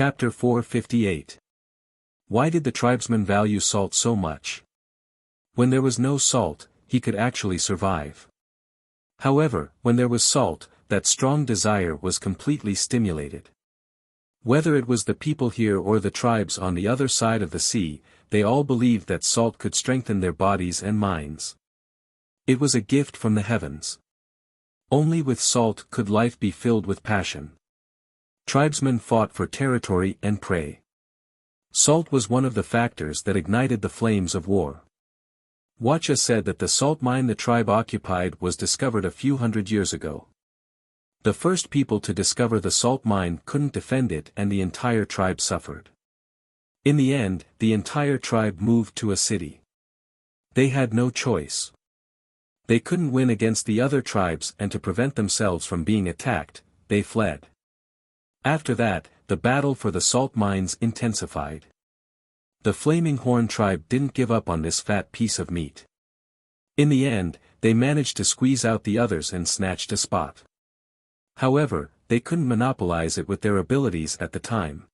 Chapter 458. Why did the tribesman value salt so much? When there was no salt, he could actually survive. However, when there was salt, that strong desire was completely stimulated. Whether it was the people here or the tribes on the other side of the sea, they all believed that salt could strengthen their bodies and minds. It was a gift from the heavens. Only with salt could life be filled with passion. Tribesmen fought for territory and prey. Salt was one of the factors that ignited the flames of war. Wuxia said that the salt mine the tribe occupied was discovered a few hundred years ago. The first people to discover the salt mine couldn't defend it and the entire tribe suffered. In the end, the entire tribe moved to a city. They had no choice. They couldn't win against the other tribes, and to prevent themselves from being attacked, they fled. After that, the battle for the salt mines intensified. The Flaming Horn tribe didn't give up on this fat piece of meat. In the end, they managed to squeeze out the others and snatched a spot. However, they couldn't monopolize it with their abilities at the time.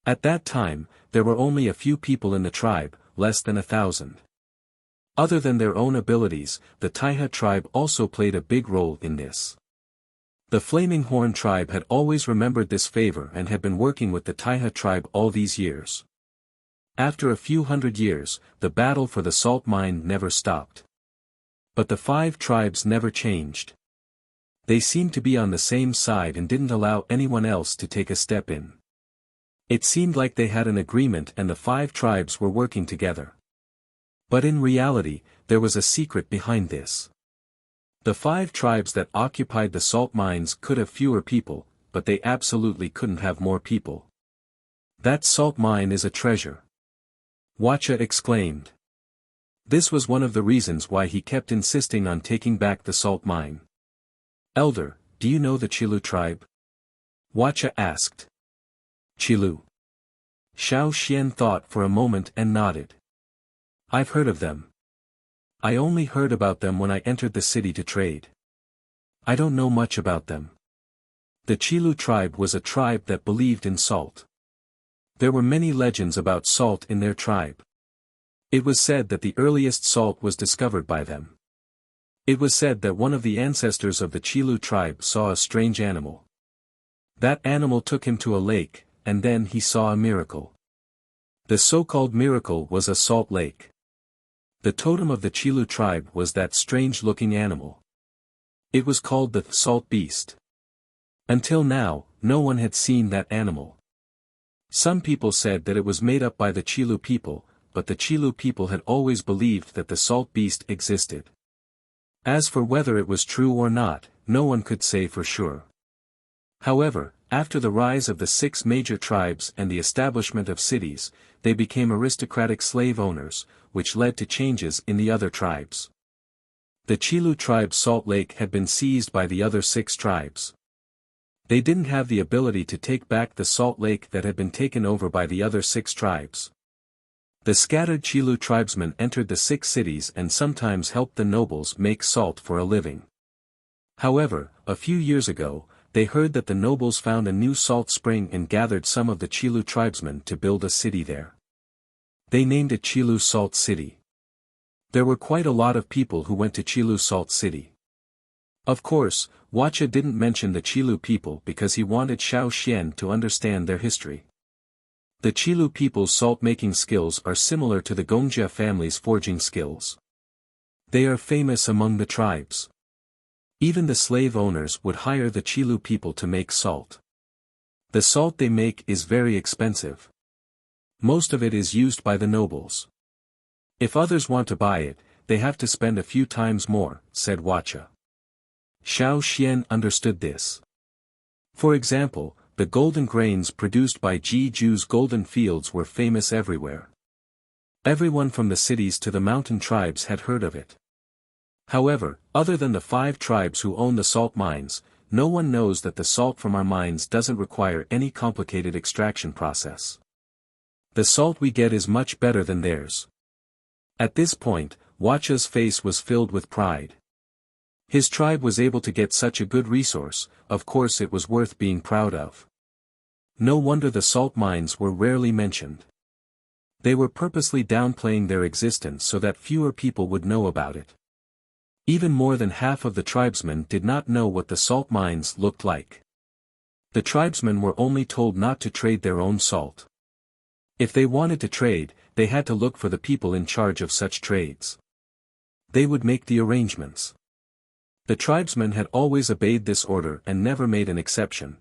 At that time, there were only a few people in the tribe, less than 1,000. Other than their own abilities, the Taiha tribe also played a big role in this. The Flaming Horn tribe had always remembered this favor and had been working with the Taiha tribe all these years. After a few hundred years, the battle for the salt mine never stopped. But the 5 tribes never changed. They seemed to be on the same side and didn't allow anyone else to take a step in. It seemed like they had an agreement and the 5 tribes were working together. But in reality, there was a secret behind this. The 5 tribes that occupied the salt mines could have fewer people, but they absolutely couldn't have more people. That salt mine is a treasure. Wuxia exclaimed. This was one of the reasons why he kept insisting on taking back the salt mine. Elder, do you know the Qilu tribe? Wuxia asked. Qilu. Xiao Xian thought for a moment and nodded. I've heard of them. I only heard about them when I entered the city to trade. I don't know much about them. The Qilu tribe was a tribe that believed in salt. There were many legends about salt in their tribe. It was said that the earliest salt was discovered by them. It was said that one of the ancestors of the Qilu tribe saw a strange animal. That animal took him to a lake, and then he saw a miracle. The so-called miracle was a salt lake. The totem of the Qilu tribe was that strange-looking animal. It was called the salt beast. Until now, no one had seen that animal. Some people said that it was made up by the Qilu people, but the Qilu people had always believed that the salt beast existed. As for whether it was true or not, no one could say for sure. However, after the rise of the 6 major tribes and the establishment of cities, they became aristocratic slave owners, which led to changes in the other tribes. The Qilu tribe's salt lake had been seized by the other 6 tribes. They didn't have the ability to take back the salt lake that had been taken over by the other 6 tribes. The scattered Qilu tribesmen entered the 6 cities and sometimes helped the nobles make salt for a living. However, a few years ago, they heard that the nobles found a new salt spring and gathered some of the Qilu tribesmen to build a city there. They named it Qilu Salt City. There were quite a lot of people who went to Qilu Salt City. Of course, Wuxia didn't mention the Qilu people because he wanted Xiao Xian to understand their history. The Qilu people's salt-making skills are similar to the Gongjia family's forging skills. They are famous among the tribes. Even the slave owners would hire the Qilu people to make salt. The salt they make is very expensive. Most of it is used by the nobles. If others want to buy it, they have to spend a few times more, said Wuxia. Xiao Xian understood this. For example, the golden grains produced by Jiju's golden fields were famous everywhere. Everyone from the cities to the mountain tribes had heard of it. However, other than the 5 tribes who own the salt mines, no one knows that the salt from our mines doesn't require any complicated extraction process. The salt we get is much better than theirs. At this point, Wuxia's face was filled with pride. His tribe was able to get such a good resource, of course it was worth being proud of. No wonder the salt mines were rarely mentioned. They were purposely downplaying their existence so that fewer people would know about it. Even more than half of the tribesmen did not know what the salt mines looked like. The tribesmen were only told not to trade their own salt. If they wanted to trade, they had to look for the people in charge of such trades. They would make the arrangements. The tribesmen had always obeyed this order and never made an exception.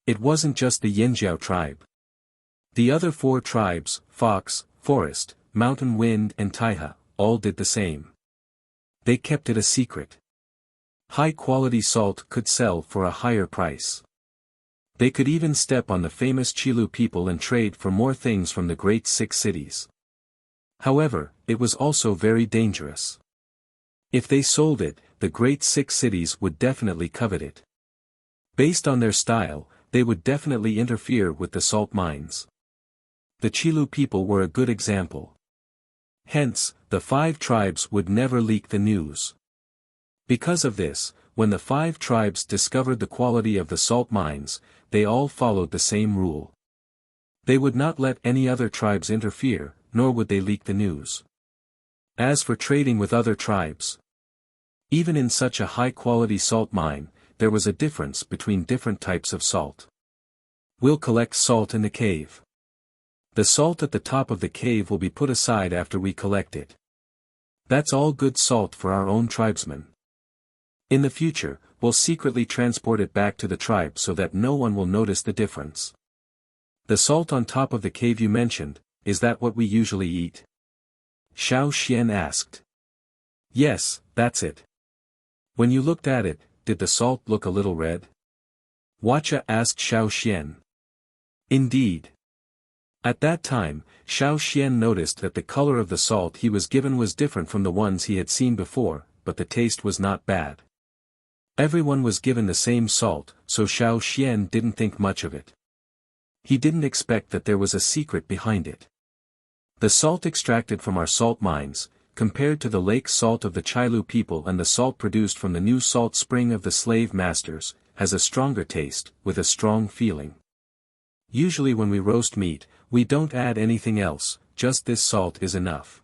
It wasn't just the Yanjiao tribe. The other 4 tribes, Fox, Forest, Mountain Wind and Taiha, all did the same. They kept it a secret. High-quality salt could sell for a higher price. They could even step on the famous Qilu people and trade for more things from the great 6 cities. However, it was also very dangerous. If they sold it, the great 6 cities would definitely covet it. Based on their style, they would definitely interfere with the salt mines. The Qilu people were a good example. Hence, the 5 tribes would never leak the news. Because of this, when the 5 tribes discovered the quality of the salt mines, they all followed the same rule. They would not let any other tribes interfere, nor would they leak the news. As for trading with other tribes, even in such a high-quality salt mine, there was a difference between different types of salt. We'll collect salt in the cave. The salt at the top of the cave will be put aside after we collect it. That's all good salt for our own tribesmen. In the future, we'll secretly transport it back to the tribe so that no one will notice the difference. The salt on top of the cave you mentioned, is that what we usually eat? Xiao Xian asked. Yes, that's it. When you looked at it, did the salt look a little red? Wuxia asked Xiao Xian. Indeed. At that time, Xiao Xian noticed that the color of the salt he was given was different from the ones he had seen before, but the taste was not bad. Everyone was given the same salt, so Xiao Xian didn't think much of it. He didn't expect that there was a secret behind it. The salt extracted from our salt mines, compared to the lake salt of the Qilu people and the salt produced from the new salt spring of the slave masters, has a stronger taste, with a strong feeling. Usually when we roast meat, we don't add anything else, just this salt is enough.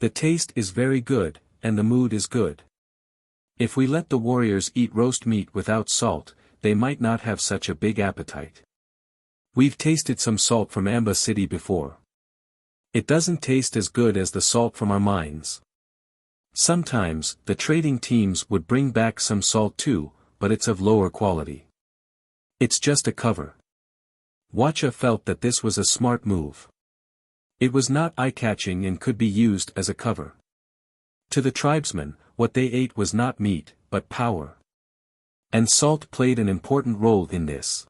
The taste is very good, and the mood is good. If we let the warriors eat roast meat without salt, they might not have such a big appetite. We've tasted some salt from Amba City before. It doesn't taste as good as the salt from our mines. Sometimes, the trading teams would bring back some salt too, but it's of lower quality. It's just a cover. Wuxia felt that this was a smart move. It was not eye-catching and could be used as a cover. To the tribesmen, what they ate was not meat, but power. And salt played an important role in this.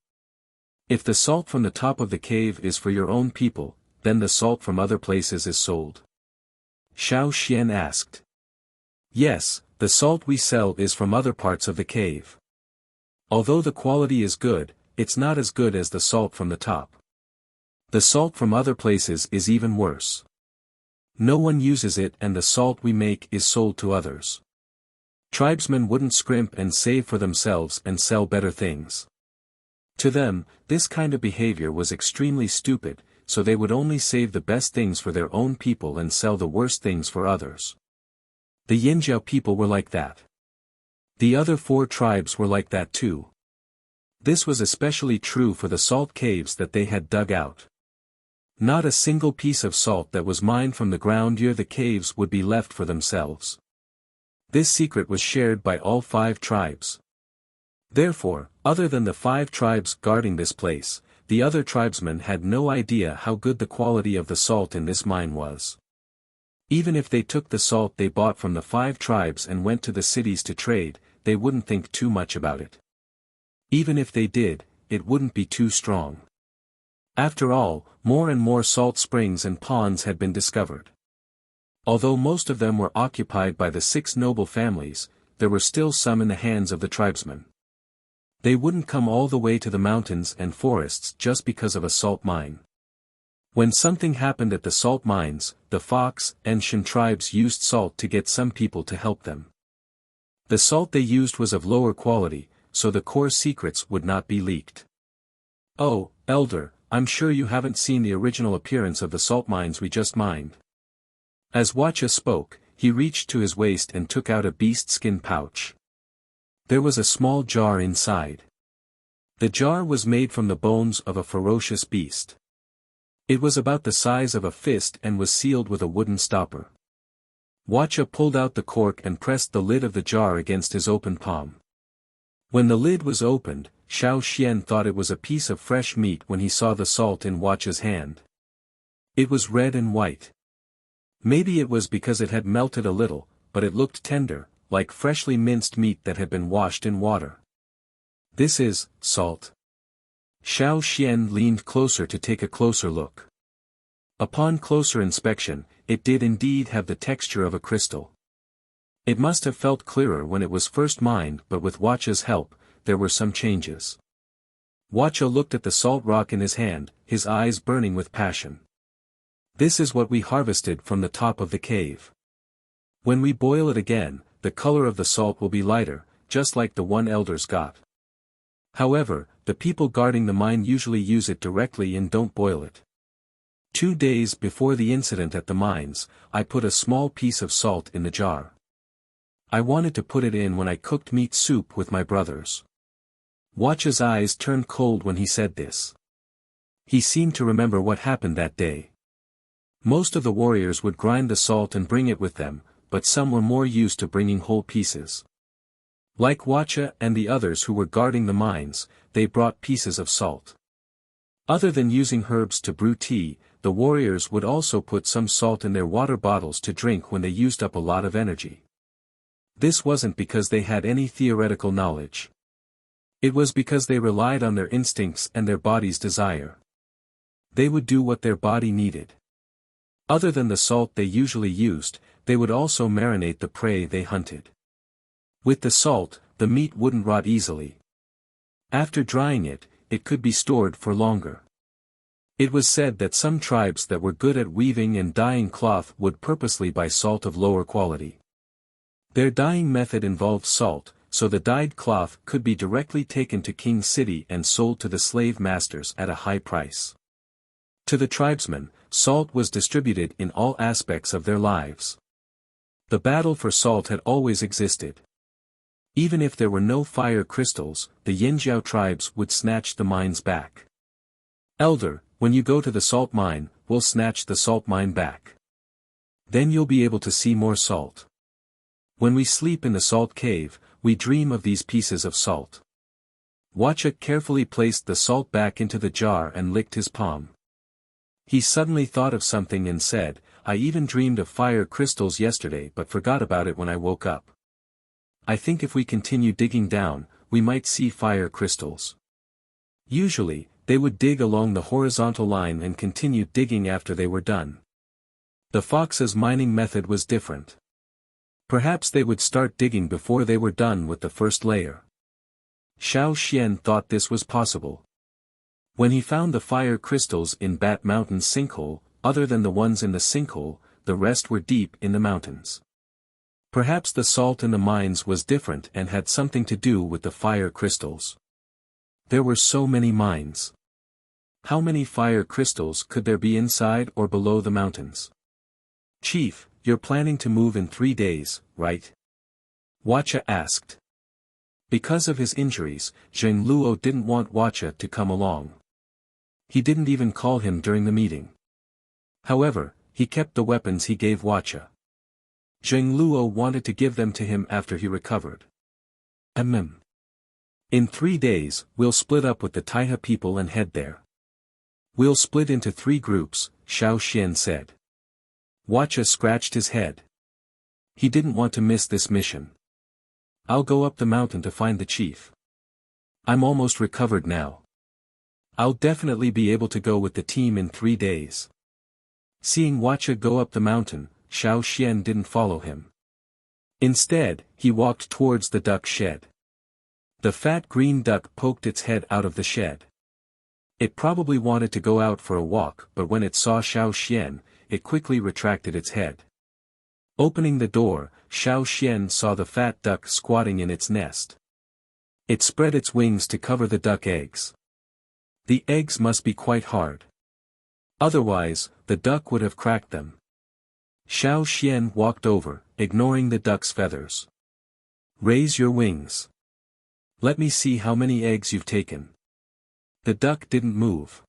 If the salt from the top of the cave is for your own people, then the salt from other places is sold. Xiao Xian asked. Yes, the salt we sell is from other parts of the cave. Although the quality is good, it's not as good as the salt from the top. The salt from other places is even worse. No one uses it and the salt we make is sold to others. Tribesmen wouldn't scrimp and save for themselves and sell better things. To them, this kind of behavior was extremely stupid, so they would only save the best things for their own people and sell the worst things for others. The Yanjiao people were like that. The other 4 tribes were like that too. This was especially true for the salt caves that they had dug out. Not a single piece of salt that was mined from the ground near the caves would be left for themselves. This secret was shared by all 5 tribes. Therefore, other than the 5 tribes guarding this place, the other tribesmen had no idea how good the quality of the salt in this mine was. Even if they took the salt they bought from the 5 tribes and went to the cities to trade, they wouldn't think too much about it. Even if they did, it wouldn't be too strong. After all, more and more salt springs and ponds had been discovered. Although most of them were occupied by the 6 noble families, there were still some in the hands of the tribesmen. They wouldn't come all the way to the mountains and forests just because of a salt mine. When something happened at the salt mines, the Fox and Shan tribes used salt to get some people to help them. The salt they used was of lower quality, so the core secrets would not be leaked. Oh, Elder, I'm sure you haven't seen the original appearance of the salt mines we just mined. As Wuxia spoke, he reached to his waist and took out a beast skin pouch. There was a small jar inside. The jar was made from the bones of a ferocious beast. It was about the size of a fist and was sealed with a wooden stopper. Wuxia pulled out the cork and pressed the lid of the jar against his open palm. When the lid was opened, Xiao Xian thought it was a piece of fresh meat when he saw the salt in Wuxia's hand. It was red and white. Maybe it was because it had melted a little, but it looked tender, like freshly minced meat that had been washed in water. This is salt. Xiao Xian leaned closer to take a closer look. Upon closer inspection, it did indeed have the texture of a crystal. It must have felt clearer when it was first mined, but with Wuxia's help, there were some changes. Wuxia looked at the salt rock in his hand, his eyes burning with passion. This is what we harvested from the top of the cave. When we boil it again, the color of the salt will be lighter, just like the one elders got. However, the people guarding the mine usually use it directly and don't boil it. 2 days before the incident at the mines, I put a small piece of salt in the jar. I wanted to put it in when I cooked meat soup with my brothers. Wuxia's eyes turned cold when he said this. He seemed to remember what happened that day. Most of the warriors would grind the salt and bring it with them, but some were more used to bringing whole pieces. Like Wuxia and the others who were guarding the mines, they brought pieces of salt. Other than using herbs to brew tea, the warriors would also put some salt in their water bottles to drink when they used up a lot of energy. This wasn't because they had any theoretical knowledge. It was because they relied on their instincts and their body's desire. They would do what their body needed. Other than the salt they usually used, they would also marinate the prey they hunted. With the salt, the meat wouldn't rot easily. After drying it, it could be stored for longer. It was said that some tribes that were good at weaving and dyeing cloth would purposely buy salt of lower quality. Their dyeing method involved salt, so the dyed cloth could be directly taken to King's City and sold to the slave masters at a high price. To the tribesmen, salt was distributed in all aspects of their lives. The battle for salt had always existed. Even if there were no fire crystals, the Yinjiao tribes would snatch the mines back. Elder, when you go to the salt mine, we'll snatch the salt mine back. Then you'll be able to see more salt. When we sleep in the salt cave, we dream of these pieces of salt. Wuxia carefully placed the salt back into the jar and licked his palm. He suddenly thought of something and said, I even dreamed of fire crystals yesterday but forgot about it when I woke up. I think if we continue digging down, we might see fire crystals. Usually, they would dig along the horizontal line and continue digging after they were done. The fox's mining method was different. Perhaps they would start digging before they were done with the first layer. Xiao Xian thought this was possible. When he found the fire crystals in Bat Mountain's sinkhole, other than the ones in the sinkhole, the rest were deep in the mountains. Perhaps the salt in the mines was different and had something to do with the fire crystals. There were so many mines. How many fire crystals could there be inside or below the mountains? Chief, you're planning to move in 3 days, right? Wuxia asked. Because of his injuries, Zheng Luo didn't want Wuxia to come along. He didn't even call him during the meeting. However, he kept the weapons he gave Wuxia. Zheng Luo wanted to give them to him after he recovered. In 3 days, we'll split up with the Taiha people and head there. We'll split into 3 groups, Xiao Xian said. Wuxia scratched his head. He didn't want to miss this mission. I'll go up the mountain to find the chief. I'm almost recovered now. I'll definitely be able to go with the team in 3 days. Seeing Wuxia go up the mountain, Xiao Xian didn't follow him. Instead, he walked towards the duck shed. The fat green duck poked its head out of the shed. It probably wanted to go out for a walk, but when it saw Xiao Xian, it quickly retracted its head. Opening the door, Xiao Xian saw the fat duck squatting in its nest. It spread its wings to cover the duck eggs. The eggs must be quite hard. Otherwise, the duck would have cracked them. Xiao Xian walked over, ignoring the duck's feathers. Raise your wings. Let me see how many eggs you've taken. The duck didn't move.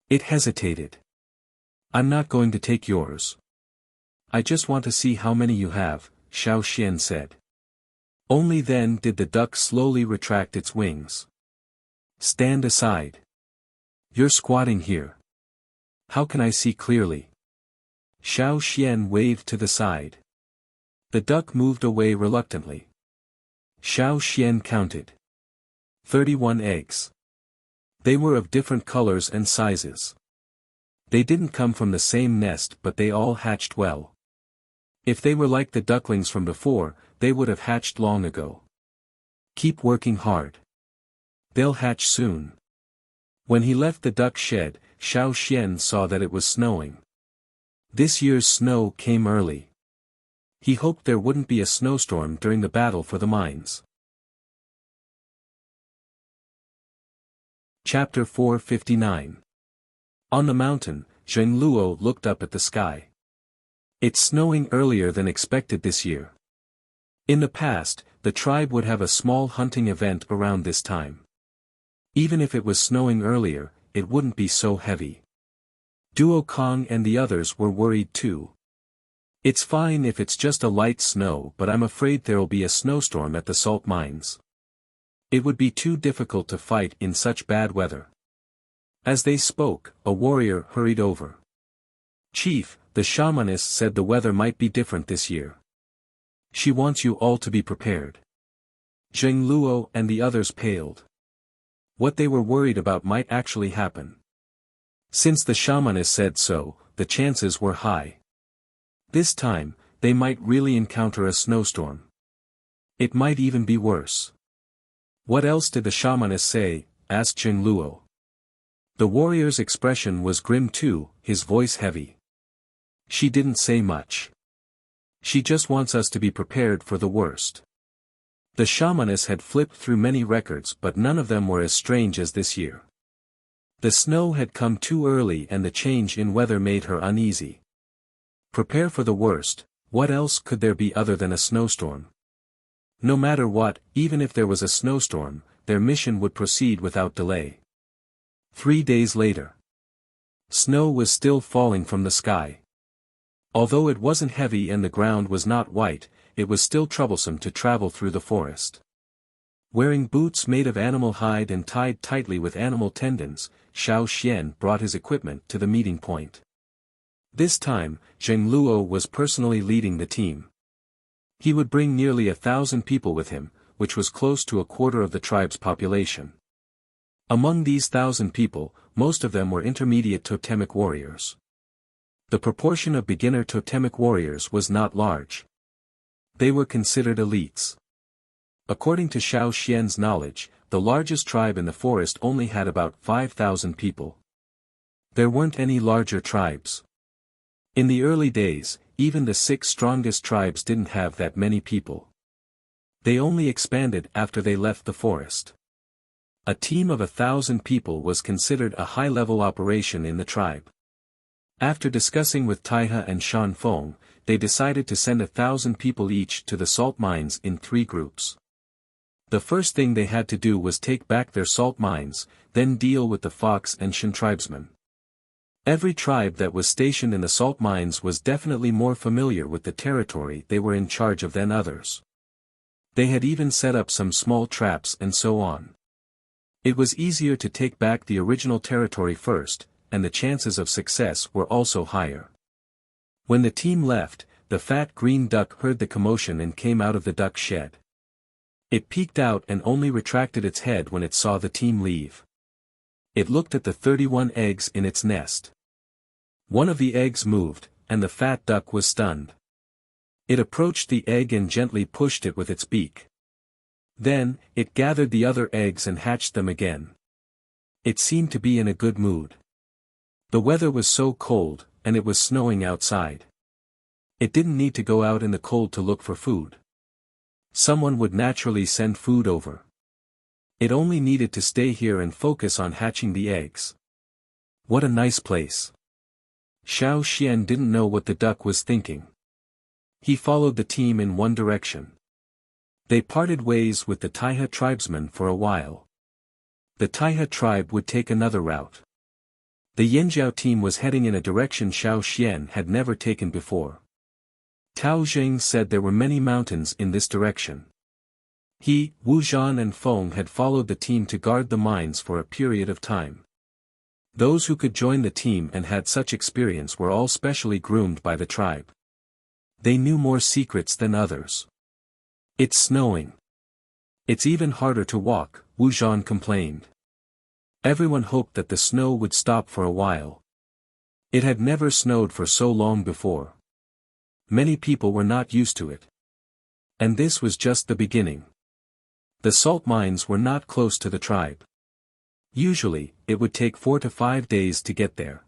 It hesitated. I'm not going to take yours. I just want to see how many you have, Xiao Xian said. Only then did the duck slowly retract its wings. Stand aside. You're squatting here. How can I see clearly? Xiao Xian waved to the side. The duck moved away reluctantly. Xiao Xian counted. 31 eggs. They were of different colors and sizes. They didn't come from the same nest, but they all hatched well. If they were like the ducklings from before, they would have hatched long ago. Keep working hard. They'll hatch soon. When he left the duck shed, Xiao Xian saw that it was snowing. This year's snow came early. He hoped there wouldn't be a snowstorm during the battle for the mines. Chapter 459. On the mountain, Zheng Luo looked up at the sky. It's snowing earlier than expected this year. In the past, the tribe would have a small hunting event around this time. Even if it was snowing earlier, it wouldn't be so heavy. Duo Kong and the others were worried too. It's fine if it's just a light snow, but I'm afraid there'll be a snowstorm at the salt mines. It would be too difficult to fight in such bad weather. As they spoke, a warrior hurried over. Chief, the shamaness said the weather might be different this year. She wants you all to be prepared. Zheng Luo and the others paled. What they were worried about might actually happen. Since the shamaness said so, the chances were high. This time, they might really encounter a snowstorm. It might even be worse. What else did the shamaness say? Asked Zheng Luo. The warrior's expression was grim too, his voice heavy. She didn't say much. She just wants us to be prepared for the worst. The shamaness had flipped through many records, but none of them were as strange as this year. The snow had come too early and the change in weather made her uneasy. Prepare for the worst, what else could there be other than a snowstorm? No matter what, even if there was a snowstorm, their mission would proceed without delay. 3 days later. Snow was still falling from the sky. Although it wasn't heavy and the ground was not white, it was still troublesome to travel through the forest. Wearing boots made of animal hide and tied tightly with animal tendons, Xiao Xian brought his equipment to the meeting point. This time, Zheng Luo was personally leading the team. He would bring nearly 1,000 people with him, which was close to a quarter of the tribe's population. Among these 1,000 people, most of them were intermediate totemic warriors. The proportion of beginner totemic warriors was not large. They were considered elites. According to Xiao Xian's knowledge, the largest tribe in the forest only had about 5,000 people. There weren't any larger tribes. In the early days, even the 6 strongest tribes didn't have that many people. They only expanded after they left the forest. A team of 1,000 people was considered a high-level operation in the tribe. After discussing with Taihe and Shan Feng, they decided to send 1,000 people each to the salt mines in 3 groups. The first thing they had to do was take back their salt mines, then deal with the Fox and Shan tribesmen. Every tribe that was stationed in the salt mines was definitely more familiar with the territory they were in charge of than others. They had even set up some small traps and so on. It was easier to take back the original territory first, and the chances of success were also higher. When the team left, the fat green duck heard the commotion and came out of the duck shed. It peeked out and only retracted its head when it saw the team leave. It looked at the 31 eggs in its nest. One of the eggs moved, and the fat duck was stunned. It approached the egg and gently pushed it with its beak. Then, it gathered the other eggs and hatched them again. It seemed to be in a good mood. The weather was so cold, and it was snowing outside. It didn't need to go out in the cold to look for food. Someone would naturally send food over. It only needed to stay here and focus on hatching the eggs. What a nice place. Xiao Xian didn't know what the duck was thinking. He followed the team in one direction. They parted ways with the Taihe tribesmen for a while. The Taihe tribe would take another route. The Yanjiao team was heading in a direction Xiao Xian had never taken before. Tao Jing said there were many mountains in this direction. He, Wu Zhan and Feng had followed the team to guard the mines for a period of time. Those who could join the team and had such experience were all specially groomed by the tribe. They knew more secrets than others. It's snowing. It's even harder to walk, Wu Zhan complained. Everyone hoped that the snow would stop for a while. It had never snowed for so long before. Many people were not used to it. And this was just the beginning. The salt mines were not close to the tribe. Usually, it would take 4 to 5 days to get there.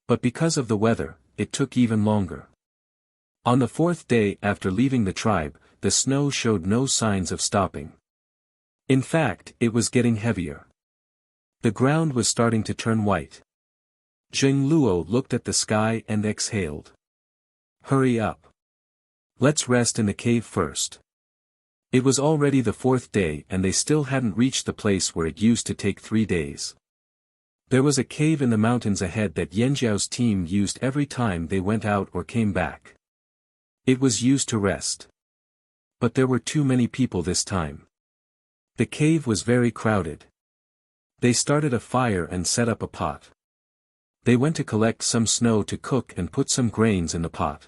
But because of the weather, it took even longer. On the 4th day after leaving the tribe, the snow showed no signs of stopping. In fact, it was getting heavier. The ground was starting to turn white. Zheng Luo looked at the sky and exhaled. Hurry up. Let's rest in the cave first. It was already the 4th day and they still hadn't reached the place where it used to take 3 days. There was a cave in the mountains ahead that Yanjiao's team used every time they went out or came back. It was used to rest. But there were too many people this time. The cave was very crowded. They started a fire and set up a pot. They went to collect some snow to cook and put some grains in the pot.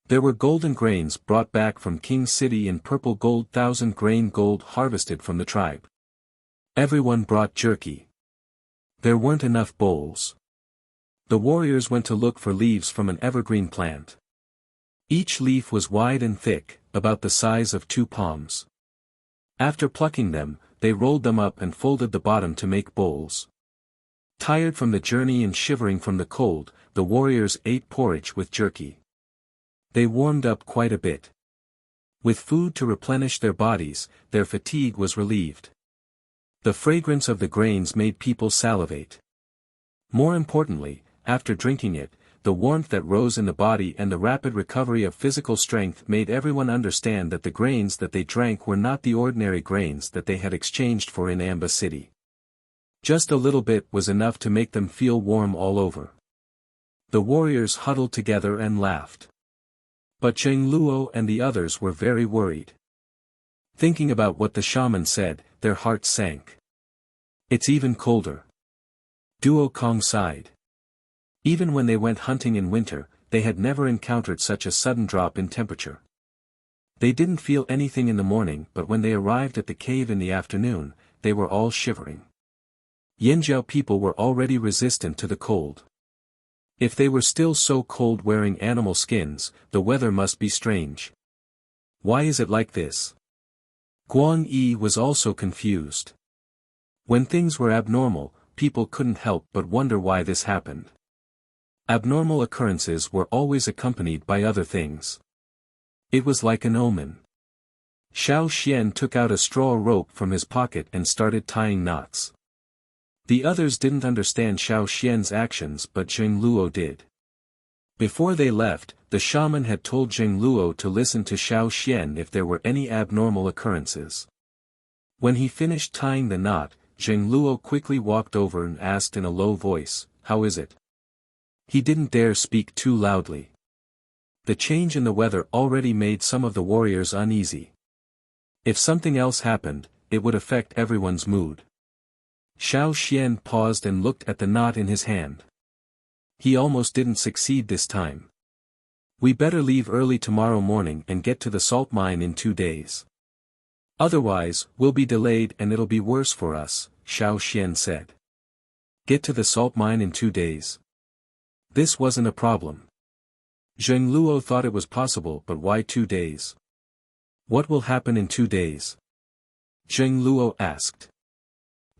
There were golden grains brought back from King City and purple gold 1,000-grain gold harvested from the tribe. Everyone brought jerky. There weren't enough bowls. The warriors went to look for leaves from an evergreen plant. Each leaf was wide and thick, about the size of 2 palms. After plucking them, they rolled them up and folded the bottom to make bowls. Tired from the journey and shivering from the cold, the warriors ate porridge with jerky. They warmed up quite a bit. With food to replenish their bodies, their fatigue was relieved. The fragrance of the grains made people salivate. More importantly, after drinking it, the warmth that rose in the body and the rapid recovery of physical strength made everyone understand that the grains that they drank were not the ordinary grains that they had exchanged for in Amba City. Just a little bit was enough to make them feel warm all over. The warriors huddled together and laughed. But Zheng Luo and the others were very worried. Thinking about what the shaman said, their hearts sank. It's even colder. Duo Kong sighed. Even when they went hunting in winter, they had never encountered such a sudden drop in temperature. They didn't feel anything in the morning, but when they arrived at the cave in the afternoon, they were all shivering. Yanjiao people were already resistant to the cold. If they were still so cold wearing animal skins, the weather must be strange. Why is it like this? Guang Yi was also confused. When things were abnormal, people couldn't help but wonder why this happened. Abnormal occurrences were always accompanied by other things. It was like an omen. Xiao Xian took out a straw rope from his pocket and started tying knots. The others didn't understand Xiao Xian's actions but Zheng Luo did. Before they left, the shaman had told Zheng Luo to listen to Xiao Xian if there were any abnormal occurrences. When he finished tying the knot, Zheng Luo quickly walked over and asked in a low voice, "How is it?" He didn't dare speak too loudly. The change in the weather already made some of the warriors uneasy. If something else happened, it would affect everyone's mood. Xiao Xian paused and looked at the knot in his hand. He almost didn't succeed this time. We better leave early tomorrow morning and get to the salt mine in 2 days. Otherwise, we'll be delayed and it'll be worse for us, Xiao Xian said. Get to the salt mine in 2 days. This wasn't a problem. Zheng Luo thought it was possible, but why 2 days? What will happen in 2 days? Zheng Luo asked.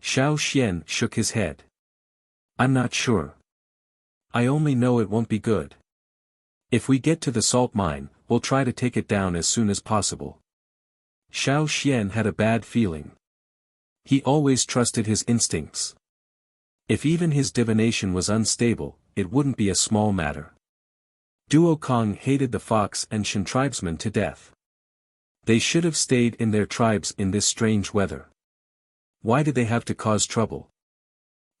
Xiao Xian shook his head. I'm not sure. I only know it won't be good. If we get to the salt mine, we'll try to take it down as soon as possible. Xiao Xian had a bad feeling. He always trusted his instincts. If even his divination was unstable, it wouldn't be a small matter. Duo Kong hated the Fox and Shan tribesmen to death. They should have stayed in their tribes in this strange weather. Why did they have to cause trouble?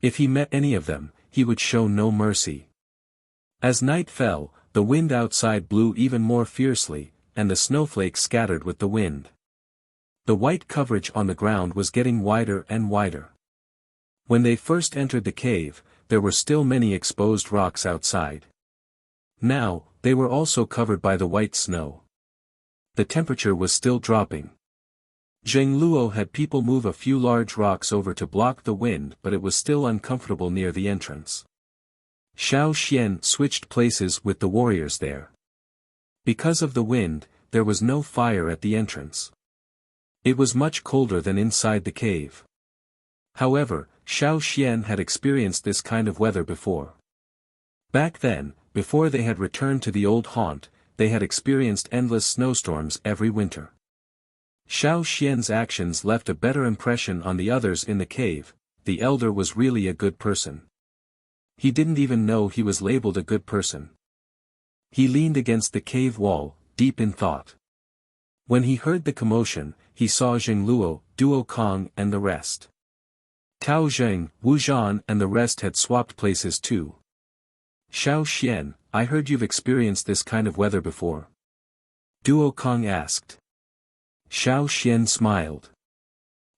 If he met any of them, he would show no mercy. As night fell, the wind outside blew even more fiercely, and the snowflakes scattered with the wind. The white coverage on the ground was getting wider and wider. When they first entered the cave, there were still many exposed rocks outside. Now, they were also covered by the white snow. The temperature was still dropping. Zheng Luo had people move a few large rocks over to block the wind, but it was still uncomfortable near the entrance. Xiao Xian switched places with the warriors there. Because of the wind, there was no fire at the entrance. It was much colder than inside the cave. However, Xiao Xian had experienced this kind of weather before. Back then, before they had returned to the old haunt, they had experienced endless snowstorms every winter. Xiao Xian's actions left a better impression on the others in the cave. The elder was really a good person. He didn't even know he was labeled a good person. He leaned against the cave wall, deep in thought. When he heard the commotion, he saw Zheng Luo, Duo Kong and the rest. Tao Zheng, Wu Zhan and the rest had swapped places too. Xiao Xian, I heard you've experienced this kind of weather before. Duo Kong asked. Xiao Xian smiled.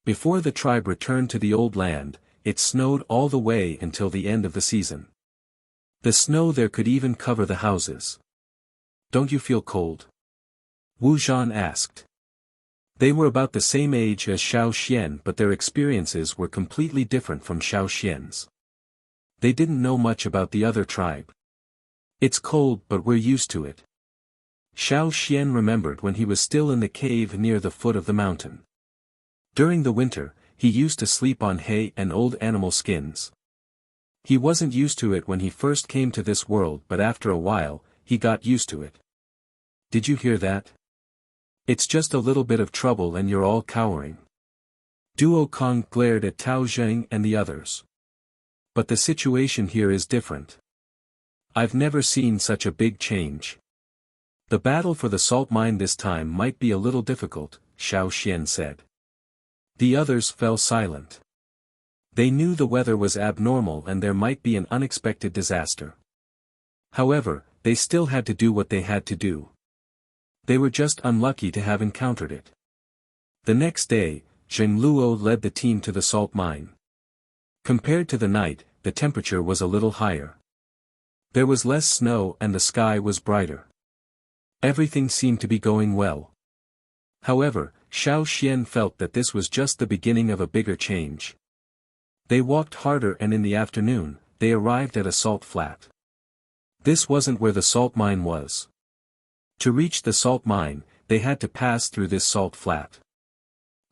Before the tribe returned to the old land, it snowed all the way until the end of the season. The snow there could even cover the houses. Don't you feel cold? Wu Zhan asked. They were about the same age as Xiao Xian, but their experiences were completely different from Xiao Xian's. They didn't know much about the other tribe. It's cold, but we're used to it. Xiao Xian remembered when he was still in the cave near the foot of the mountain. During the winter, he used to sleep on hay and old animal skins. He wasn't used to it when he first came to this world, but after a while, he got used to it. Did you hear that? It's just a little bit of trouble and you're all cowering. Duo Kong glared at Tao Zheng and the others. But the situation here is different. I've never seen such a big change. The battle for the salt mine this time might be a little difficult, Xiao Xian said. The others fell silent. They knew the weather was abnormal and there might be an unexpected disaster. However, they still had to do what they had to do. They were just unlucky to have encountered it. The next day, Zheng Luo led the team to the salt mine. Compared to the night, the temperature was a little higher. There was less snow and the sky was brighter. Everything seemed to be going well. However, Xiao Xian felt that this was just the beginning of a bigger change. They walked harder and in the afternoon, they arrived at a salt flat. This wasn't where the salt mine was. To reach the salt mine, they had to pass through this salt flat.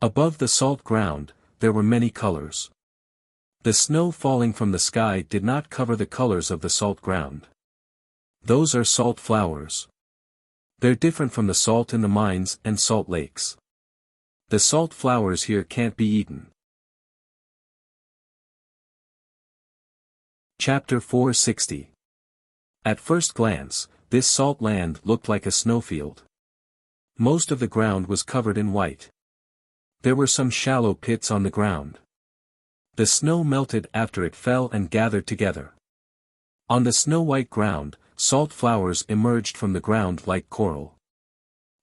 Above the salt ground, there were many colors. The snow falling from the sky did not cover the colors of the salt ground. Those are salt flowers. They're different from the salt in the mines and salt lakes. The salt flowers here can't be eaten. Chapter 460. At first glance, this salt land looked like a snowfield. Most of the ground was covered in white. There were some shallow pits on the ground. The snow melted after it fell and gathered together. On the snow-white ground, salt flowers emerged from the ground like coral.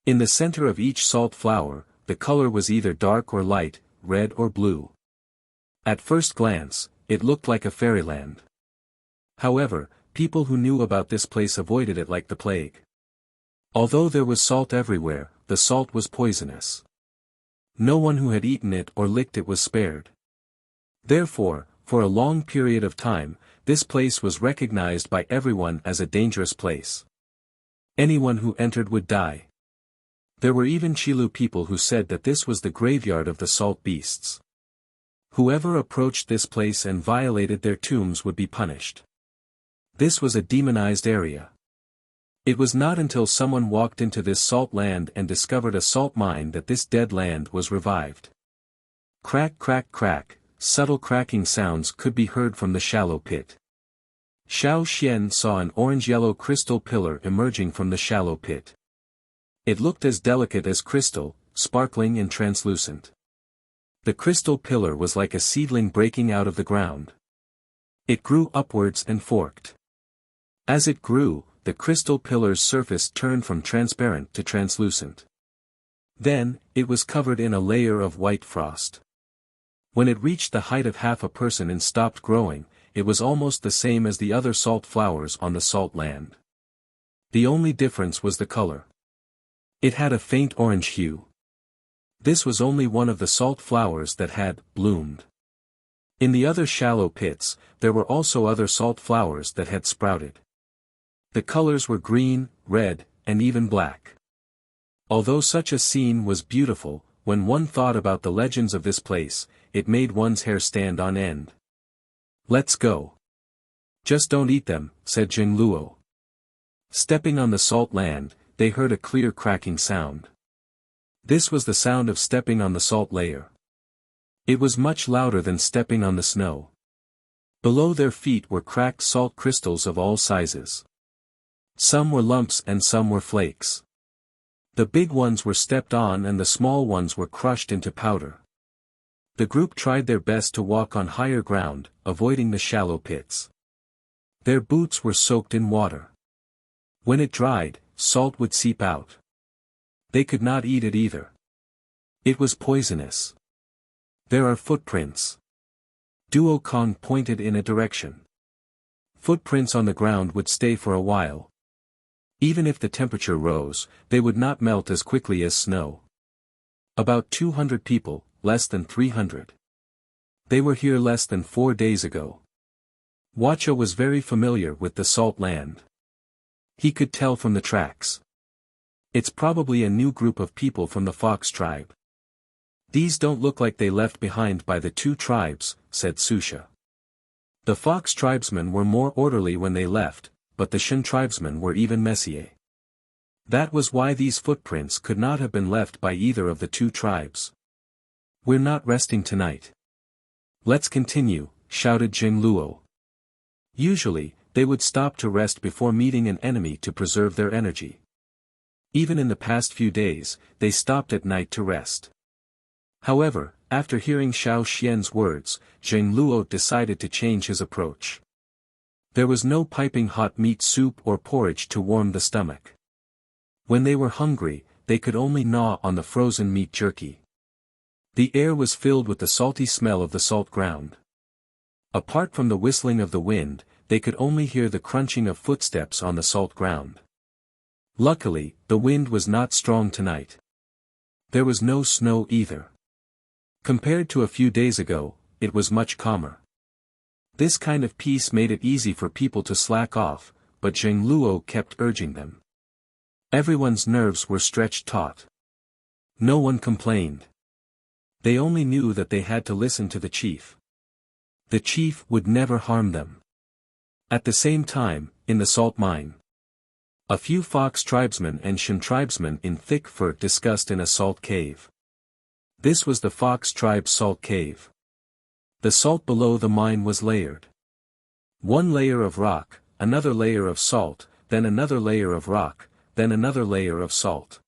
In the center of each salt flower, the color was either dark or light, red or blue. At first glance, it looked like a fairyland. However, people who knew about this place avoided it like the plague. Although there was salt everywhere, the salt was poisonous. No one who had eaten it or licked it was spared. Therefore, for a long period of time, this place was recognized by everyone as a dangerous place. Anyone who entered would die. There were even Qilu people who said that this was the graveyard of the salt beasts. Whoever approached this place and violated their tombs would be punished. This was a demonized area. It was not until someone walked into this salt land and discovered a salt mine that this dead land was revived. Crack crack crack, subtle cracking sounds could be heard from the shallow pit. Xiao Xian saw an orange-yellow crystal pillar emerging from the shallow pit. It looked as delicate as crystal, sparkling and translucent. The crystal pillar was like a seedling breaking out of the ground. It grew upwards and forked. As it grew, the crystal pillar's surface turned from transparent to translucent. Then, it was covered in a layer of white frost. When it reached the height of half a person and stopped growing, it was almost the same as the other salt flowers on the salt land. The only difference was the color. It had a faint orange hue. This was only one of the salt flowers that had bloomed. In the other shallow pits, there were also other salt flowers that had sprouted. The colors were green, red, and even black. Although such a scene was beautiful, when one thought about the legends of this place, it made one's hair stand on end. "Let's go. Just don't eat them," said Jing Luo. Stepping on the salt land, they heard a clear cracking sound. This was the sound of stepping on the salt layer. It was much louder than stepping on the snow. Below their feet were cracked salt crystals of all sizes. Some were lumps and some were flakes. The big ones were stepped on and the small ones were crushed into powder. The group tried their best to walk on higher ground, avoiding the shallow pits. Their boots were soaked in water. When it dried, salt would seep out. They could not eat it either. It was poisonous. "There are footprints." Duo Kong pointed in a direction. Footprints on the ground would stay for a while. Even if the temperature rose, they would not melt as quickly as snow. About 200 people, less than 300. They were here less than 4 days ago. Wuxia was very familiar with the salt land. He could tell from the tracks. It's probably a new group of people from the Fox tribe. "These don't look like they left behind by the 2 tribes, said Susha. The Fox tribesmen were more orderly when they left, but the Shan tribesmen were even messier. That was why these footprints could not have been left by either of the 2 tribes. "We're not resting tonight. Let's continue," shouted Jing Luo. Usually, they would stop to rest before meeting an enemy to preserve their energy. Even in the past few days, they stopped at night to rest. However, after hearing Xiao Xian's words, Jing Luo decided to change his approach. There was no piping hot meat soup or porridge to warm the stomach. When they were hungry, they could only gnaw on the frozen meat jerky. The air was filled with the salty smell of the salt ground. Apart from the whistling of the wind, they could only hear the crunching of footsteps on the salt ground. Luckily, the wind was not strong tonight. There was no snow either. Compared to a few days ago, it was much calmer. This kind of peace made it easy for people to slack off, but Jing Luo kept urging them. Everyone's nerves were stretched taut. No one complained. They only knew that they had to listen to the chief. The chief would never harm them. At the same time, in the salt mine, a few Fox tribesmen and Shan tribesmen in thick fur discussed in a salt cave. This was the Fox tribe's salt cave. The salt below the mine was layered. One layer of rock, another layer of salt, then another layer of rock, then another layer of salt.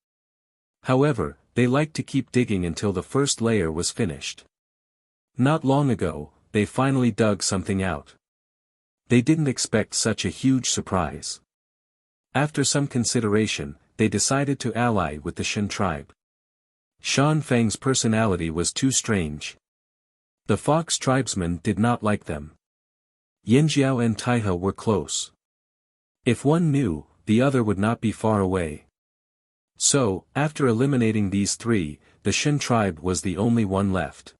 However, they liked to keep digging until the first layer was finished. Not long ago, they finally dug something out. They didn't expect such a huge surprise. After some consideration, they decided to ally with the Shan tribe. Shan Feng's personality was too strange. The Fox tribesmen did not like them. Yanjiao and Taihe were close. If one knew, the other would not be far away. So, after eliminating these 3, the Shan tribe was the only one left.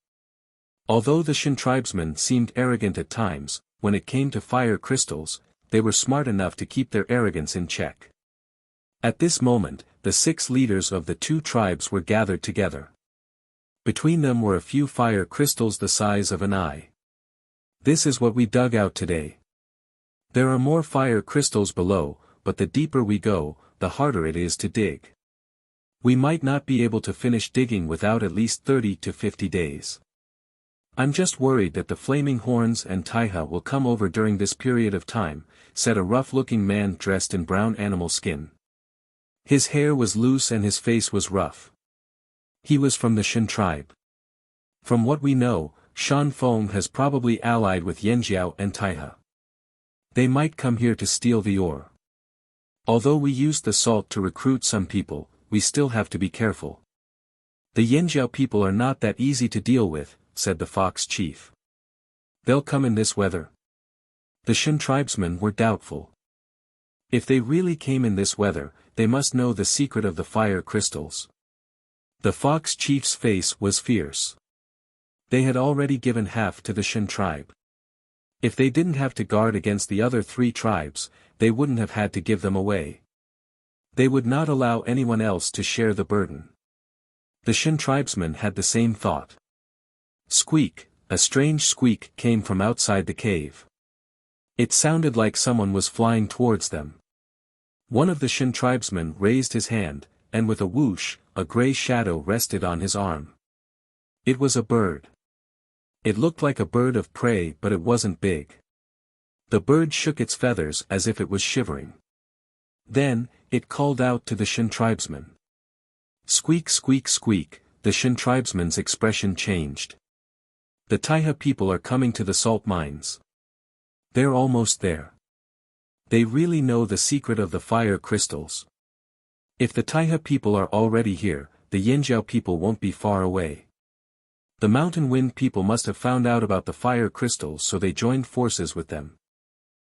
Although the Shan tribesmen seemed arrogant at times, when it came to fire crystals, they were smart enough to keep their arrogance in check. At this moment, the 6 leaders of the 2 tribes were gathered together. Between them were a few fire crystals the size of an eye. "This is what we dug out today. There are more fire crystals below, but the deeper we go, the harder it is to dig. We might not be able to finish digging without at least 30 to 50 days. I'm just worried that the flaming horns and Taiha will come over during this period of time, said a rough-looking man dressed in brown animal skin. His hair was loose and his face was rough. He was from the Shan tribe. From what we know, Shan Feng has probably allied with Yanjiao and Taiha. They might come here to steal the ore. Although we used the salt to recruit some people, we still have to be careful. The Yanjiao people are not that easy to deal with, said the fox chief. They'll come in this weather. The Shan tribesmen were doubtful. If they really came in this weather, they must know the secret of the fire crystals. The fox chief's face was fierce. They had already given half to the Shan tribe. If they didn't have to guard against the other 3 tribes, they wouldn't have had to give them away. They would not allow anyone else to share the burden. The Shan tribesmen had the same thought. Squeak, a strange squeak came from outside the cave. It sounded like someone was flying towards them. One of the Shan tribesmen raised his hand, and with a whoosh, a gray shadow rested on his arm. It was a bird. It looked like a bird of prey, but it wasn't big. The bird shook its feathers as if it was shivering. Then, it called out to the Shan tribesmen. Squeak, squeak, squeak, the Shan tribesmen's expression changed. The Taiha people are coming to the salt mines. They're almost there. They really know the secret of the fire crystals. If the Taiha people are already here, the Yanjiao people won't be far away. The mountain wind people must have found out about the fire crystals, so they joined forces with them.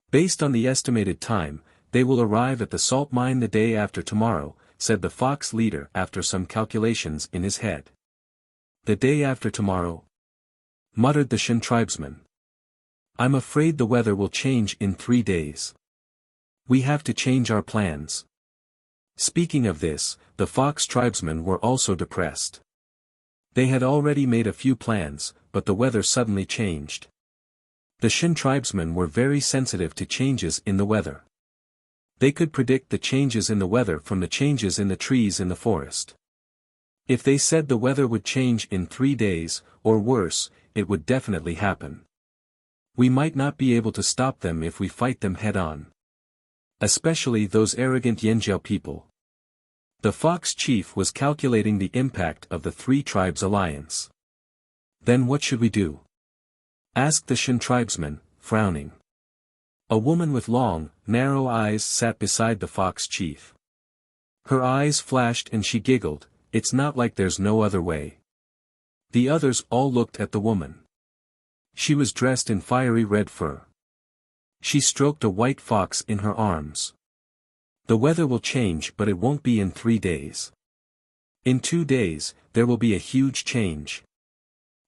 Based on the estimated time, they will arrive at the salt mine the day after tomorrow, said the fox leader after some calculations in his head. The day after tomorrow? Muttered the Shan tribesman. I'm afraid the weather will change in 3 days. We have to change our plans. Speaking of this, the fox tribesmen were also depressed. They had already made a few plans, but the weather suddenly changed. The Shan tribesmen were very sensitive to changes in the weather. They could predict the changes in the weather from the changes in the trees in the forest. If they said the weather would change in 3 days, or worse, it would definitely happen. We might not be able to stop them if we fight them head-on. Especially those arrogant Yanjiao people. The fox chief was calculating the impact of the 3 tribes' alliance. Then what should we do? Asked the Shan tribesman, frowning. A woman with long, narrow eyes sat beside the fox chief. Her eyes flashed and she giggled, it's not like there's no other way. The others all looked at the woman. She was dressed in fiery red fur. She stroked a white fox in her arms. The weather will change, but it won't be in 3 days. In 2 days, there will be a huge change.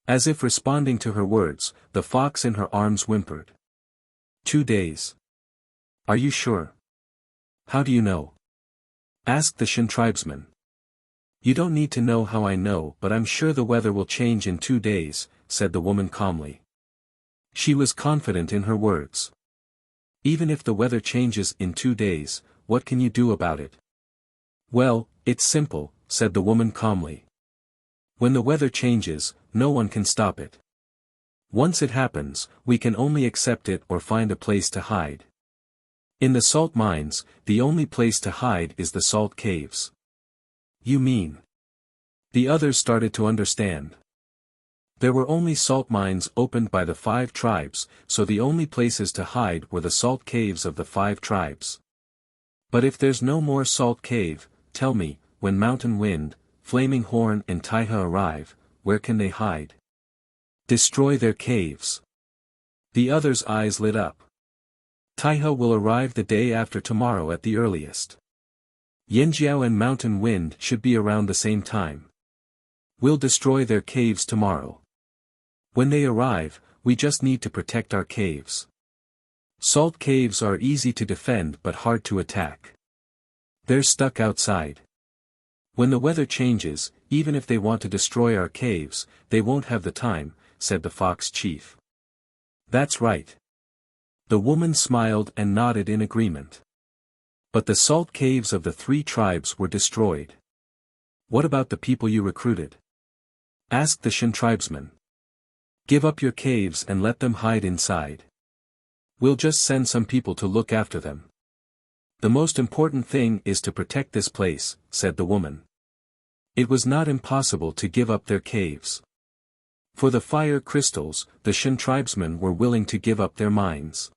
As if responding to her words, the fox in her arms whimpered. 2 days. Are you sure? How do you know? Asked the Shan tribesman. You don't need to know how I know, but I'm sure the weather will change in 2 days, said the woman calmly. She was confident in her words. Even if the weather changes in 2 days, what can you do about it? Well, it's simple, said the woman calmly. When the weather changes, no one can stop it. Once it happens, we can only accept it or find a place to hide. In the salt mines, the only place to hide is the salt caves. You mean? The others started to understand. There were only salt mines opened by the 5 tribes, so the only places to hide were the salt caves of the 5 tribes. But if there's no more salt cave, tell me, when Mountain Wind, Flaming Horn and Taiha arrive, where can they hide? Destroy their caves. The others' eyes lit up. Taiha will arrive the day after tomorrow at the earliest. Yanjiao and Mountain Wind should be around the same time. We'll destroy their caves tomorrow. When they arrive, we just need to protect our caves. Salt caves are easy to defend but hard to attack. They're stuck outside. When the weather changes, even if they want to destroy our caves, they won't have the time, said the fox chief. That's right. The woman smiled and nodded in agreement. But the salt caves of the 3 tribes were destroyed. What about the people you recruited? Asked the Shan tribesman. Give up your caves and let them hide inside. We'll just send some people to look after them. The most important thing is to protect this place, said the woman. It was not impossible to give up their caves. For the fire crystals, the Shan tribesmen were willing to give up their mines.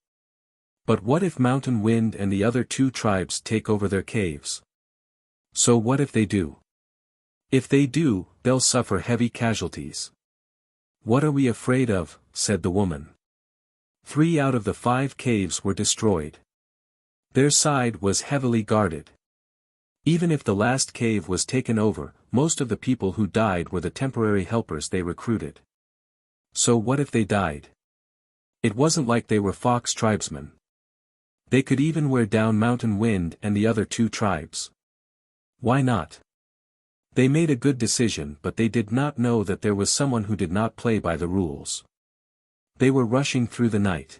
But what if Mountain Wind and the other two tribes take over their caves? So what if they do? If they do, they'll suffer heavy casualties. What are we afraid of, said the woman. 3 out of the 5 caves were destroyed. Their side was heavily guarded. Even if the last cave was taken over, most of the people who died were the temporary helpers they recruited. So what if they died? It wasn't like they were fox tribesmen. They could even wear down Mountain Wind and the other 2 tribes. Why not? They made a good decision, but they did not know that there was someone who did not play by the rules. They were rushing through the night.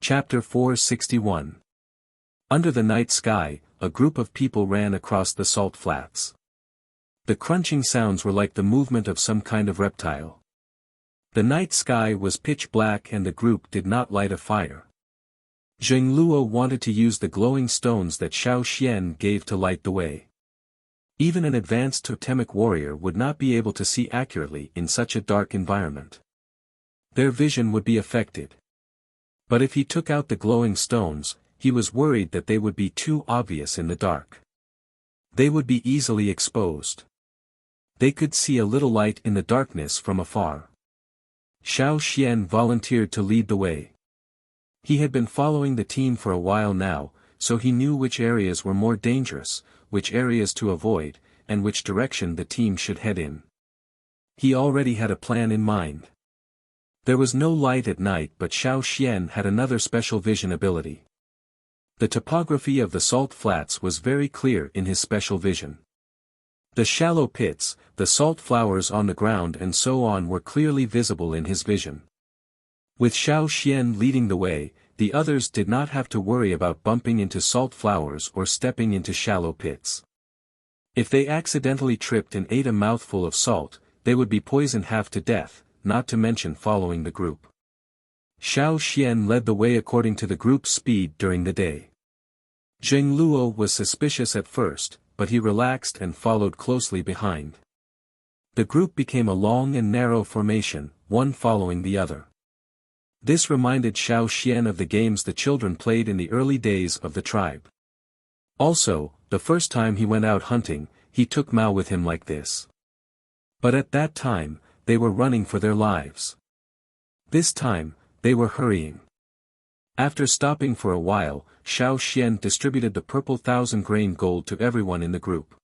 Chapter 461. Under the night sky, a group of people ran across the salt flats. The crunching sounds were like the movement of some kind of reptile. The night sky was pitch black and the group did not light a fire. Zheng Luo wanted to use the glowing stones that Xiao Xian gave to light the way. Even an advanced totemic warrior would not be able to see accurately in such a dark environment. Their vision would be affected. But if he took out the glowing stones, he was worried that they would be too obvious in the dark. They would be easily exposed. They could see a little light in the darkness from afar. Xiao Xian volunteered to lead the way. He had been following the team for a while now, so he knew which areas were more dangerous, which areas to avoid, and which direction the team should head in. He already had a plan in mind. There was no light at night, but Xiao Xian had another special vision ability. The topography of the salt flats was very clear in his special vision. The shallow pits, the salt flowers on the ground and so on were clearly visible in his vision. With Xiao Xian leading the way, the others did not have to worry about bumping into salt flowers or stepping into shallow pits. If they accidentally tripped and ate a mouthful of salt, they would be poisoned half to death, not to mention following the group. Xiao Xian led the way according to the group's speed during the day. Zheng Luo was suspicious at first, but he relaxed and followed closely behind. The group became a long and narrow formation, one following the other. This reminded Xiao Xian of the games the children played in the early days of the tribe. Also, the first time he went out hunting, he took Mao with him like this. But at that time, they were running for their lives. This time, they were hurrying. After stopping for a while, Xiao Xian distributed the purple 1,000-grain gold to everyone in the group.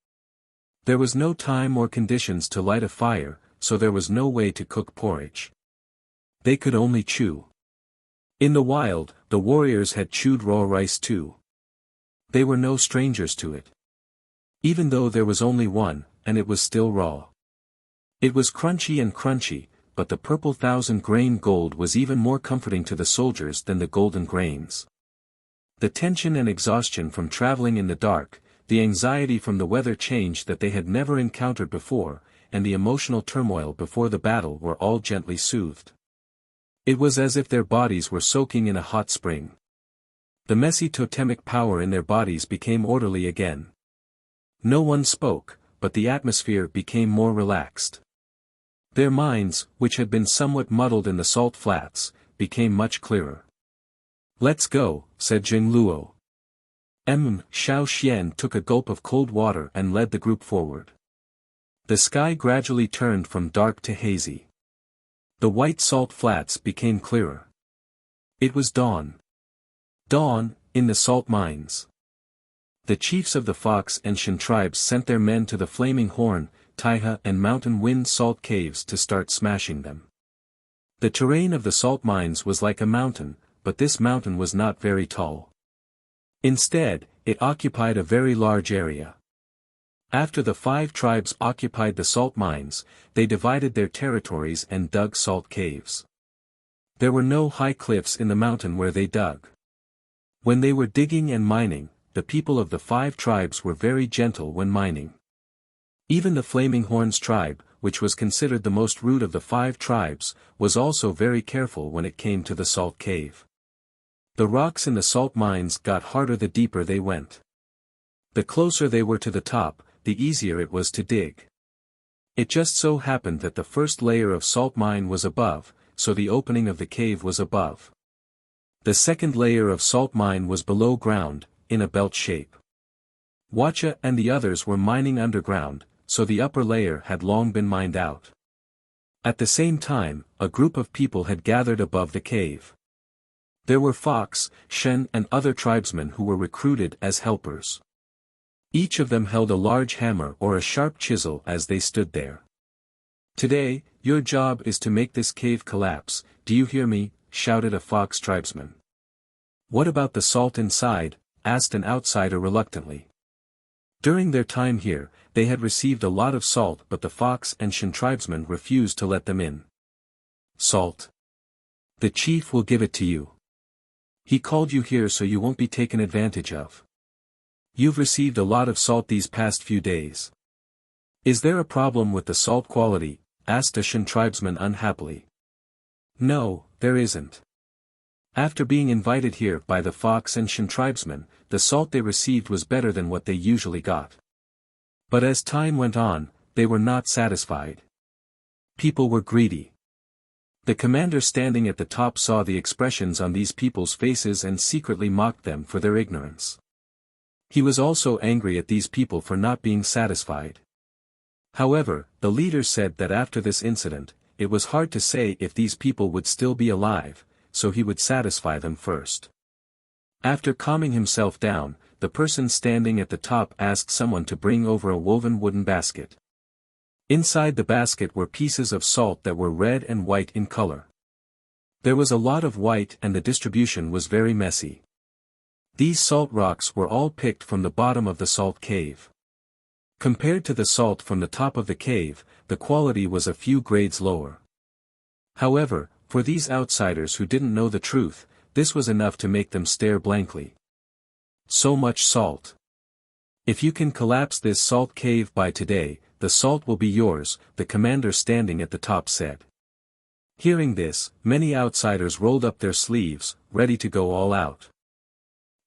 There was no time or conditions to light a fire, so there was no way to cook porridge. They could only chew. In the wild, the warriors had chewed raw rice too. They were no strangers to it. Even though there was only one, and it was still raw. It was crunchy, but the purple 1,000-grain gold was even more comforting to the soldiers than the golden grains. The tension and exhaustion from traveling in the dark, the anxiety from the weather change that they had never encountered before, and the emotional turmoil before the battle were all gently soothed. It was as if their bodies were soaking in a hot spring. The messy totemic power in their bodies became orderly again. No one spoke, but the atmosphere became more relaxed. Their minds, which had been somewhat muddled in the salt flats, became much clearer. "Let's go," said Zheng Luo. Xiao Xian took a gulp of cold water and led the group forward. The sky gradually turned from dark to hazy. The white salt flats became clearer. It was dawn. Dawn, in the salt mines. The chiefs of the Fox and Shan tribes sent their men to the Flaming Horn, Taiha and Mountain Wind salt caves to start smashing them. The terrain of the salt mines was like a mountain, but this mountain was not very tall. Instead, it occupied a very large area. After the 5 tribes occupied the salt mines, they divided their territories and dug salt caves. There were no high cliffs in the mountain where they dug. When they were digging and mining, the people of the 5 tribes were very gentle when mining. Even the Flaming Horns tribe, which was considered the most rude of the 5 tribes, was also very careful when it came to the salt cave. The rocks in the salt mines got harder the deeper they went. The closer they were to the top, the easier it was to dig. It just so happened that the first layer of salt mine was above, so the opening of the cave was above. The second layer of salt mine was below ground, in a belt shape. Wuxia and the others were mining underground, so the upper layer had long been mined out. At the same time, a group of people had gathered above the cave. There were Fox, Shen and other tribesmen who were recruited as helpers. Each of them held a large hammer or a sharp chisel as they stood there. "Today, your job is to make this cave collapse, do you hear me?" shouted a Fox tribesman. "What about the salt inside?" asked an outsider reluctantly. During their time here, they had received a lot of salt, but the Fox and Shen tribesmen refused to let them in. "Salt? The chief will give it to you. He called you here so you won't be taken advantage of. You've received a lot of salt these past few days. Is there a problem with the salt quality?" asked a Shen tribesman unhappily. "No, there isn't. After being invited here by the Fox and Shen tribesmen, the salt they received was better than what they usually got. But as time went on, they were not satisfied. People were greedy. The commander standing at the top saw the expressions on these people's faces and secretly mocked them for their ignorance. He was also angry at these people for not being satisfied. However, the leader said that after this incident, it was hard to say if these people would still be alive, so he would satisfy them first. After calming himself down, the person standing at the top asked someone to bring over a woven wooden basket. Inside the basket were pieces of salt that were red and white in color. There was a lot of white and the distribution was very messy. These salt rocks were all picked from the bottom of the salt cave. Compared to the salt from the top of the cave, the quality was a few grades lower. However, for these outsiders who didn't know the truth, this was enough to make them stare blankly. So much salt. If you can collapse this salt cave by today, the salt will be yours, the commander standing at the top said. Hearing this, many outsiders rolled up their sleeves, ready to go all out.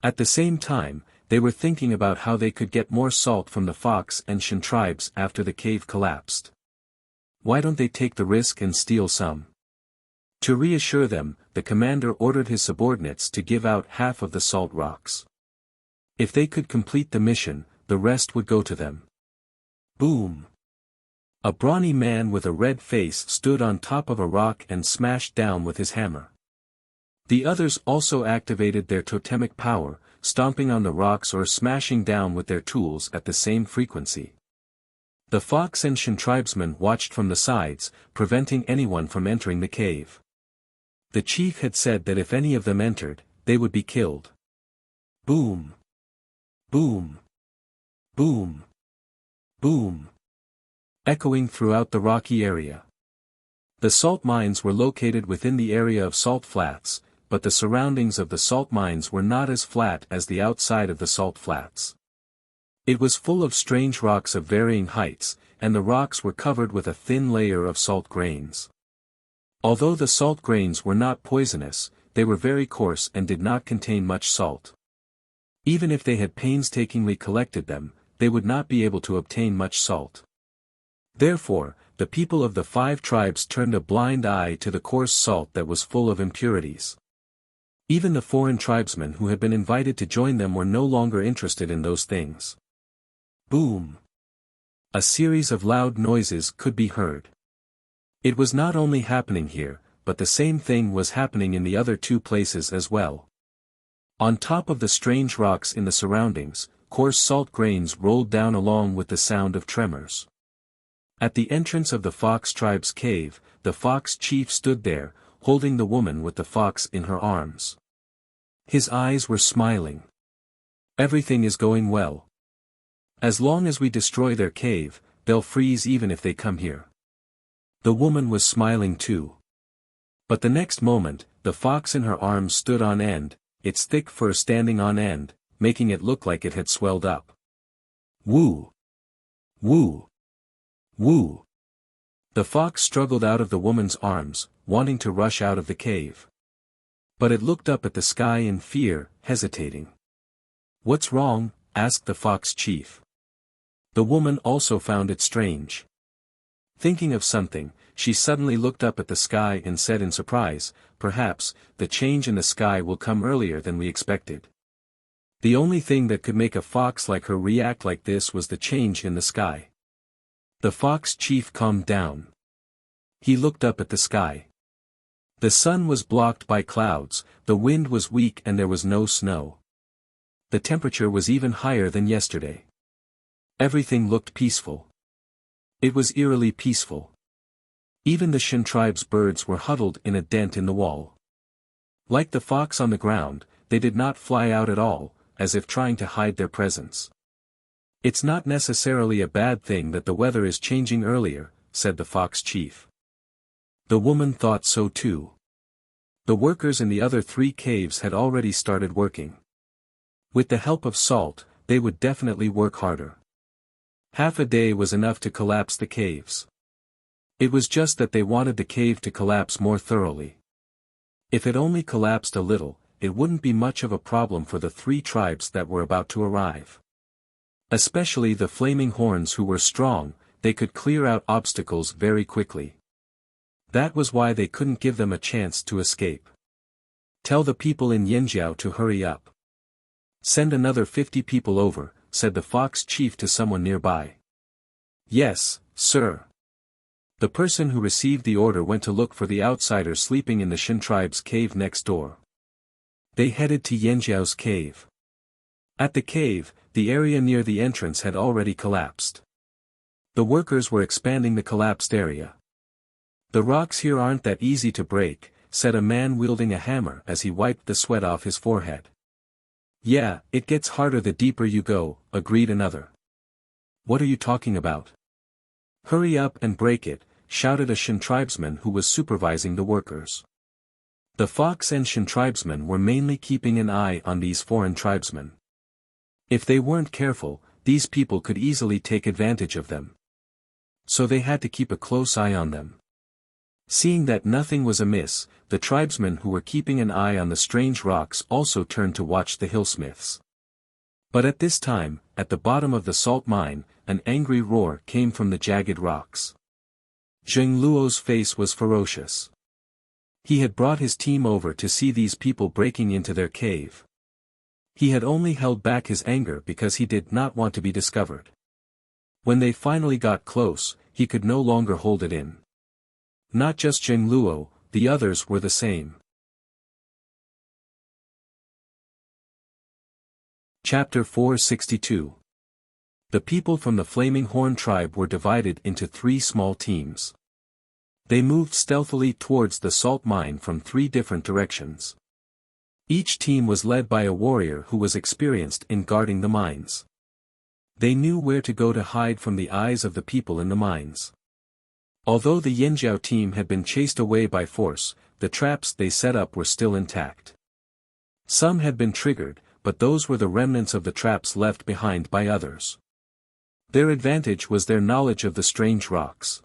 At the same time, they were thinking about how they could get more salt from the Fox and Shen tribes after the cave collapsed. Why don't they take the risk and steal some? To reassure them, the commander ordered his subordinates to give out half of the salt rocks. If they could complete the mission, the rest would go to them. Boom! A brawny man with a red face stood on top of a rock and smashed down with his hammer. The others also activated their totemic power, stomping on the rocks or smashing down with their tools at the same frequency. The Fox and Shen tribesmen watched from the sides, preventing anyone from entering the cave. The chief had said that if any of them entered, they would be killed. Boom! Boom! Boom! Boom! Echoing throughout the rocky area. The salt mines were located within the area of salt flats, but the surroundings of the salt mines were not as flat as the outside of the salt flats. It was full of strange rocks of varying heights, and the rocks were covered with a thin layer of salt grains. Although the salt grains were not poisonous, they were very coarse and did not contain much salt. Even if they had painstakingly collected them, they would not be able to obtain much salt. Therefore, the people of the 5 tribes turned a blind eye to the coarse salt that was full of impurities. Even the foreign tribesmen who had been invited to join them were no longer interested in those things. Boom! A series of loud noises could be heard. It was not only happening here, but the same thing was happening in the other 2 places as well. On top of the strange rocks in the surroundings, coarse salt grains rolled down along with the sound of tremors. At the entrance of the Fox tribe's cave, the Fox chief stood there, holding the woman with the fox in her arms. His eyes were smiling. Everything is going well. As long as we destroy their cave, they'll freeze even if they come here. The woman was smiling too. But the next moment, the fox in her arms stood on end, its thick fur standing on end, making it look like it had swelled up. Woo! Woo! Woo! The fox struggled out of the woman's arms, wanting to rush out of the cave. But it looked up at the sky in fear, hesitating. "What's wrong?" asked the fox chief. The woman also found it strange. Thinking of something, she suddenly looked up at the sky and said in surprise, "Perhaps, the change in the sky will come earlier than we expected." The only thing that could make a fox like her react like this was the change in the sky. The fox chief calmed down. He looked up at the sky. The sun was blocked by clouds, the wind was weak and there was no snow. The temperature was even higher than yesterday. Everything looked peaceful. It was eerily peaceful. Even the Shin tribe's birds were huddled in a dent in the wall. Like the fox on the ground, they did not fly out at all, as if trying to hide their presence. "It's not necessarily a bad thing that the weather is changing earlier," said the fox chief. The woman thought so too. The workers in the other 3 caves had already started working. With the help of salt, they would definitely work harder. Half a day was enough to collapse the caves. It was just that they wanted the cave to collapse more thoroughly. If it only collapsed a little, it wouldn't be much of a problem for the 3 tribes that were about to arrive. Especially the Flaming Horns who were strong, they could clear out obstacles very quickly. That was why they couldn't give them a chance to escape. "Tell the people in Yanjiao to hurry up. Send another 50 people over," said the fox chief to someone nearby. "Yes, sir." The person who received the order went to look for the outsiders sleeping in the Shin tribe's cave next door. They headed to Yanjiao's cave. At the cave, the area near the entrance had already collapsed. The workers were expanding the collapsed area. "The rocks here aren't that easy to break," said a man wielding a hammer as he wiped the sweat off his forehead. "Yeah, it gets harder the deeper you go," agreed another. "What are you talking about?" "Hurry up and break it," shouted a Shin tribesman who was supervising the workers. The fox and Shin tribesmen were mainly keeping an eye on these foreign tribesmen. If they weren't careful, these people could easily take advantage of them. So they had to keep a close eye on them. Seeing that nothing was amiss, the tribesmen who were keeping an eye on the strange rocks also turned to watch the hillsmiths. But at this time, at the bottom of the salt mine, an angry roar came from the jagged rocks. Zheng Luo's face was ferocious. He had brought his team over to see these people breaking into their cave. He had only held back his anger because he did not want to be discovered. When they finally got close, he could no longer hold it in. Not just Zheng Luo, the others were the same. Chapter 462. The people from the Flaming Horn tribe were divided into 3 small teams. They moved stealthily towards the salt mine from 3 different directions. Each team was led by a warrior who was experienced in guarding the mines. They knew where to go to hide from the eyes of the people in the mines. Although the Yanjiao team had been chased away by force, the traps they set up were still intact. Some had been triggered, but those were the remnants of the traps left behind by others. Their advantage was their knowledge of the strange rocks.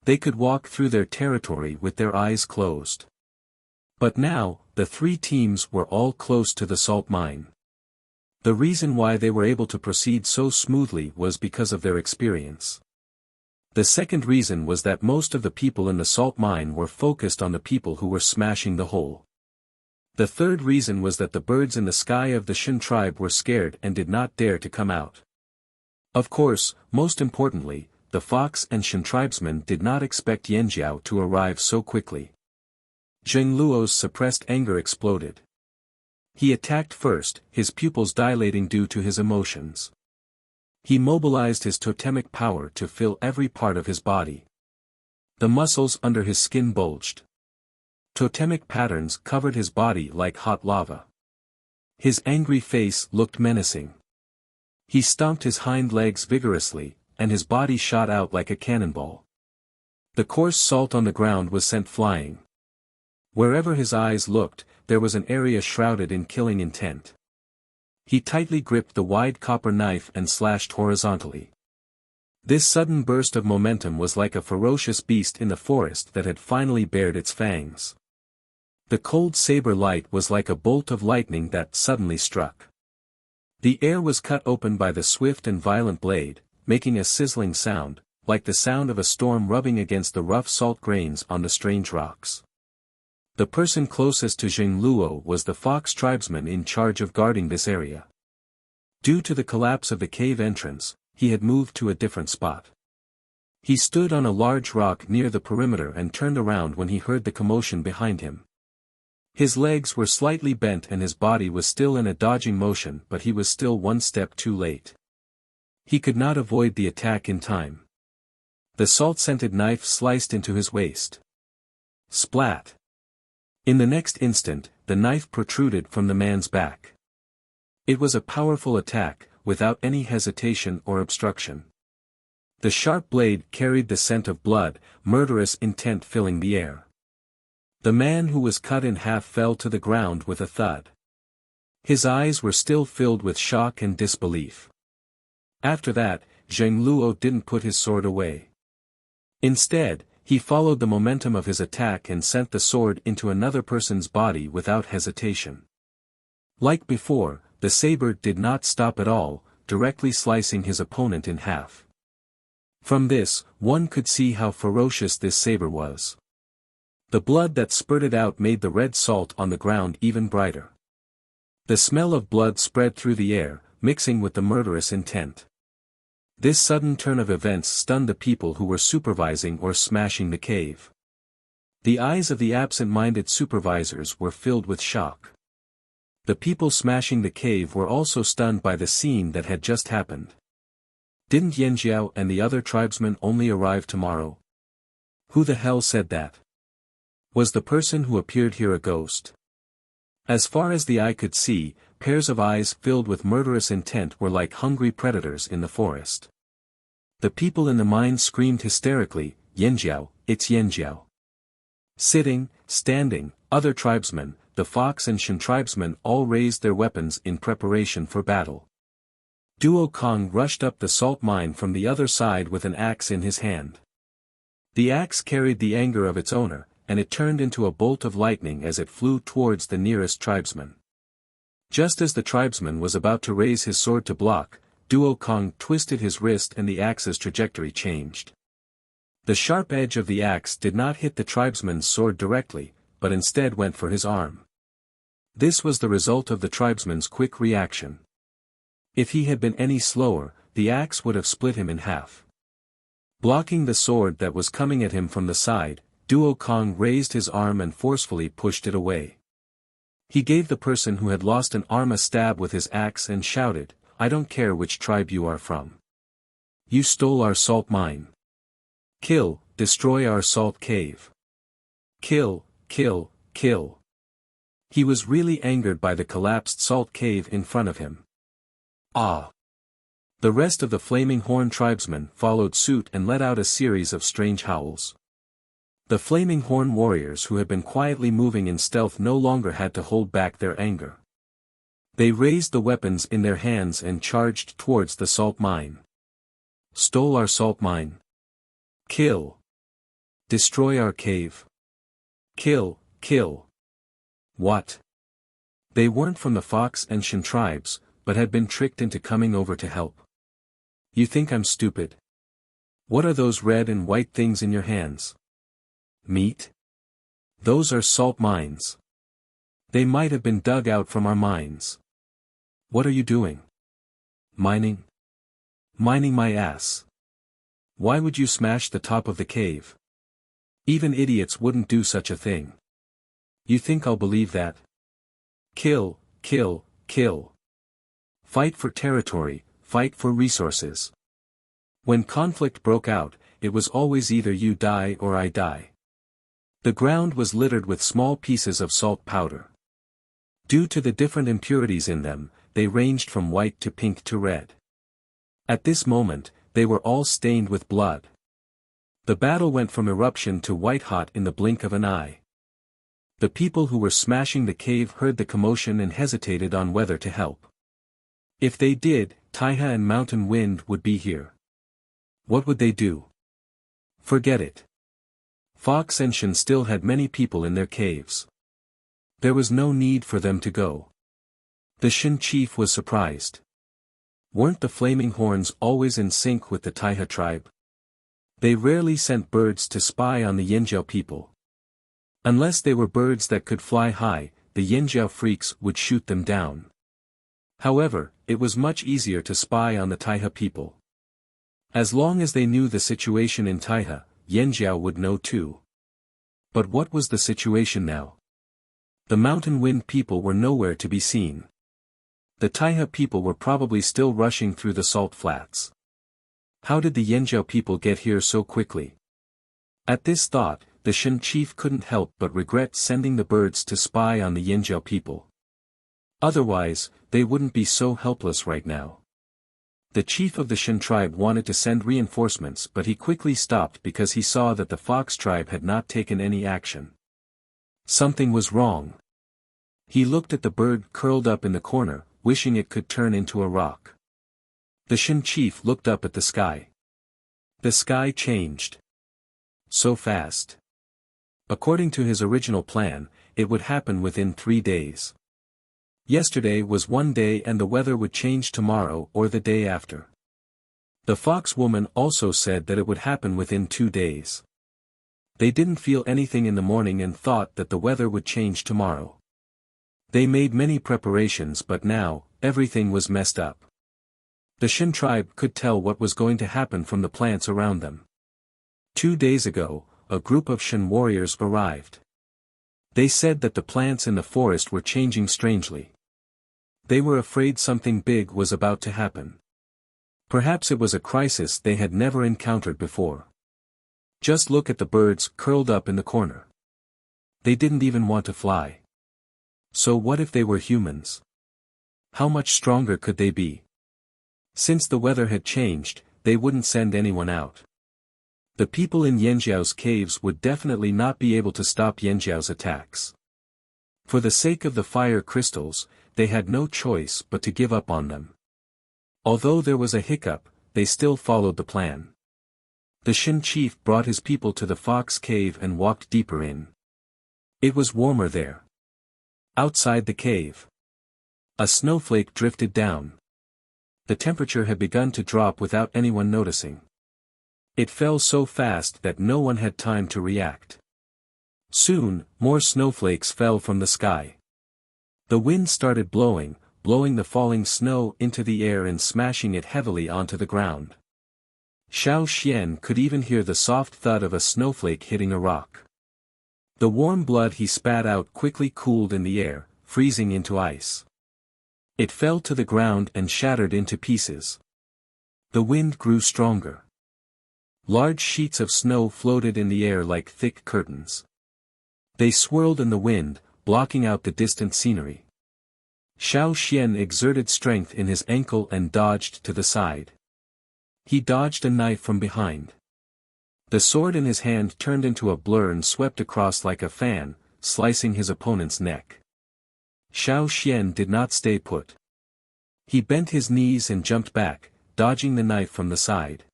They could walk through their territory with their eyes closed. But now, the 3 teams were all close to the salt mine. The reason why they were able to proceed so smoothly was because of their experience. The second reason was that most of the people in the salt mine were focused on the people who were smashing the hole. The third reason was that the birds in the sky of the Shin tribe were scared and did not dare to come out. Of course, most importantly, the fox and Shin tribesmen did not expect Yanjiao to arrive so quickly. Zheng Luo's suppressed anger exploded. He attacked first, his pupils dilating due to his emotions. He mobilized his totemic power to fill every part of his body. The muscles under his skin bulged. Totemic patterns covered his body like hot lava. His angry face looked menacing. He stomped his hind legs vigorously, and his body shot out like a cannonball. The coarse salt on the ground was sent flying. Wherever his eyes looked, there was an area shrouded in killing intent. He tightly gripped the wide copper knife and slashed horizontally. This sudden burst of momentum was like a ferocious beast in the forest that had finally bared its fangs. The cold saber light was like a bolt of lightning that suddenly struck. The air was cut open by the swift and violent blade, making a sizzling sound, like the sound of a storm rubbing against the rough salt grains on the strange rocks. The person closest to Zheng Luo was the fox tribesman in charge of guarding this area. Due to the collapse of the cave entrance, he had moved to a different spot. He stood on a large rock near the perimeter and turned around when he heard the commotion behind him. His legs were slightly bent and his body was still in a dodging motion, but he was still one step too late. He could not avoid the attack in time. The salt-scented knife sliced into his waist. Splat! In the next instant, the knife protruded from the man's back. It was a powerful attack, without any hesitation or obstruction. The sharp blade carried the scent of blood, murderous intent filling the air. The man who was cut in half fell to the ground with a thud. His eyes were still filled with shock and disbelief. After that, Zheng Luo didn't put his sword away. Instead, he followed the momentum of his attack and sent the sword into another person's body without hesitation. Like before, the saber did not stop at all, directly slicing his opponent in half. From this, one could see how ferocious this saber was. The blood that spurted out made the red salt on the ground even brighter. The smell of blood spread through the air, mixing with the murderous intent. This sudden turn of events stunned the people who were supervising or smashing the cave. The eyes of the absent-minded supervisors were filled with shock. The people smashing the cave were also stunned by the scene that had just happened. Didn't Yanjiao and the other tribesmen only arrive tomorrow? Who the hell said that? Was the person who appeared here a ghost? As far as the eye could see, pairs of eyes filled with murderous intent were like hungry predators in the forest. The people in the mine screamed hysterically, "Yanjiao, it's Yanjiao!" Sitting, standing, other tribesmen, the Fox and Shan tribesmen all raised their weapons in preparation for battle. Duo Kong rushed up the salt mine from the other side with an axe in his hand. The axe carried the anger of its owner, and it turned into a bolt of lightning as it flew towards the nearest tribesman. Just as the tribesman was about to raise his sword to block, Duo Kong twisted his wrist and the axe's trajectory changed. The sharp edge of the axe did not hit the tribesman's sword directly, but instead went for his arm. This was the result of the tribesman's quick reaction. If he had been any slower, the axe would have split him in half. Blocking the sword that was coming at him from the side, Duo Kong raised his arm and forcefully pushed it away. He gave the person who had lost an arm a stab with his axe and shouted, "I don't care which tribe you are from. You stole our salt mine. Kill, destroy our salt cave. Kill, kill, kill." He was really angered by the collapsed salt cave in front of him. Ah! The rest of the Flaming Horn tribesmen followed suit and let out a series of strange howls. The Flaming Horn warriors who had been quietly moving in stealth no longer had to hold back their anger. They raised the weapons in their hands and charged towards the salt mine. Stole our salt mine. Kill. Destroy our cave. Kill, kill. What? They weren't from the Fox and Shan tribes, but had been tricked into coming over to help. You think I'm stupid? What are those red and white things in your hands? Meat? Those are salt mines. They might have been dug out from our mines. What are you doing? Mining? Mining my ass. Why would you smash the top of the cave? Even idiots wouldn't do such a thing. You think I'll believe that? Kill, kill, kill. Fight for territory, fight for resources. When conflict broke out, it was always either you die or I die. The ground was littered with small pieces of salt powder. Due to the different impurities in them, they ranged from white to pink to red. At this moment, they were all stained with blood. The battle went from eruption to white-hot in the blink of an eye. The people who were smashing the cave heard the commotion and hesitated on whether to help. If they did, Taiha and Mountain Wind would be here. What would they do? Forget it. Fox and Shen still had many people in their caves. There was no need for them to go. The Shen chief was surprised. Weren't the flaming horns always in sync with the Taiha tribe? They rarely sent birds to spy on the Yanjiao people. Unless they were birds that could fly high, the Yanjiao freaks would shoot them down. However, it was much easier to spy on the Taiha people. As long as they knew the situation in Taiha, Yanjiao would know too. But what was the situation now? The mountain wind people were nowhere to be seen. The Taiha people were probably still rushing through the salt flats. How did the Yanjiao people get here so quickly? At this thought, the Shen chief couldn't help but regret sending the birds to spy on the Yanjiao people. Otherwise, they wouldn't be so helpless right now. The chief of the Shen tribe wanted to send reinforcements, but he quickly stopped because he saw that the Fox tribe had not taken any action. Something was wrong. He looked at the bird curled up in the corner, wishing it could turn into a rock. The Shen chief looked up at the sky. The sky changed. So fast. According to his original plan, it would happen within 3 days. Yesterday was one day and the weather would change tomorrow or the day after. The fox woman also said that it would happen within 2 days. They didn't feel anything in the morning and thought that the weather would change tomorrow. They made many preparations, but now, everything was messed up. The Shen tribe could tell what was going to happen from the plants around them. 2 days ago, a group of Shen warriors arrived. They said that the plants in the forest were changing strangely. They were afraid something big was about to happen. Perhaps it was a crisis they had never encountered before. Just look at the birds curled up in the corner. They didn't even want to fly. So what if they were humans? How much stronger could they be? Since the weather had changed, they wouldn't send anyone out. The people in Yanjiao's caves would definitely not be able to stop Yanjiao's attacks. For the sake of the fire crystals, they had no choice but to give up on them. Although there was a hiccup, they still followed the plan. The Shen chief brought his people to the fox cave and walked deeper in. It was warmer there. Outside the cave, a snowflake drifted down. The temperature had begun to drop without anyone noticing. It fell so fast that no one had time to react. Soon, more snowflakes fell from the sky. The wind started blowing the falling snow into the air and smashing it heavily onto the ground. Xiao Xian could even hear the soft thud of a snowflake hitting a rock. The warm blood he spat out quickly cooled in the air, freezing into ice. It fell to the ground and shattered into pieces. The wind grew stronger. Large sheets of snow floated in the air like thick curtains. They swirled in the wind, blocking out the distant scenery. Xiao Xian exerted strength in his ankle and dodged to the side. He dodged a knife from behind. The sword in his hand turned into a blur and swept across like a fan, slicing his opponent's neck. Xiao Xian did not stay put. He bent his knees and jumped back, dodging the knife from the side.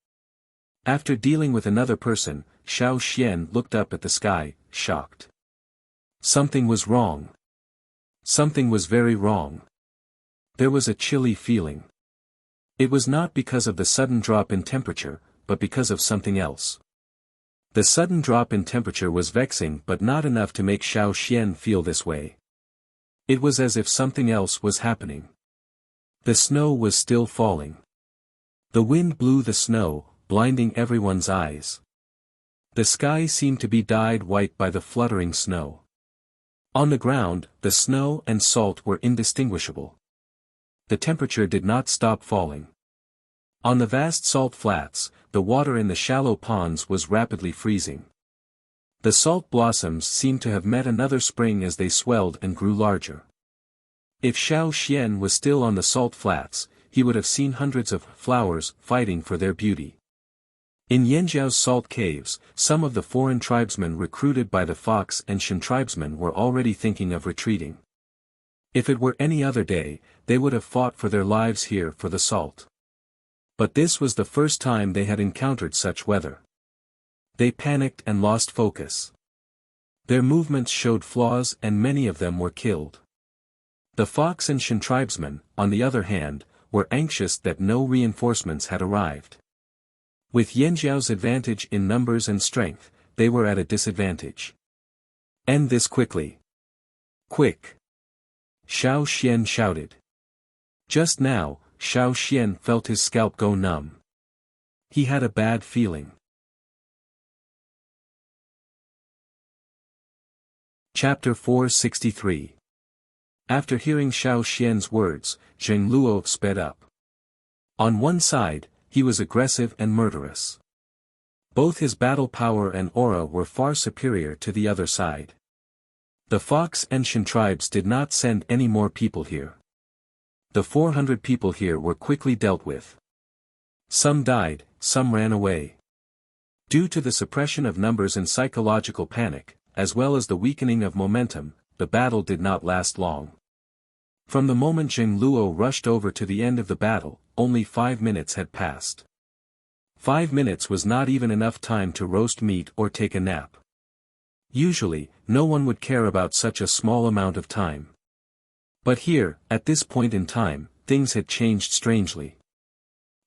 After dealing with another person, Xiao Xian looked up at the sky, shocked. Something was wrong. Something was very wrong. There was a chilly feeling. It was not because of the sudden drop in temperature, but because of something else. The sudden drop in temperature was vexing but not enough to make Xiao Xian feel this way. It was as if something else was happening. The snow was still falling. The wind blew the snow, blinding everyone's eyes. The sky seemed to be dyed white by the fluttering snow. On the ground, the snow and salt were indistinguishable. The temperature did not stop falling. On the vast salt flats, the water in the shallow ponds was rapidly freezing. The salt blossoms seemed to have met another spring as they swelled and grew larger. If Xiao Xian was still on the salt flats, he would have seen hundreds of flowers fighting for their beauty. In Yanjiao's salt caves, some of the foreign tribesmen recruited by the Fox and Shen tribesmen were already thinking of retreating. If it were any other day, they would have fought for their lives here for the salt. But this was the first time they had encountered such weather. They panicked and lost focus. Their movements showed flaws and many of them were killed. The Fox and Shan tribesmen, on the other hand, were anxious that no reinforcements had arrived. With Yanjiao's advantage in numbers and strength, they were at a disadvantage. End this quickly. Quick! Xiao Xian shouted. Just now, Xiao Xian felt his scalp go numb. He had a bad feeling. Chapter 463. After hearing Xiao Xian's words, Zheng Luo sped up. On one side, he was aggressive and murderous. Both his battle power and aura were far superior to the other side. The Fox and Shan tribes did not send any more people here. The 400 people here were quickly dealt with. Some died, some ran away. Due to the suppression of numbers and psychological panic, as well as the weakening of momentum, the battle did not last long. From the moment Zheng Luo rushed over to the end of the battle, only 5 minutes had passed. 5 minutes was not even enough time to roast meat or take a nap. Usually, no one would care about such a small amount of time. But here, at this point in time, things had changed strangely.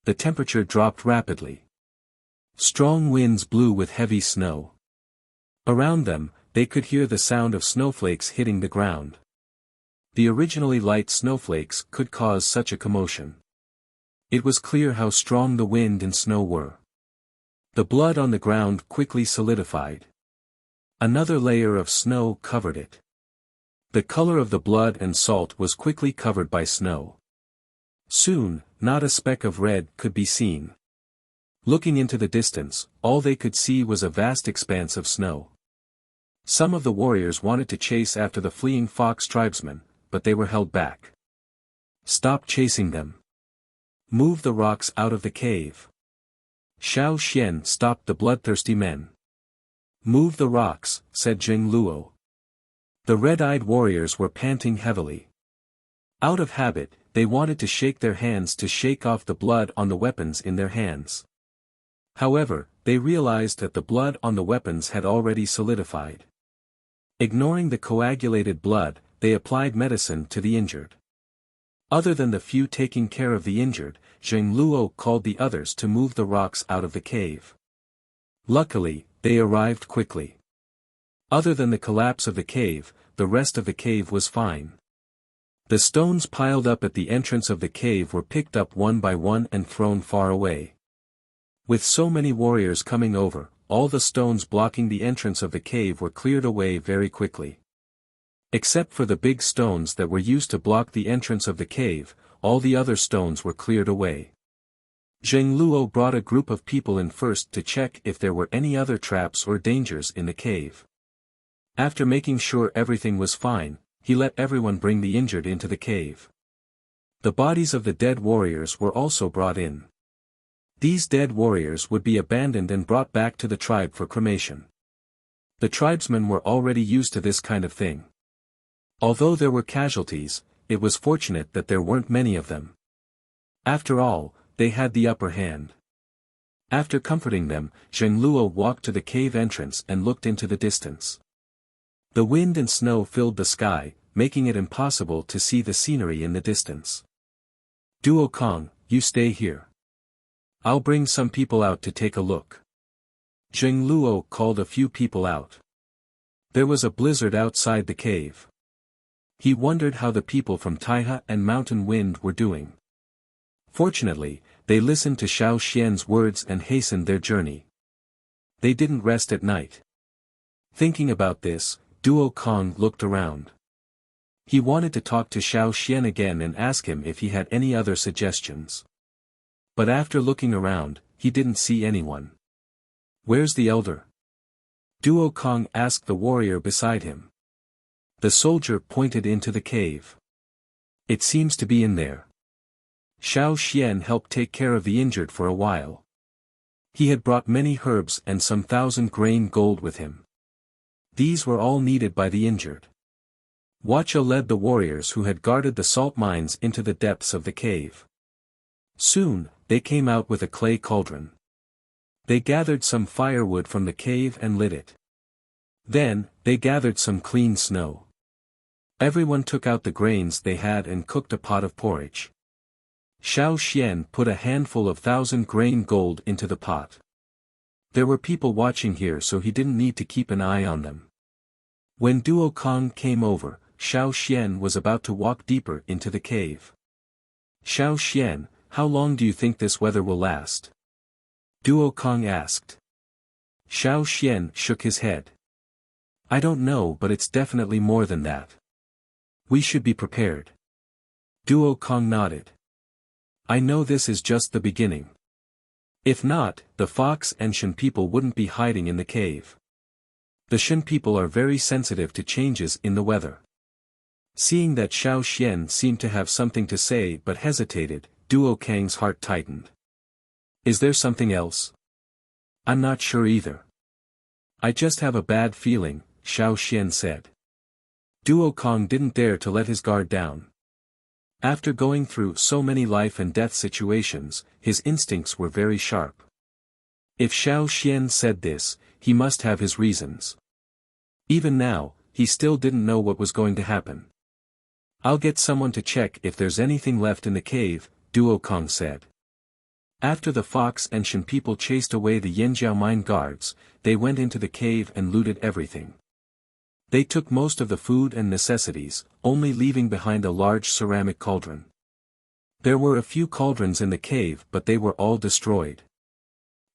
The temperature dropped rapidly. Strong winds blew with heavy snow. Around them, they could hear the sound of snowflakes hitting the ground. The originally light snowflakes could cause such a commotion. It was clear how strong the wind and snow were. The blood on the ground quickly solidified. Another layer of snow covered it. The color of the blood and salt was quickly covered by snow. Soon, not a speck of red could be seen. Looking into the distance, all they could see was a vast expanse of snow. Some of the warriors wanted to chase after the fleeing Fox tribesmen, but they were held back. Stop chasing them. Move the rocks out of the cave. Xiao Xian stopped the bloodthirsty men. Move the rocks, said Zheng Luo. The red-eyed warriors were panting heavily. Out of habit, they wanted to shake their hands to shake off the blood on the weapons in their hands. However, they realized that the blood on the weapons had already solidified. Ignoring the coagulated blood, they applied medicine to the injured. Other than the few taking care of the injured, Zheng Luo called the others to move the rocks out of the cave. Luckily, they arrived quickly. Other than the collapse of the cave, the rest of the cave was fine. The stones piled up at the entrance of the cave were picked up one by one and thrown far away. With so many warriors coming over, all the stones blocking the entrance of the cave were cleared away very quickly. Except for the big stones that were used to block the entrance of the cave, all the other stones were cleared away. Zheng Luo brought a group of people in first to check if there were any other traps or dangers in the cave. After making sure everything was fine, he let everyone bring the injured into the cave. The bodies of the dead warriors were also brought in. These dead warriors would be abandoned and brought back to the tribe for cremation. The tribesmen were already used to this kind of thing. Although there were casualties, it was fortunate that there weren't many of them. After all, they had the upper hand. After comforting them, Zheng Luo walked to the cave entrance and looked into the distance. The wind and snow filled the sky, making it impossible to see the scenery in the distance. Duo Kong, you stay here. I'll bring some people out to take a look. Zheng Luo called a few people out. There was a blizzard outside the cave. He wondered how the people from Taiha and Mountain Wind were doing. Fortunately, they listened to Xiao Xian's words and hastened their journey. They didn't rest at night. Thinking about this, Duo Kong looked around. He wanted to talk to Xiao Xian again and ask him if he had any other suggestions. But after looking around, he didn't see anyone. Where's the elder? Duo Kong asked the warrior beside him. The soldier pointed into the cave. It seems to be in there. Xiao Xian helped take care of the injured for a while. He had brought many herbs and some 1,000 grain gold with him. These were all needed by the injured. Wuxia led the warriors who had guarded the salt mines into the depths of the cave. Soon, they came out with a clay cauldron. They gathered some firewood from the cave and lit it. Then, they gathered some clean snow. Everyone took out the grains they had and cooked a pot of porridge. Xiao Xian put a handful of 1,000-grain gold into the pot. There were people watching here, so he didn't need to keep an eye on them. When Duo Kong came over, Xiao Xian was about to walk deeper into the cave. "Xiao Xian, how long do you think this weather will last?" Duo Kong asked. Xiao Xian shook his head. "I don't know, but it's definitely more than that. We should be prepared." Duo Kong nodded. "I know this is just the beginning. If not, the Fox and Shen people wouldn't be hiding in the cave. The Shen people are very sensitive to changes in the weather." Seeing that Xiao Xian seemed to have something to say but hesitated, Duo Kang's heart tightened. "Is there something else?" "I'm not sure either. I just have a bad feeling," Xiao Xian said. Duo Kong didn't dare to let his guard down. After going through so many life and death situations, his instincts were very sharp. If Xiao Xian said this, he must have his reasons. Even now, he still didn't know what was going to happen. "I'll get someone to check if there's anything left in the cave," Duo Kong said. After the Fox and Shen people chased away the Yanjiao mine guards, they went into the cave and looted everything. They took most of the food and necessities, only leaving behind a large ceramic cauldron. There were a few cauldrons in the cave, but they were all destroyed.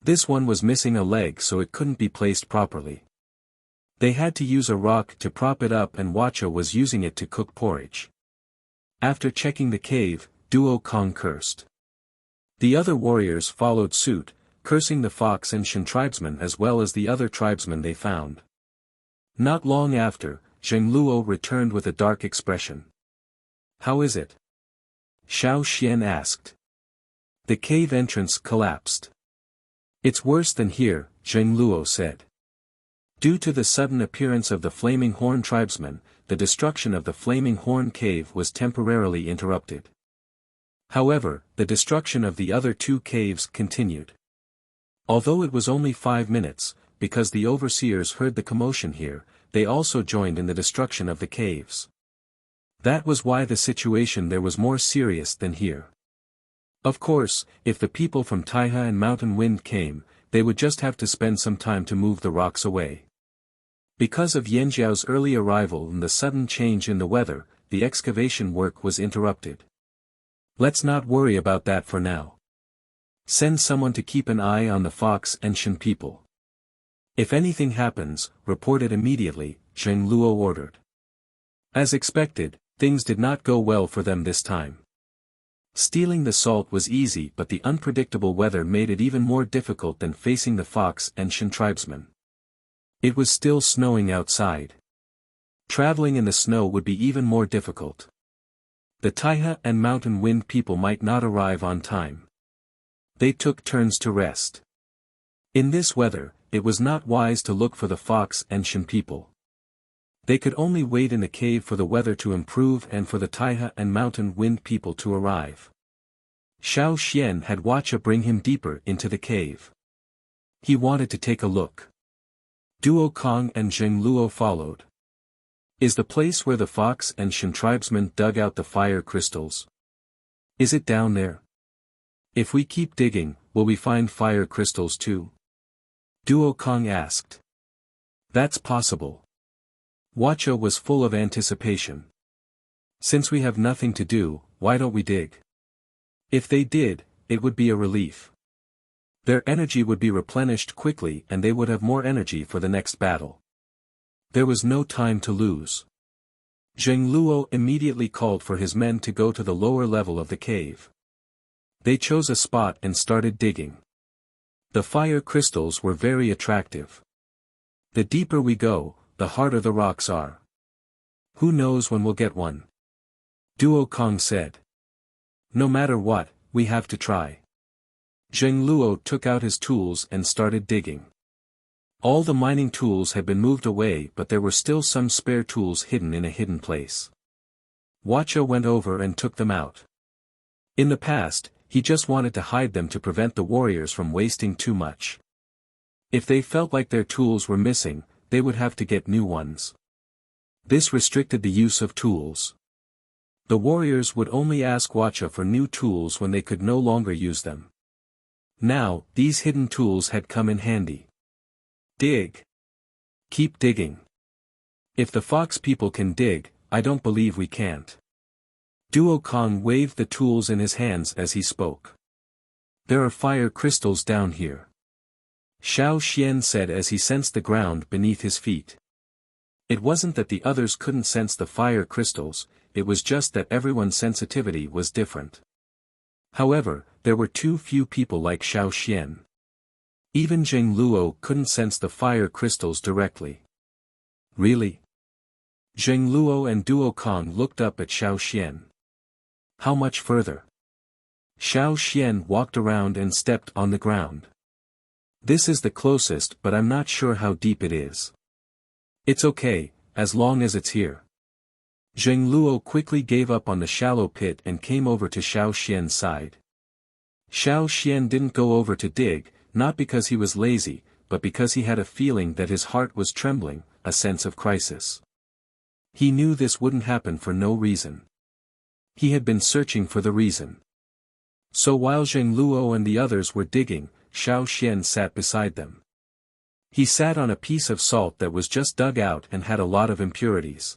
This one was missing a leg, so it couldn't be placed properly. They had to use a rock to prop it up, and Wuxia was using it to cook porridge. After checking the cave, Duo Kong cursed. The other warriors followed suit, cursing the Fox and Shen tribesmen as well as the other tribesmen they found. Not long after, Zheng Luo returned with a dark expression. "How is it?" Xiao Xian asked. "The cave entrance collapsed." "It's worse than here," Zheng Luo said. Due to the sudden appearance of the Flaming Horn tribesmen, the destruction of the Flaming Horn cave was temporarily interrupted. However, the destruction of the other two caves continued. Although it was only 5 minutes, because the overseers heard the commotion here, they also joined in the destruction of the caves. That was why the situation there was more serious than here. Of course, if the people from Taiha and Mountain Wind came, they would just have to spend some time to move the rocks away. Because of Yanjiao's early arrival and the sudden change in the weather, the excavation work was interrupted. "Let's not worry about that for now. Send someone to keep an eye on the Fox and Shen people. If anything happens, report it immediately," Zheng Luo ordered. As expected, things did not go well for them this time. Stealing the salt was easy, but the unpredictable weather made it even more difficult than facing the Fox and Shen tribesmen. It was still snowing outside. Traveling in the snow would be even more difficult. The Taiha and Mountain Wind people might not arrive on time. They took turns to rest. In this weather, it was not wise to look for the Fox and Shen people. They could only wait in the cave for the weather to improve and for the Taiha and Mountain Wind people to arrive. Xiao Xian had Wuxia bring him deeper into the cave. He wanted to take a look. Duo Kong and Zheng Luo followed. "Is the place where the Fox and Shen tribesmen dug out the fire crystals? Is it down there? If we keep digging, will we find fire crystals too?" Duo Kong asked. "That's possible." Wuxia was full of anticipation. "Since we have nothing to do, why don't we dig?" If they did, it would be a relief. Their energy would be replenished quickly and they would have more energy for the next battle. There was no time to lose. Zheng Luo immediately called for his men to go to the lower level of the cave. They chose a spot and started digging. The fire crystals were very attractive. The deeper we go, the harder the rocks are. "Who knows when we'll get one?" Duo Kong said. "No matter what, we have to try." Zheng Luo took out his tools and started digging. All the mining tools had been moved away, but there were still some spare tools hidden in a hidden place. Wuxia went over and took them out. In the past, he just wanted to hide them to prevent the warriors from wasting too much. If they felt like their tools were missing, they would have to get new ones. This restricted the use of tools. The warriors would only ask Wuxia for new tools when they could no longer use them. Now, these hidden tools had come in handy. Dig. Keep digging. If the fox people can dig, I don't believe we can't. Duo Kong waved the tools in his hands as he spoke. There are fire crystals down here. Xiao Xian said as he sensed the ground beneath his feet. It wasn't that the others couldn't sense the fire crystals, it was just that everyone's sensitivity was different. However, there were too few people like Xiao Xian. Even Zheng Luo couldn't sense the fire crystals directly. Really? Zheng Luo and Duo Kong looked up at Xiao Xian. How much further? Xiao Xian walked around and stepped on the ground. This is the closest, but I'm not sure how deep it is. It's okay, as long as it's here. Zheng Luo quickly gave up on the shallow pit and came over to Xiao Xian's side. Xiao Xian didn't go over to dig, not because he was lazy, but because he had a feeling that his heart was trembling, a sense of crisis. He knew this wouldn't happen for no reason. He had been searching for the reason. So while Zheng Luo and the others were digging, Xiao Xian sat beside them. He sat on a piece of salt that was just dug out and had a lot of impurities.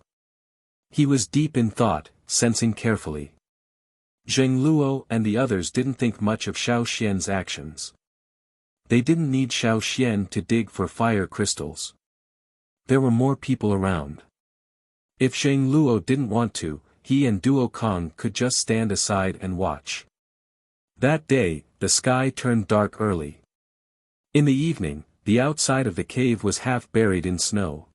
He was deep in thought, sensing carefully. Zheng Luo and the others didn't think much of Xiao Xian's actions. They didn't need Xiao Xian to dig for fire crystals. There were more people around. If Zheng Luo didn't want to, he and Duo Kong could just stand aside and watch. That day, the sky turned dark early. In the evening, the outside of the cave was half buried in snow.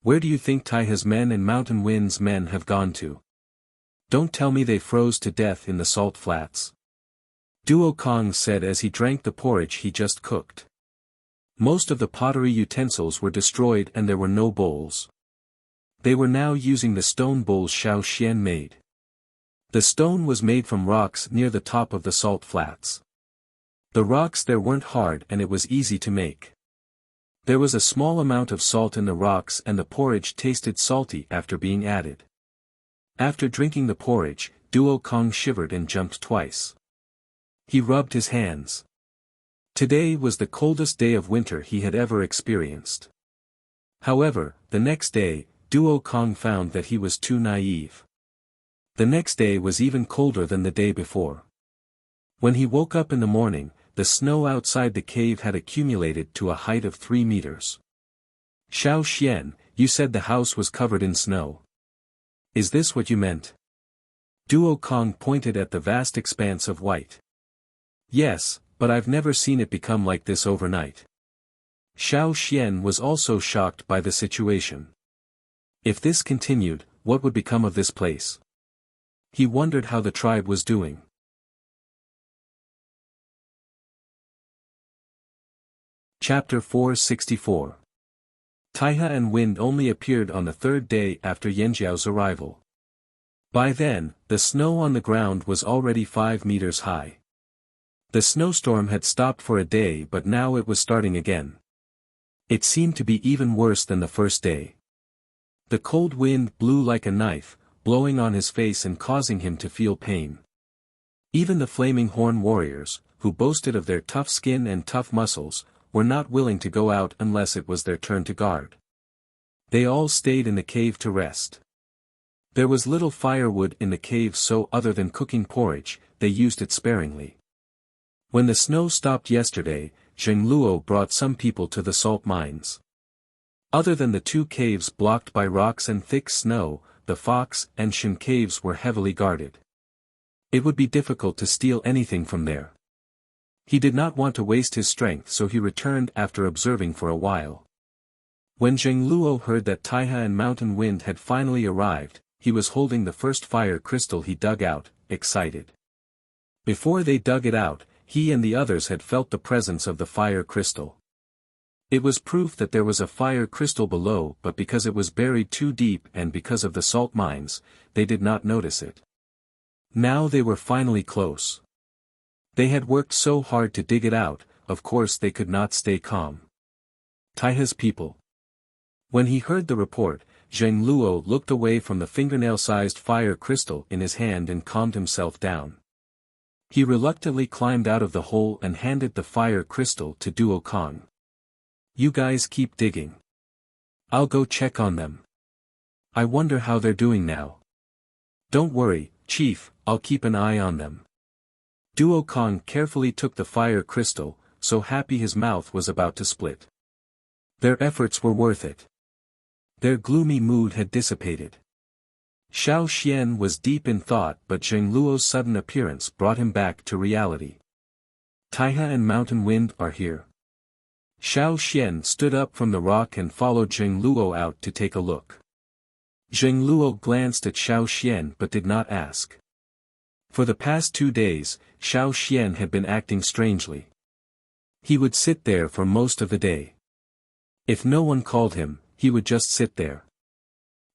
Where do you think Taiha's men and Mountain Wind's men have gone to? Don't tell me they froze to death in the salt flats. Duo Kong said as he drank the porridge he just cooked. Most of the pottery utensils were destroyed and there were no bowls. They were now using the stone bowls Xiao Xian made. The stone was made from rocks near the top of the salt flats. The rocks there weren't hard and it was easy to make. There was a small amount of salt in the rocks and the porridge tasted salty after being added. After drinking the porridge, Duo Kong shivered and jumped twice. He rubbed his hands. Today was the coldest day of winter he had ever experienced. However, the next day, Duo Kong found that he was too naive. The next day was even colder than the day before. When he woke up in the morning, the snow outside the cave had accumulated to a height of 3 meters. Xiao Xian, you said the house was covered in snow. Is this what you meant? Duo Kong pointed at the vast expanse of white. Yes, but I've never seen it become like this overnight. Xiao Xian was also shocked by the situation. If this continued, what would become of this place? He wondered how the tribe was doing. Chapter 464. Taiha and Wind only appeared on the third day after Yanjiao's arrival. By then, the snow on the ground was already 5 meters high. The snowstorm had stopped for a day but now it was starting again. It seemed to be even worse than the first day. The cold wind blew like a knife, blowing on his face and causing him to feel pain. Even the Flaming Horn warriors, who boasted of their tough skin and tough muscles, were not willing to go out unless it was their turn to guard. They all stayed in the cave to rest. There was little firewood in the cave, so other than cooking porridge, they used it sparingly. When the snow stopped yesterday, Zheng Luo brought some people to the salt mines. Other than the 2 caves blocked by rocks and thick snow, the Fox and Shen caves were heavily guarded. It would be difficult to steal anything from there. He did not want to waste his strength, so he returned after observing for a while. When Zheng Luo heard that Taiha and Mountain Wind had finally arrived, he was holding the first fire crystal he dug out, excited. Before they dug it out, he and the others had felt the presence of the fire crystal. It was proof that there was a fire crystal below, but because it was buried too deep and because of the salt mines, they did not notice it. Now they were finally close. They had worked so hard to dig it out, of course they could not stay calm. Taiha's people. When he heard the report, Zheng Luo looked away from the fingernail-sized fire crystal in his hand and calmed himself down. He reluctantly climbed out of the hole and handed the fire crystal to Duo Kong. You guys keep digging. I'll go check on them. I wonder how they're doing now. Don't worry, Chief, I'll keep an eye on them. Duo Kong carefully took the fire crystal, so happy his mouth was about to split. Their efforts were worth it. Their gloomy mood had dissipated. Xiao Xian was deep in thought, but Zheng Luo's sudden appearance brought him back to reality. Taiha and Mountain Wind are here. Xiao Xian stood up from the rock and followed Zheng Luo out to take a look. Zheng Luo glanced at Xiao Xian but did not ask. For the past 2 days, Xiao Xian had been acting strangely. He would sit there for most of the day. If no one called him, he would just sit there.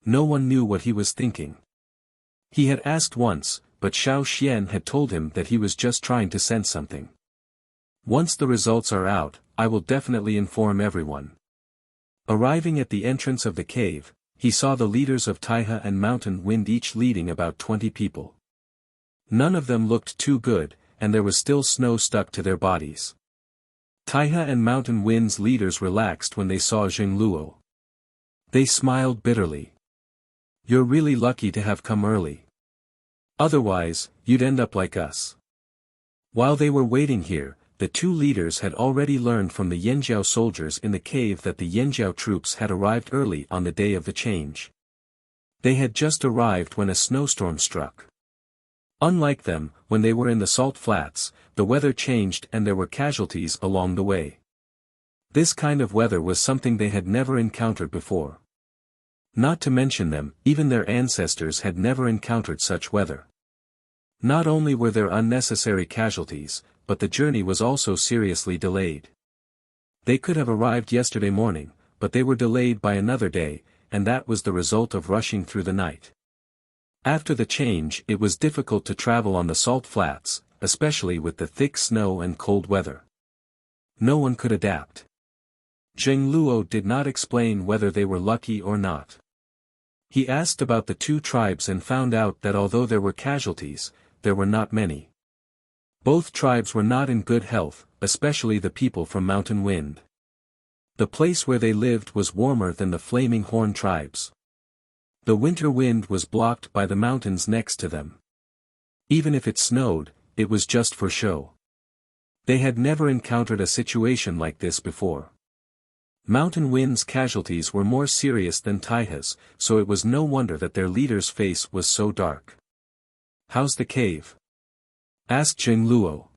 No one knew what he was thinking. He had asked once, but Xiao Xian had told him that he was just trying to sense something. Once the results are out, I will definitely inform everyone. Arriving at the entrance of the cave, he saw the leaders of Taiha and Mountain Wind each leading about 20 people. None of them looked too good, and there was still snow stuck to their bodies. Taiha and Mountain Wind's leaders relaxed when they saw Zheng Luo. They smiled bitterly. You're really lucky to have come early. Otherwise, you'd end up like us. While they were waiting here, the 2 leaders had already learned from the Yanjiao soldiers in the cave that the Yanjiao troops had arrived early on the day of the change. They had just arrived when a snowstorm struck. Unlike them, when they were in the salt flats, the weather changed and there were casualties along the way. This kind of weather was something they had never encountered before. Not to mention them, even their ancestors had never encountered such weather. Not only were there unnecessary casualties, but the journey was also seriously delayed. They could have arrived yesterday morning, but they were delayed by another day, and that was the result of rushing through the night. After the change, it was difficult to travel on the salt flats, especially with the thick snow and cold weather. No one could adapt. Zheng Luo did not explain whether they were lucky or not. He asked about the 2 tribes and found out that although there were casualties, there were not many. Both tribes were not in good health, especially the people from Mountain Wind. The place where they lived was warmer than the Flaming Horn tribes. The winter wind was blocked by the mountains next to them. Even if it snowed, it was just for show. They had never encountered a situation like this before. Mountain Wind's casualties were more serious than Taiha's, so it was no wonder that their leader's face was so dark. How's the cave? Asked Zheng Luo.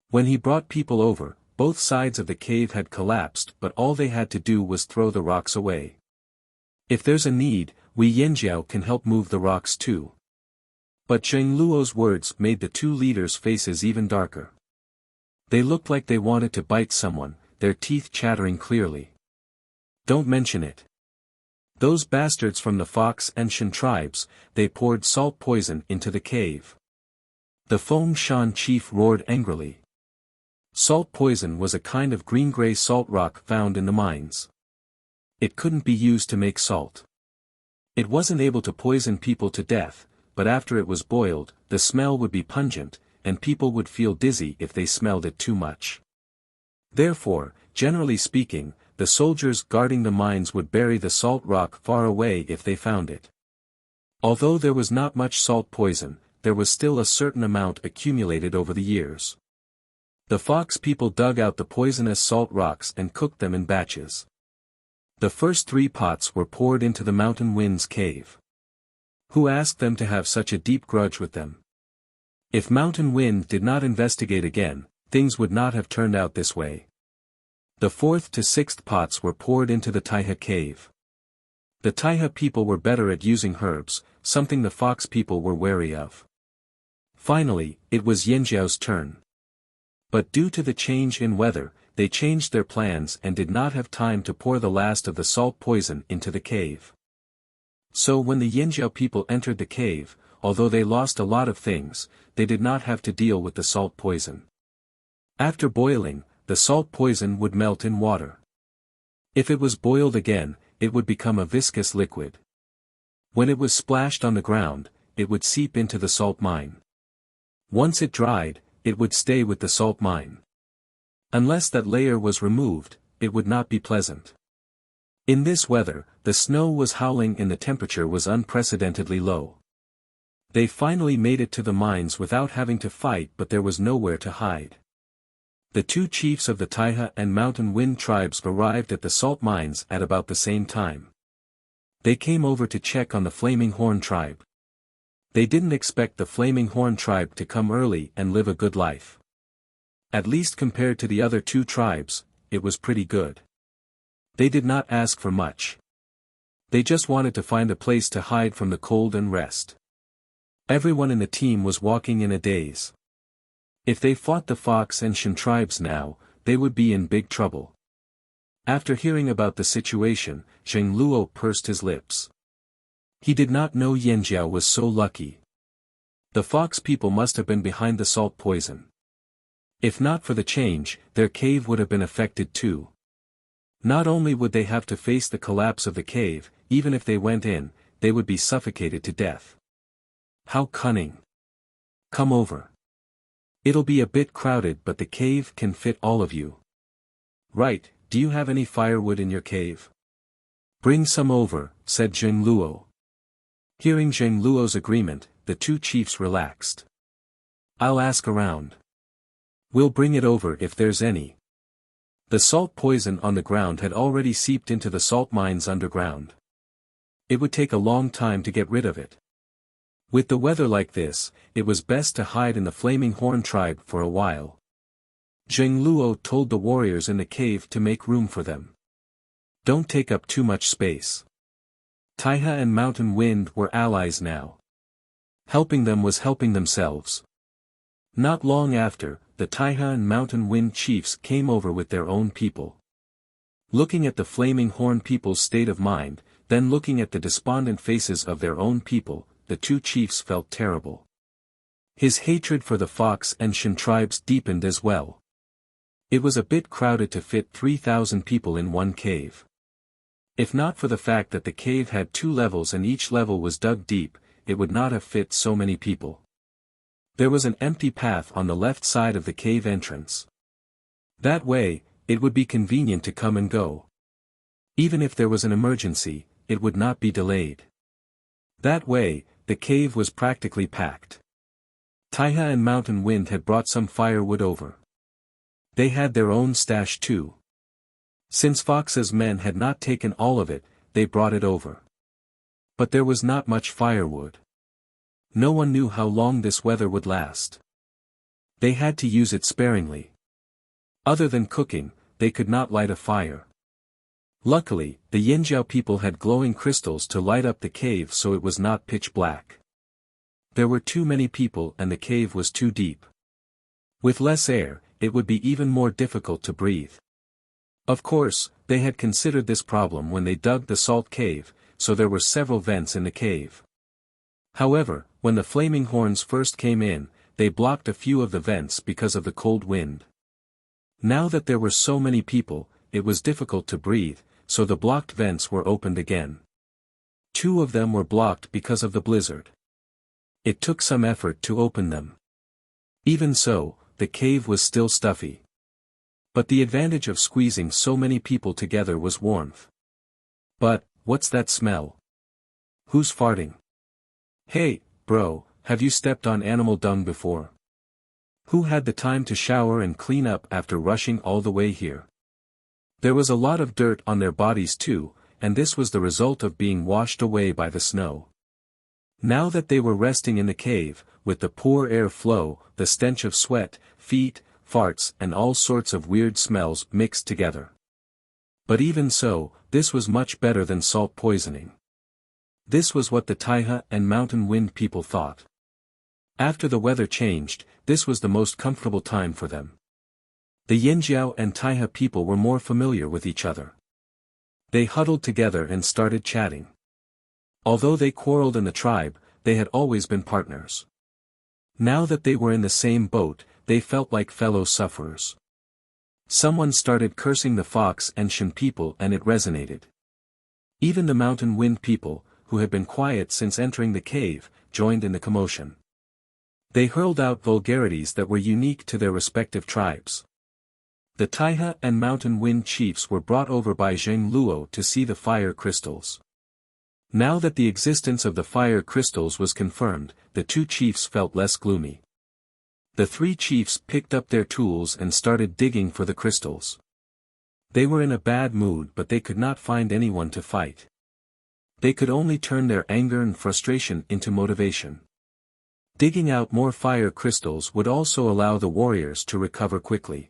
When he brought people over, both sides of the cave had collapsed, but all they had to do was throw the rocks away. If there's a need, we Yanjiao can help move the rocks too. But Zheng Luo's words made the 2 leaders' faces even darker. They looked like they wanted to bite someone, their teeth chattering clearly. Don't mention it. Those bastards from the Fox and Shan tribes, they poured salt poison into the cave. The Feng Shan chief roared angrily. Salt poison was a kind of green-gray salt rock found in the mines. It couldn't be used to make salt. It wasn't able to poison people to death, but after it was boiled, the smell would be pungent, and people would feel dizzy if they smelled it too much. Therefore, generally speaking, the soldiers guarding the mines would bury the salt rock far away if they found it. Although there was not much salt poison, there was still a certain amount accumulated over the years. The Fox people dug out the poisonous salt rocks and cooked them in batches. The first 3 pots were poured into the Mountain Wind's cave. Who asked them to have such a deep grudge with them? If Mountain Wind did not investigate again, things would not have turned out this way. The 4th to 6th pots were poured into the Taiha cave. The Taiha people were better at using herbs, something the Fox people were wary of. Finally, it was Yanjiao's turn. But due to the change in weather, they changed their plans and did not have time to pour the last of the salt poison into the cave. So when the Yanjiao people entered the cave, although they lost a lot of things, they did not have to deal with the salt poison. After boiling, the salt poison would melt in water. If it was boiled again, it would become a viscous liquid. When it was splashed on the ground, it would seep into the salt mine. Once it dried, it would stay with the salt mine. Unless that layer was removed, it would not be pleasant. In this weather, the snow was howling and the temperature was unprecedentedly low. They finally made it to the mines without having to fight, but there was nowhere to hide. The two chiefs of the Taiha and Mountain Wind tribes arrived at the salt mines at about the same time. They came over to check on the Flaming Horn tribe. They didn't expect the Flaming Horn tribe to come early and live a good life. At least compared to the other two tribes, it was pretty good. They did not ask for much. They just wanted to find a place to hide from the cold and rest. Everyone in the team was walking in a daze. If they fought the Fox and Shan tribes now, they would be in big trouble. After hearing about the situation, Zheng Luo pursed his lips. He did not know Yanjiao was so lucky. The Fox people must have been behind the salt poison. If not for the change, their cave would have been affected too. Not only would they have to face the collapse of the cave, even if they went in, they would be suffocated to death. How cunning. Come over. It'll be a bit crowded, but the cave can fit all of you. Right, do you have any firewood in your cave? Bring some over, said Zheng Luo. Hearing Zheng Luo's agreement, the two chiefs relaxed. I'll ask around. We'll bring it over if there's any. The salt poison on the ground had already seeped into the salt mines underground. It would take a long time to get rid of it. With the weather like this, it was best to hide in the Flaming Horn tribe for a while. Zheng Luo told the warriors in the cave to make room for them. Don't take up too much space. Taiha and Mountain Wind were allies now. Helping them was helping themselves. Not long after, the Taiha and Mountain Wind chiefs came over with their own people. Looking at the Flaming Horn people's state of mind, then looking at the despondent faces of their own people, the two chiefs felt terrible. His hatred for the Fox and Shan tribes deepened as well. It was a bit crowded to fit 3,000 people in one cave. If not for the fact that the cave had 2 levels and each level was dug deep, it would not have fit so many people. There was an empty path on the left side of the cave entrance. That way, it would be convenient to come and go. Even if there was an emergency, it would not be delayed. That way, the cave was practically packed. Taiha and Mountain Wind had brought some firewood over. They had their own stash too. Since Fox's men had not taken all of it, they brought it over. But there was not much firewood. No one knew how long this weather would last. They had to use it sparingly. Other than cooking, they could not light a fire. Luckily, the Yanjiao people had glowing crystals to light up the cave, so it was not pitch black. There were too many people and the cave was too deep. With less air, it would be even more difficult to breathe. Of course, they had considered this problem when they dug the salt cave, so there were several vents in the cave. However, when the Flaming Horns first came in, they blocked a few of the vents because of the cold wind. Now that there were so many people, it was difficult to breathe, so the blocked vents were opened again. 2 of them were blocked because of the blizzard. It took some effort to open them. Even so, the cave was still stuffy. But the advantage of squeezing so many people together was warmth. But, what's that smell? Who's farting? Hey, bro, have you stepped on animal dung before? Who had the time to shower and clean up after rushing all the way here? There was a lot of dirt on their bodies too, and this was the result of being washed away by the snow. Now that they were resting in the cave, with the poor air flow, the stench of sweat, feet, farts and all sorts of weird smells mixed together. But even so, this was much better than salt poisoning. This was what the Taiha and Mountain Wind people thought. After the weather changed, this was the most comfortable time for them. The Yanjiao and Taiha people were more familiar with each other. They huddled together and started chatting. Although they quarreled in the tribe, they had always been partners. Now that they were in the same boat, they felt like fellow sufferers. Someone started cursing the Fox and Shen people and it resonated. Even the Mountain Wind people, who had been quiet since entering the cave, joined in the commotion. They hurled out vulgarities that were unique to their respective tribes. The Taiha and Mountain Wind chiefs were brought over by Zheng Luo to see the fire crystals. Now that the existence of the fire crystals was confirmed, the two chiefs felt less gloomy. The three chiefs picked up their tools and started digging for the crystals. They were in a bad mood but they could not find anyone to fight. They could only turn their anger and frustration into motivation. Digging out more fire crystals would also allow the warriors to recover quickly.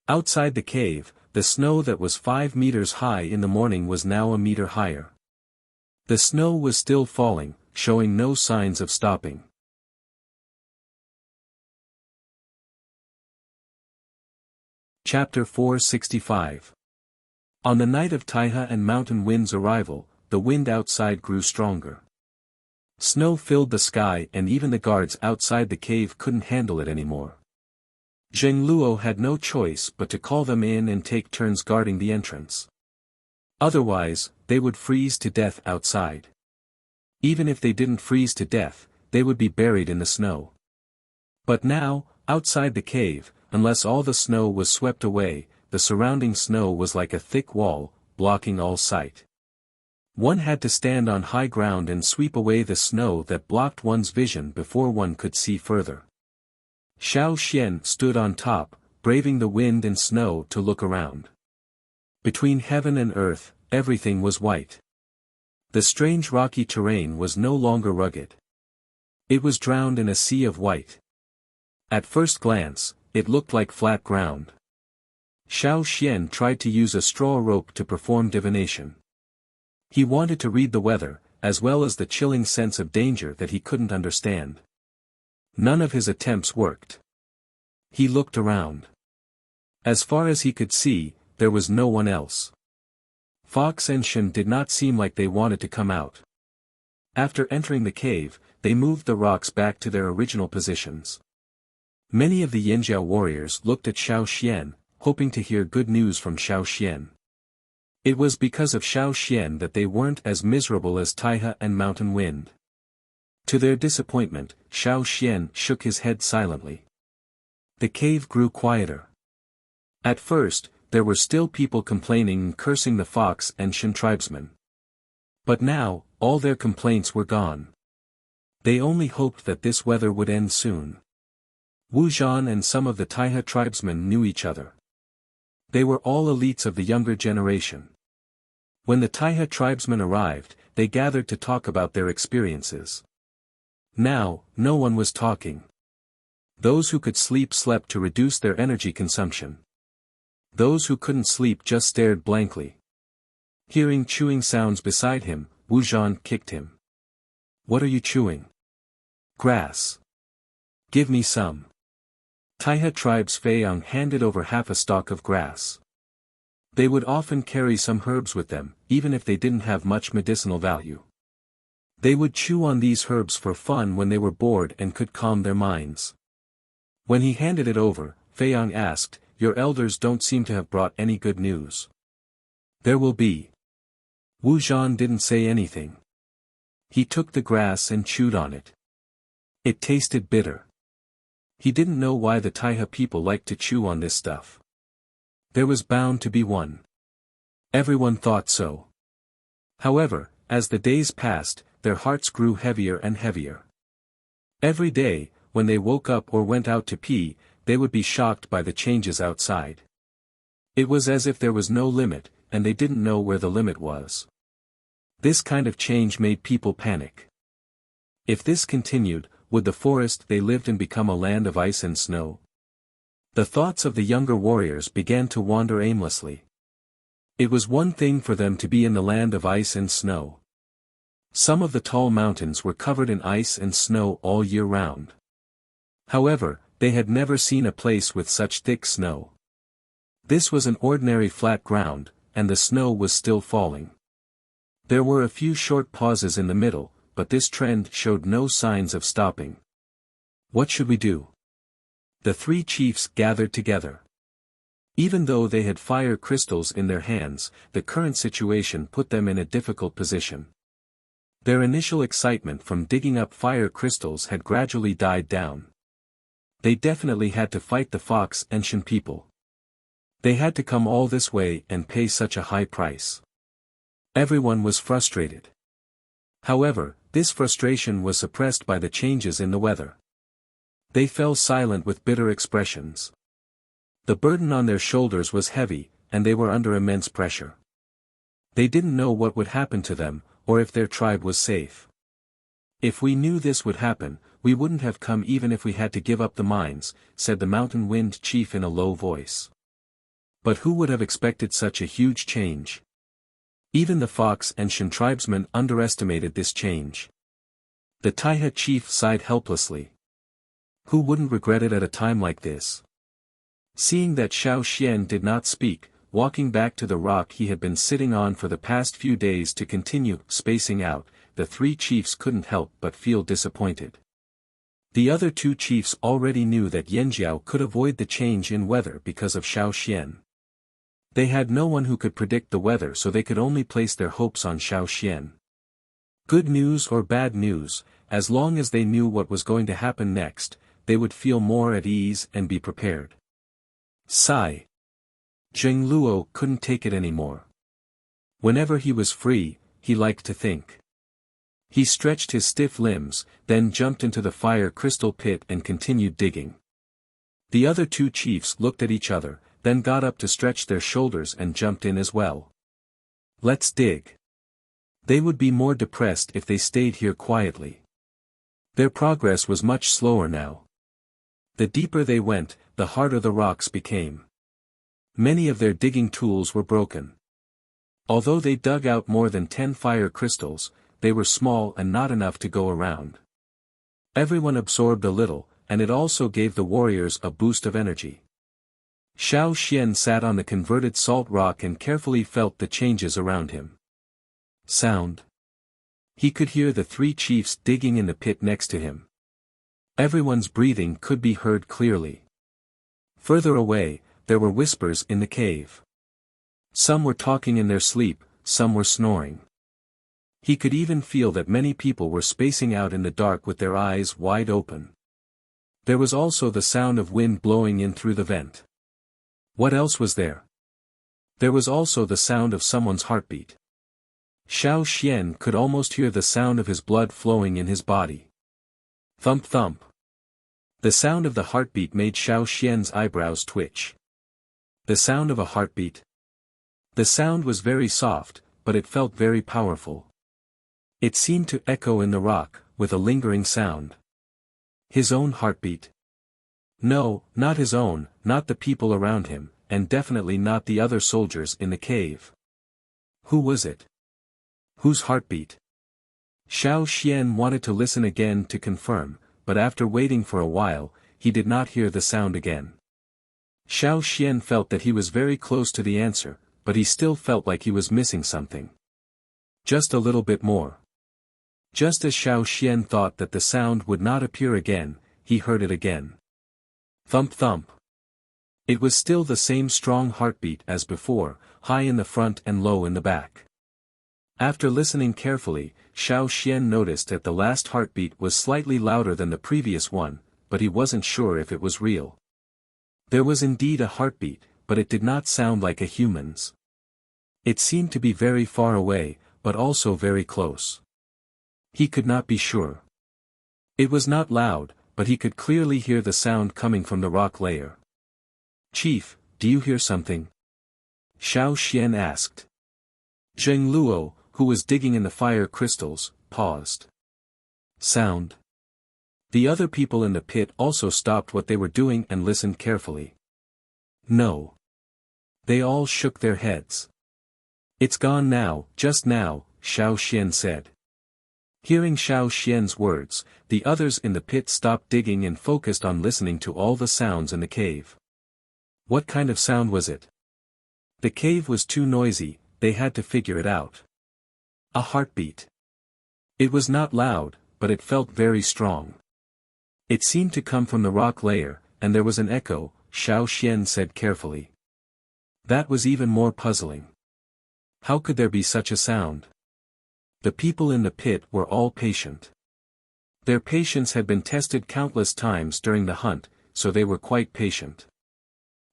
Outside the cave, the snow that was 5 meters high in the morning was now a meter higher. The snow was still falling, showing no signs of stopping. Chapter 465. On the night of Taiha and Mountain Wind's arrival, the wind outside grew stronger. Snow filled the sky and even the guards outside the cave couldn't handle it anymore. Zheng Luo had no choice but to call them in and take turns guarding the entrance. Otherwise, they would freeze to death outside. Even if they didn't freeze to death, they would be buried in the snow. But now, outside the cave, unless all the snow was swept away, the surrounding snow was like a thick wall, blocking all sight. One had to stand on high ground and sweep away the snow that blocked one's vision before one could see further. Xiao Xian stood on top, braving the wind and snow to look around. Between heaven and earth, everything was white. The strange rocky terrain was no longer rugged. It was drowned in a sea of white. At first glance, it looked like flat ground. Xiao Xian tried to use a straw rope to perform divination. He wanted to read the weather, as well as the chilling sense of danger that he couldn't understand. None of his attempts worked. He looked around. As far as he could see, there was no one else. Fox and Shen did not seem like they wanted to come out. After entering the cave, they moved the rocks back to their original positions. Many of the Yinjiao warriors looked at Xiao Xian, hoping to hear good news from Xiao Xian. It was because of Xiao Xian that they weren't as miserable as Taiha and Mountain Wind. To their disappointment, Xiao Xian shook his head silently. The cave grew quieter. At first, there were still people complaining and cursing the Fox and Shen tribesmen. But now, all their complaints were gone. They only hoped that this weather would end soon. Wu Zhan and some of the Taiha tribesmen knew each other. They were all elites of the younger generation. When the Taiha tribesmen arrived, they gathered to talk about their experiences. Now, no one was talking. Those who could sleep slept to reduce their energy consumption. Those who couldn't sleep just stared blankly. Hearing chewing sounds beside him, Wu Zhan kicked him. "What are you chewing?" "Grass." "Give me some." Taiha tribe's Feiyang handed over half a stalk of grass. They would often carry some herbs with them, even if they didn't have much medicinal value. They would chew on these herbs for fun when they were bored and could calm their minds. When he handed it over, Feiyang asked, "Your elders don't seem to have brought any good news." "There will be." Wu Zhan didn't say anything. He took the grass and chewed on it. It tasted bitter. He didn't know why the Taiha people liked to chew on this stuff. There was bound to be one. Everyone thought so. However, as the days passed, their hearts grew heavier and heavier. Every day, when they woke up or went out to pee, they would be shocked by the changes outside. It was as if there was no limit, and they didn't know where the limit was. This kind of change made people panic. If this continued, would the forest they lived in become a land of ice and snow? The thoughts of the younger warriors began to wander aimlessly. It was one thing for them to be in the land of ice and snow. Some of the tall mountains were covered in ice and snow all year round. However, they had never seen a place with such thick snow. This was an ordinary flat ground, and the snow was still falling. There were a few short pauses in the middle, but this trend showed no signs of stopping. What should we do? The three chiefs gathered together. Even though they had fire crystals in their hands, the current situation put them in a difficult position. Their initial excitement from digging up fire crystals had gradually died down. They definitely had to fight the Fox and Shen people. They had to come all this way and pay such a high price. Everyone was frustrated. However, this frustration was suppressed by the changes in the weather. They fell silent with bitter expressions. The burden on their shoulders was heavy, and they were under immense pressure. They didn't know what would happen to them, or if their tribe was safe. If we knew this would happen, we wouldn't have come even if we had to give up the mines, said the Mountain Wind Chief in a low voice. But who would have expected such a huge change? Even the Fox and Shen tribesmen underestimated this change. The Taiha chief sighed helplessly. Who wouldn't regret it at a time like this? Seeing that Xiao Xian did not speak, walking back to the rock he had been sitting on for the past few days to continue spacing out, the three chiefs couldn't help but feel disappointed. The other two chiefs already knew that Yanjiao could avoid the change in weather because of Xiao Xian. They had no one who could predict the weather, so they could only place their hopes on Xiao Xian. Good news or bad news, as long as they knew what was going to happen next, they would feel more at ease and be prepared. Sigh. Zheng Luo couldn't take it anymore. Whenever he was free, he liked to think. He stretched his stiff limbs, then jumped into the fire crystal pit and continued digging. The other two chiefs looked at each other, then got up to stretch their shoulders and jumped in as well. Let's dig. They would be more depressed if they stayed here quietly. Their progress was much slower now. The deeper they went, the harder the rocks became. Many of their digging tools were broken. Although they dug out more than 10 fire crystals, they were small and not enough to go around. Everyone absorbed a little, and it also gave the warriors a boost of energy. Xiao Xian sat on the converted salt rock and carefully felt the changes around him. Sound. He could hear the three chiefs digging in the pit next to him. Everyone's breathing could be heard clearly. Further away, there were whispers in the cave. Some were talking in their sleep, some were snoring. He could even feel that many people were spacing out in the dark with their eyes wide open. There was also the sound of wind blowing in through the vent. What else was there? There was also the sound of someone's heartbeat. Xiao Xian could almost hear the sound of his blood flowing in his body. Thump thump. The sound of the heartbeat made Xiao Xian's eyebrows twitch. The sound of a heartbeat. The sound was very soft, but it felt very powerful. It seemed to echo in the rock, with a lingering sound. His own heartbeat. No, not his own, not the people around him, and definitely not the other soldiers in the cave. Who was it? Whose heartbeat? Xiao Xian wanted to listen again to confirm, but after waiting for a while, he did not hear the sound again. Xiao Xian felt that he was very close to the answer, but he still felt like he was missing something. Just a little bit more. Just as Xiao Xian thought that the sound would not appear again, he heard it again. Thump thump. It was still the same strong heartbeat as before, high in the front and low in the back. After listening carefully, Xiao Xian noticed that the last heartbeat was slightly louder than the previous one, but he wasn't sure if it was real. There was indeed a heartbeat, but it did not sound like a human's. It seemed to be very far away, but also very close. He could not be sure. It was not loud, but he could clearly hear the sound coming from the rock layer. Chief, do you hear something? Xiao Xian asked. Zheng Luo, who was digging in the fire crystals, paused. Sound. The other people in the pit also stopped what they were doing and listened carefully. No. They all shook their heads. It's gone now, just now, Xiao Xian said. Hearing Xiao Xian's words, the others in the pit stopped digging and focused on listening to all the sounds in the cave. What kind of sound was it? The cave was too noisy, they had to figure it out. A heartbeat. It was not loud, but it felt very strong. It seemed to come from the rock layer, and there was an echo, Xiao Xian said carefully. That was even more puzzling. How could there be such a sound? The people in the pit were all patient. Their patience had been tested countless times during the hunt, so they were quite patient.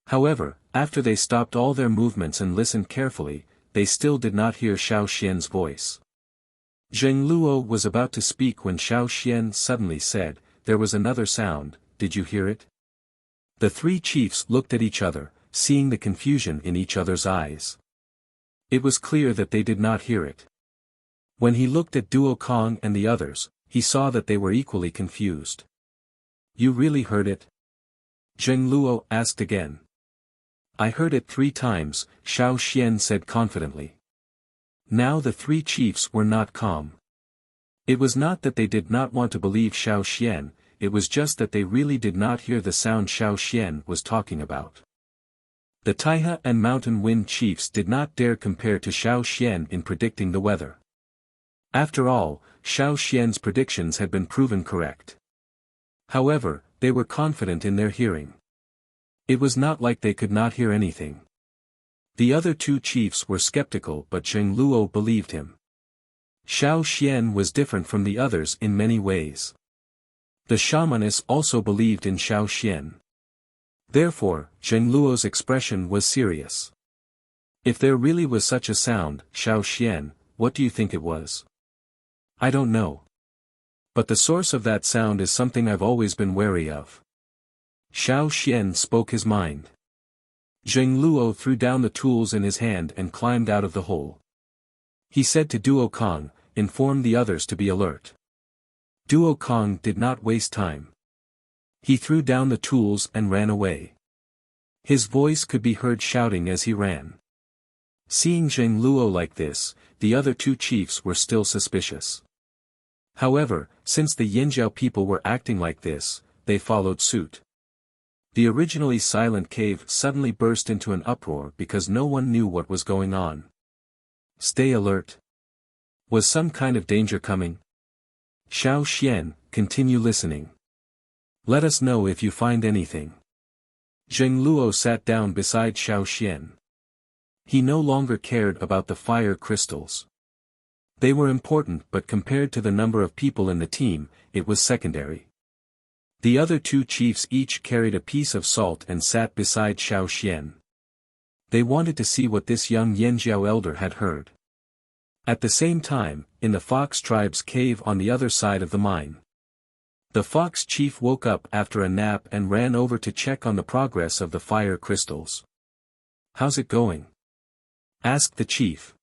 However, after they stopped all their movements and listened carefully, they still did not hear Xiao Xian's voice. Zheng Luo was about to speak when Xiao Xian suddenly said, "There was another sound, did you hear it?" The three chiefs looked at each other, seeing the confusion in each other's eyes. It was clear that they did not hear it. When he looked at Duo Kong and the others, he saw that they were equally confused. "You really heard it?" Zheng Luo asked again. "I heard it 3 times, Xiao Xian said confidently. Now the three chiefs were not calm. It was not that they did not want to believe Xiao Xian, it was just that they really did not hear the sound Xiao Xian was talking about. The Taiha and Mountain Wind chiefs did not dare compare to Xiao Xian in predicting the weather. After all, Xiao Xian's predictions had been proven correct. However, they were confident in their hearing. It was not like they could not hear anything. The other 2 chiefs were skeptical, but Zheng Luo believed him. Xiao Xian was different from the others in many ways. The shamaness also believed in Xiao Xian. Therefore, Zheng Luo's expression was serious. "If there really was such a sound, Xiao Xian, what do you think it was?" "I don't know. But the source of that sound is something I've always been wary of." Xiao Xian spoke his mind. Zheng Luo threw down the tools in his hand and climbed out of the hole. He said to Duo Kong, "Inform the others to be alert." Duo Kong did not waste time. He threw down the tools and ran away. His voice could be heard shouting as he ran. Seeing Zheng Luo like this, the other 2 chiefs were still suspicious. However, since the Yinjiao people were acting like this, they followed suit. The originally silent cave suddenly burst into an uproar because no one knew what was going on. Stay alert. Was some kind of danger coming? Xiao Xian, continue listening. Let us know if you find anything. Zheng Luo sat down beside Xiao Xian. He no longer cared about the fire crystals. They were important, but compared to the number of people in the team, it was secondary. The other 2 chiefs each carried a piece of salt and sat beside Xiao Xian. They wanted to see what this young Yanjiao elder had heard. At the same time, in the Fox tribe's cave on the other side of the mine. The Fox chief woke up after a nap and ran over to check on the progress of the fire crystals. "How's it going?" asked the chief.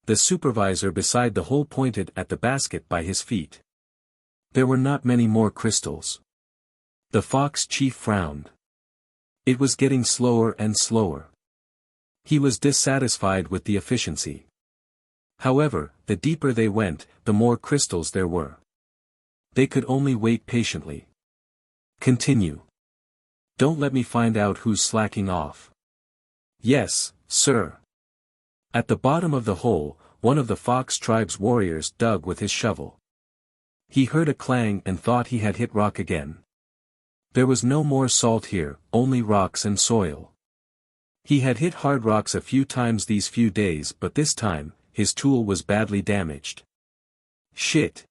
The supervisor beside the hole pointed at the basket by his feet. There were not many more crystals. The Fox chief frowned. It was getting slower and slower. He was dissatisfied with the efficiency. However, the deeper they went, the more crystals there were. They could only wait patiently. "Continue. Don't let me find out who's slacking off." "Yes, sir." At the bottom of the hole, one of the Fox tribe's warriors dug with his shovel. He heard a clang and thought he had hit rock again. There was no more salt here, only rocks and soil. He had hit hard rocks a few times these few days, but this time, his tool was badly damaged. "Shit."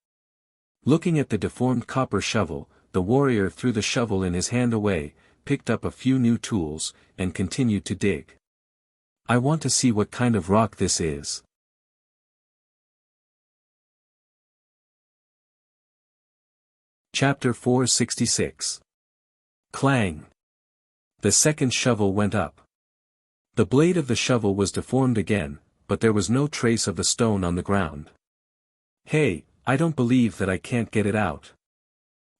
Looking at the deformed copper shovel, the warrior threw the shovel in his hand away, picked up a few new tools, and continued to dig. "I want to see what kind of rock this is." Chapter 466. Clang. The second shovel went up. The blade of the shovel was deformed again, but there was no trace of the stone on the ground. "Hey, I don't believe that I can't get it out."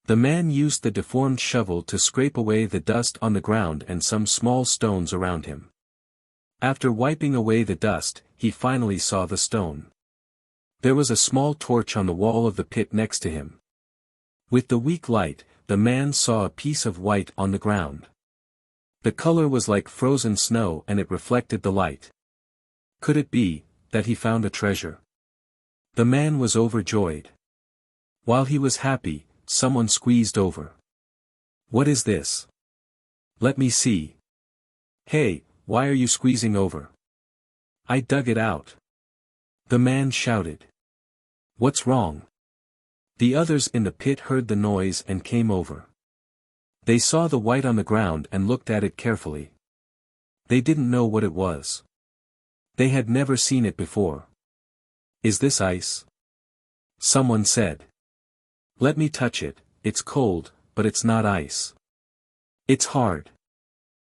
The man used the deformed shovel to scrape away the dust on the ground and some small stones around him. After wiping away the dust, he finally saw the stone. There was a small torch on the wall of the pit next to him. With the weak light, the man saw a piece of white on the ground. The color was like frozen snow and it reflected the light. Could it be that he found a treasure? The man was overjoyed. While he was happy, someone squeezed over. What is this? Let me see. Hey, why are you squeezing over? I dug it out. The man shouted. What's wrong? The others in the pit heard the noise and came over. They saw the white on the ground and looked at it carefully. They didn't know what it was. They had never seen it before. Is this ice? Someone said. Let me touch it, it's cold, but it's not ice. It's hard.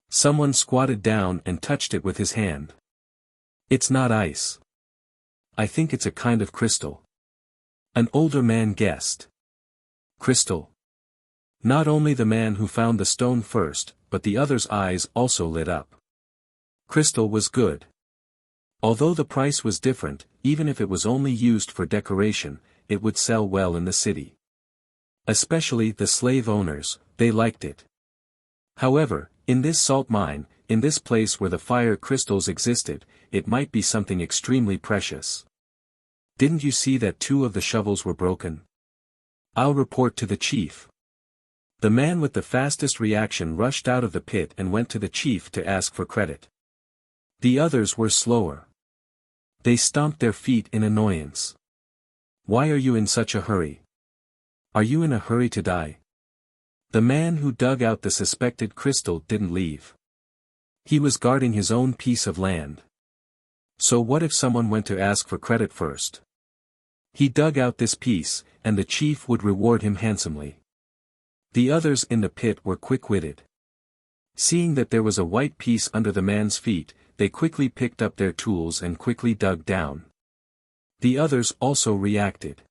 Someone squatted down and touched it with his hand. It's not ice. I think it's a kind of crystal. An older man guessed. Crystal. Not only the man who found the stone first, but the others' eyes also lit up. Crystal was good. Although the price was different, even if it was only used for decoration, it would sell well in the city. Especially the slave owners, they liked it. However, in this salt mine, in this place where the fire crystals existed, it might be something extremely precious. Didn't you see that 2 of the shovels were broken? I'll report to the chief. The man with the fastest reaction rushed out of the pit and went to the chief to ask for credit. The others were slower. They stomped their feet in annoyance. Why are you in such a hurry? Are you in a hurry to die? The man who dug out the suspected crystal didn't leave. He was guarding his own piece of land. So what if someone went to ask for credit first? He dug out this piece, and the chief would reward him handsomely. The others in the pit were quick-witted. Seeing that there was a white piece under the man's feet, they quickly picked up their tools and quickly dug down. The others also reacted.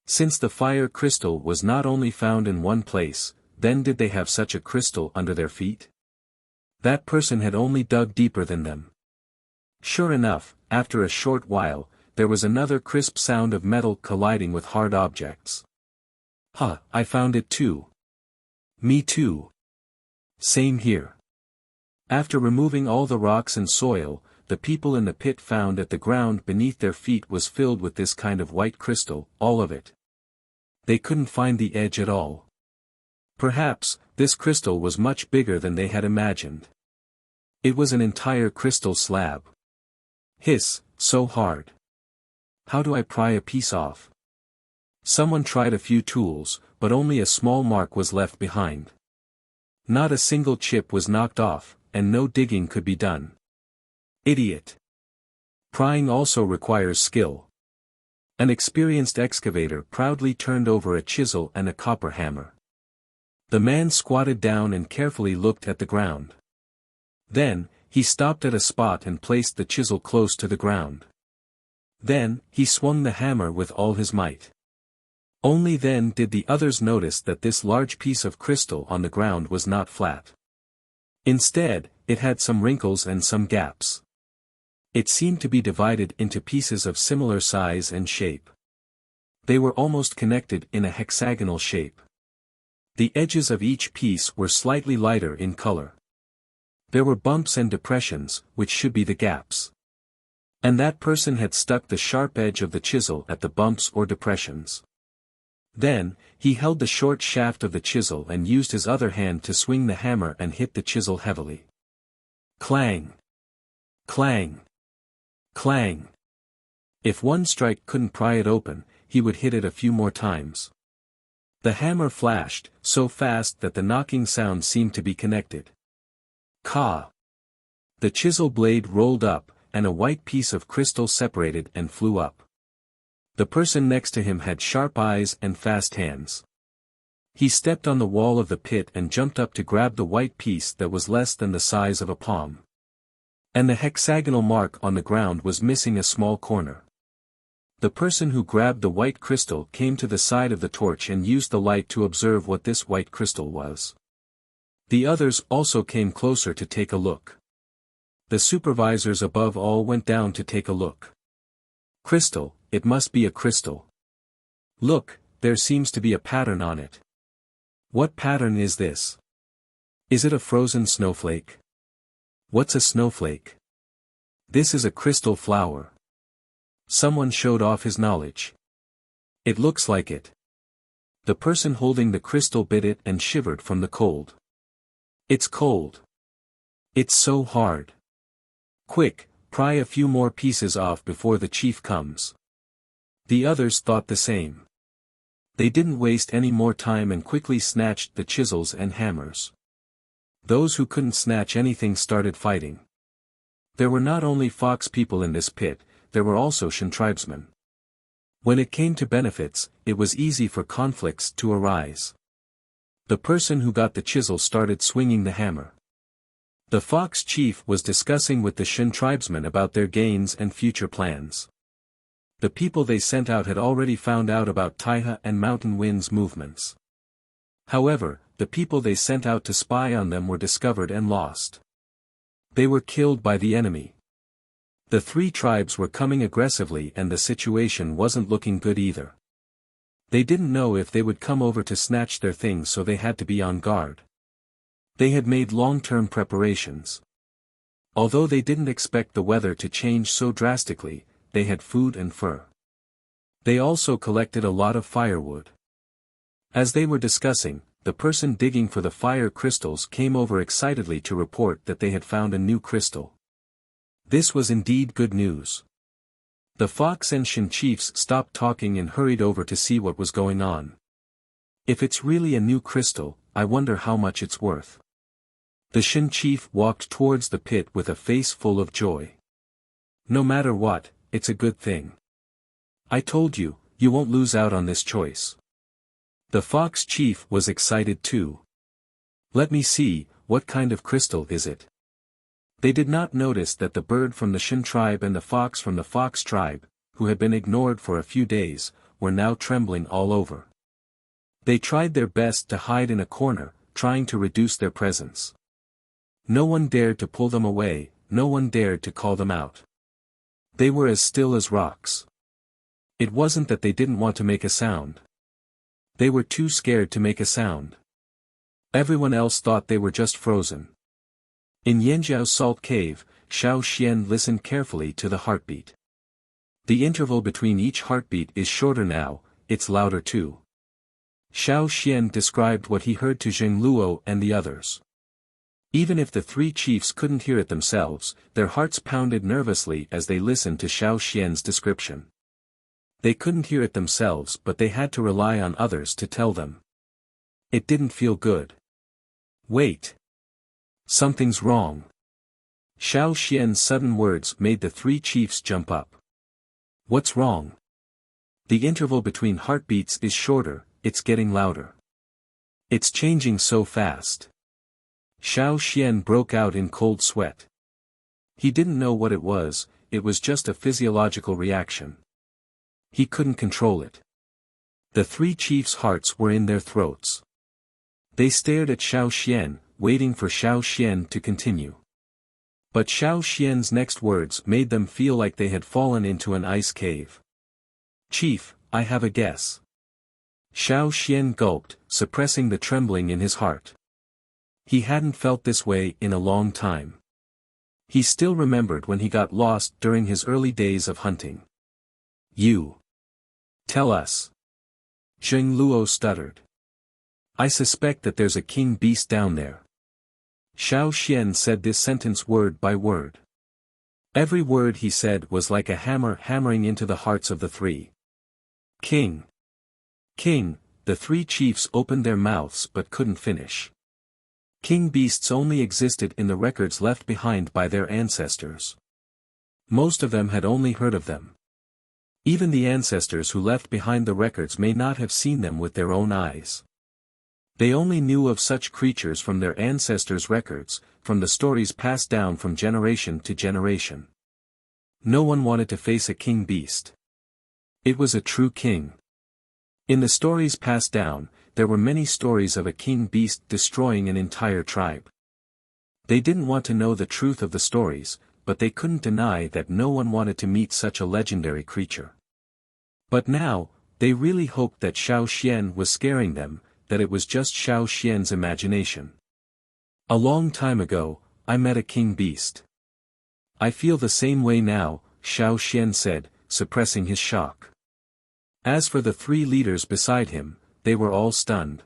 Since the fire crystal was not only found in one place, then did they have such a crystal under their feet? That person had only dug deeper than them. Sure enough, after a short while, there was another crisp sound of metal colliding with hard objects. Huh, I found it too. Me too. Same here. After removing all the rocks and soil, the people in the pit found that the ground beneath their feet was filled with this kind of white crystal, all of it. They couldn't find the edge at all. Perhaps, this crystal was much bigger than they had imagined. It was an entire crystal slab. Hiss, so hard. How do I pry a piece off? Someone tried a few tools, but only a small mark was left behind. Not a single chip was knocked off, and no digging could be done. Idiot. Prying also requires skill. An experienced excavator proudly turned over a chisel and a copper hammer. The man squatted down and carefully looked at the ground. Then, he stopped at a spot and placed the chisel close to the ground. Then, he swung the hammer with all his might. Only then did the others notice that this large piece of crystal on the ground was not flat. Instead, it had some wrinkles and some gaps. It seemed to be divided into pieces of similar size and shape. They were almost connected in a hexagonal shape. The edges of each piece were slightly lighter in color. There were bumps and depressions, which should be the gaps. And that person had stuck the sharp edge of the chisel at the bumps or depressions. Then, he held the short shaft of the chisel and used his other hand to swing the hammer and hit the chisel heavily. Clang! Clang! Clang! If one strike couldn't pry it open, he would hit it a few more times. The hammer flashed, so fast that the knocking sound seemed to be connected. Ka! The chisel blade rolled up, and a white piece of crystal separated and flew up. The person next to him had sharp eyes and fast hands. He stepped on the wall of the pit and jumped up to grab the white piece that was less than the size of a palm. And the hexagonal mark on the ground was missing a small corner. The person who grabbed the white crystal came to the side of the torch and used the light to observe what this white crystal was. The others also came closer to take a look. The supervisors above all went down to take a look. Crystal, it must be a crystal. Look, there seems to be a pattern on it. What pattern is this? Is it a frozen snowflake? What's a snowflake? This is a crystal flower. Someone showed off his knowledge. It looks like it. The person holding the crystal bit it and shivered from the cold. It's cold. It's so hard. Quick, pry a few more pieces off before the chief comes. The others thought the same. They didn't waste any more time and quickly snatched the chisels and hammers. Those who couldn't snatch anything started fighting. There were not only fox people in this pit, there were also Shan tribesmen. When it came to benefits, it was easy for conflicts to arise. The person who got the chisel started swinging the hammer. The fox chief was discussing with the Shan tribesmen about their gains and future plans. The people they sent out had already found out about Taiha and Mountain Wind's movements. However, the people they sent out to spy on them were discovered and lost. They were killed by the enemy. The three tribes were coming aggressively and the situation wasn't looking good either. They didn't know if they would come over to snatch their things, so they had to be on guard. They had made long-term preparations. Although they didn't expect the weather to change so drastically, they had food and fur. They also collected a lot of firewood. As they were discussing, the person digging for the fire crystals came over excitedly to report that they had found a new crystal. This was indeed good news. The fox and Shan chiefs stopped talking and hurried over to see what was going on. If it's really a new crystal, I wonder how much it's worth. The Shan chief walked towards the pit with a face full of joy. No matter what, it's a good thing. I told you, you won't lose out on this choice. The fox chief was excited too. Let me see, what kind of crystal is it? They did not notice that the bird from the Shan tribe and the fox from the fox tribe, who had been ignored for a few days, were now trembling all over. They tried their best to hide in a corner, trying to reduce their presence. No one dared to pull them away, no one dared to call them out. They were as still as rocks. It wasn't that they didn't want to make a sound. They were too scared to make a sound. Everyone else thought they were just frozen. In Yanjiao's salt cave, Xiao Xian listened carefully to the heartbeat. The interval between each heartbeat is shorter now, it's louder too. Xiao Xian described what he heard to Zheng Luo and the others. Even if the three chiefs couldn't hear it themselves, their hearts pounded nervously as they listened to Xiao Xian's description. They couldn't hear it themselves, but they had to rely on others to tell them. It didn't feel good. Wait. Something's wrong. Xiao Xian's sudden words made the three chiefs jump up. What's wrong? The interval between heartbeats is shorter, it's getting louder. It's changing so fast. Xiao Xian broke out in cold sweat. He didn't know what it was just a physiological reaction. He couldn't control it. The three chiefs' hearts were in their throats. They stared at Xiao Xian, waiting for Xiao Xian to continue. But Xiao Xian's next words made them feel like they had fallen into an ice cave. Chief, I have a guess. Xiao Xian gulped, suppressing the trembling in his heart. He hadn't felt this way in a long time. He still remembered when he got lost during his early days of hunting. You. Tell us. Zheng Luo stuttered. I suspect that there's a king beast down there. Xiao Xian said this sentence word by word. Every word he said was like a hammer hammering into the hearts of the three. King. King, the three chiefs opened their mouths but couldn't finish. King beasts only existed in the records left behind by their ancestors. Most of them had only heard of them. Even the ancestors who left behind the records may not have seen them with their own eyes. They only knew of such creatures from their ancestors' records, from the stories passed down from generation to generation. No one wanted to face a king beast. It was a true king. In the stories passed down, there were many stories of a king beast destroying an entire tribe. They didn't want to know the truth of the stories, but they couldn't deny that no one wanted to meet such a legendary creature. But now, they really hoped that Xiao Xian was scaring them, that it was just Xiao Xian's imagination. A long time ago, I met a king beast. I feel the same way now, Xiao Xian said, suppressing his shock. As for the 3 leaders beside him, they were all stunned.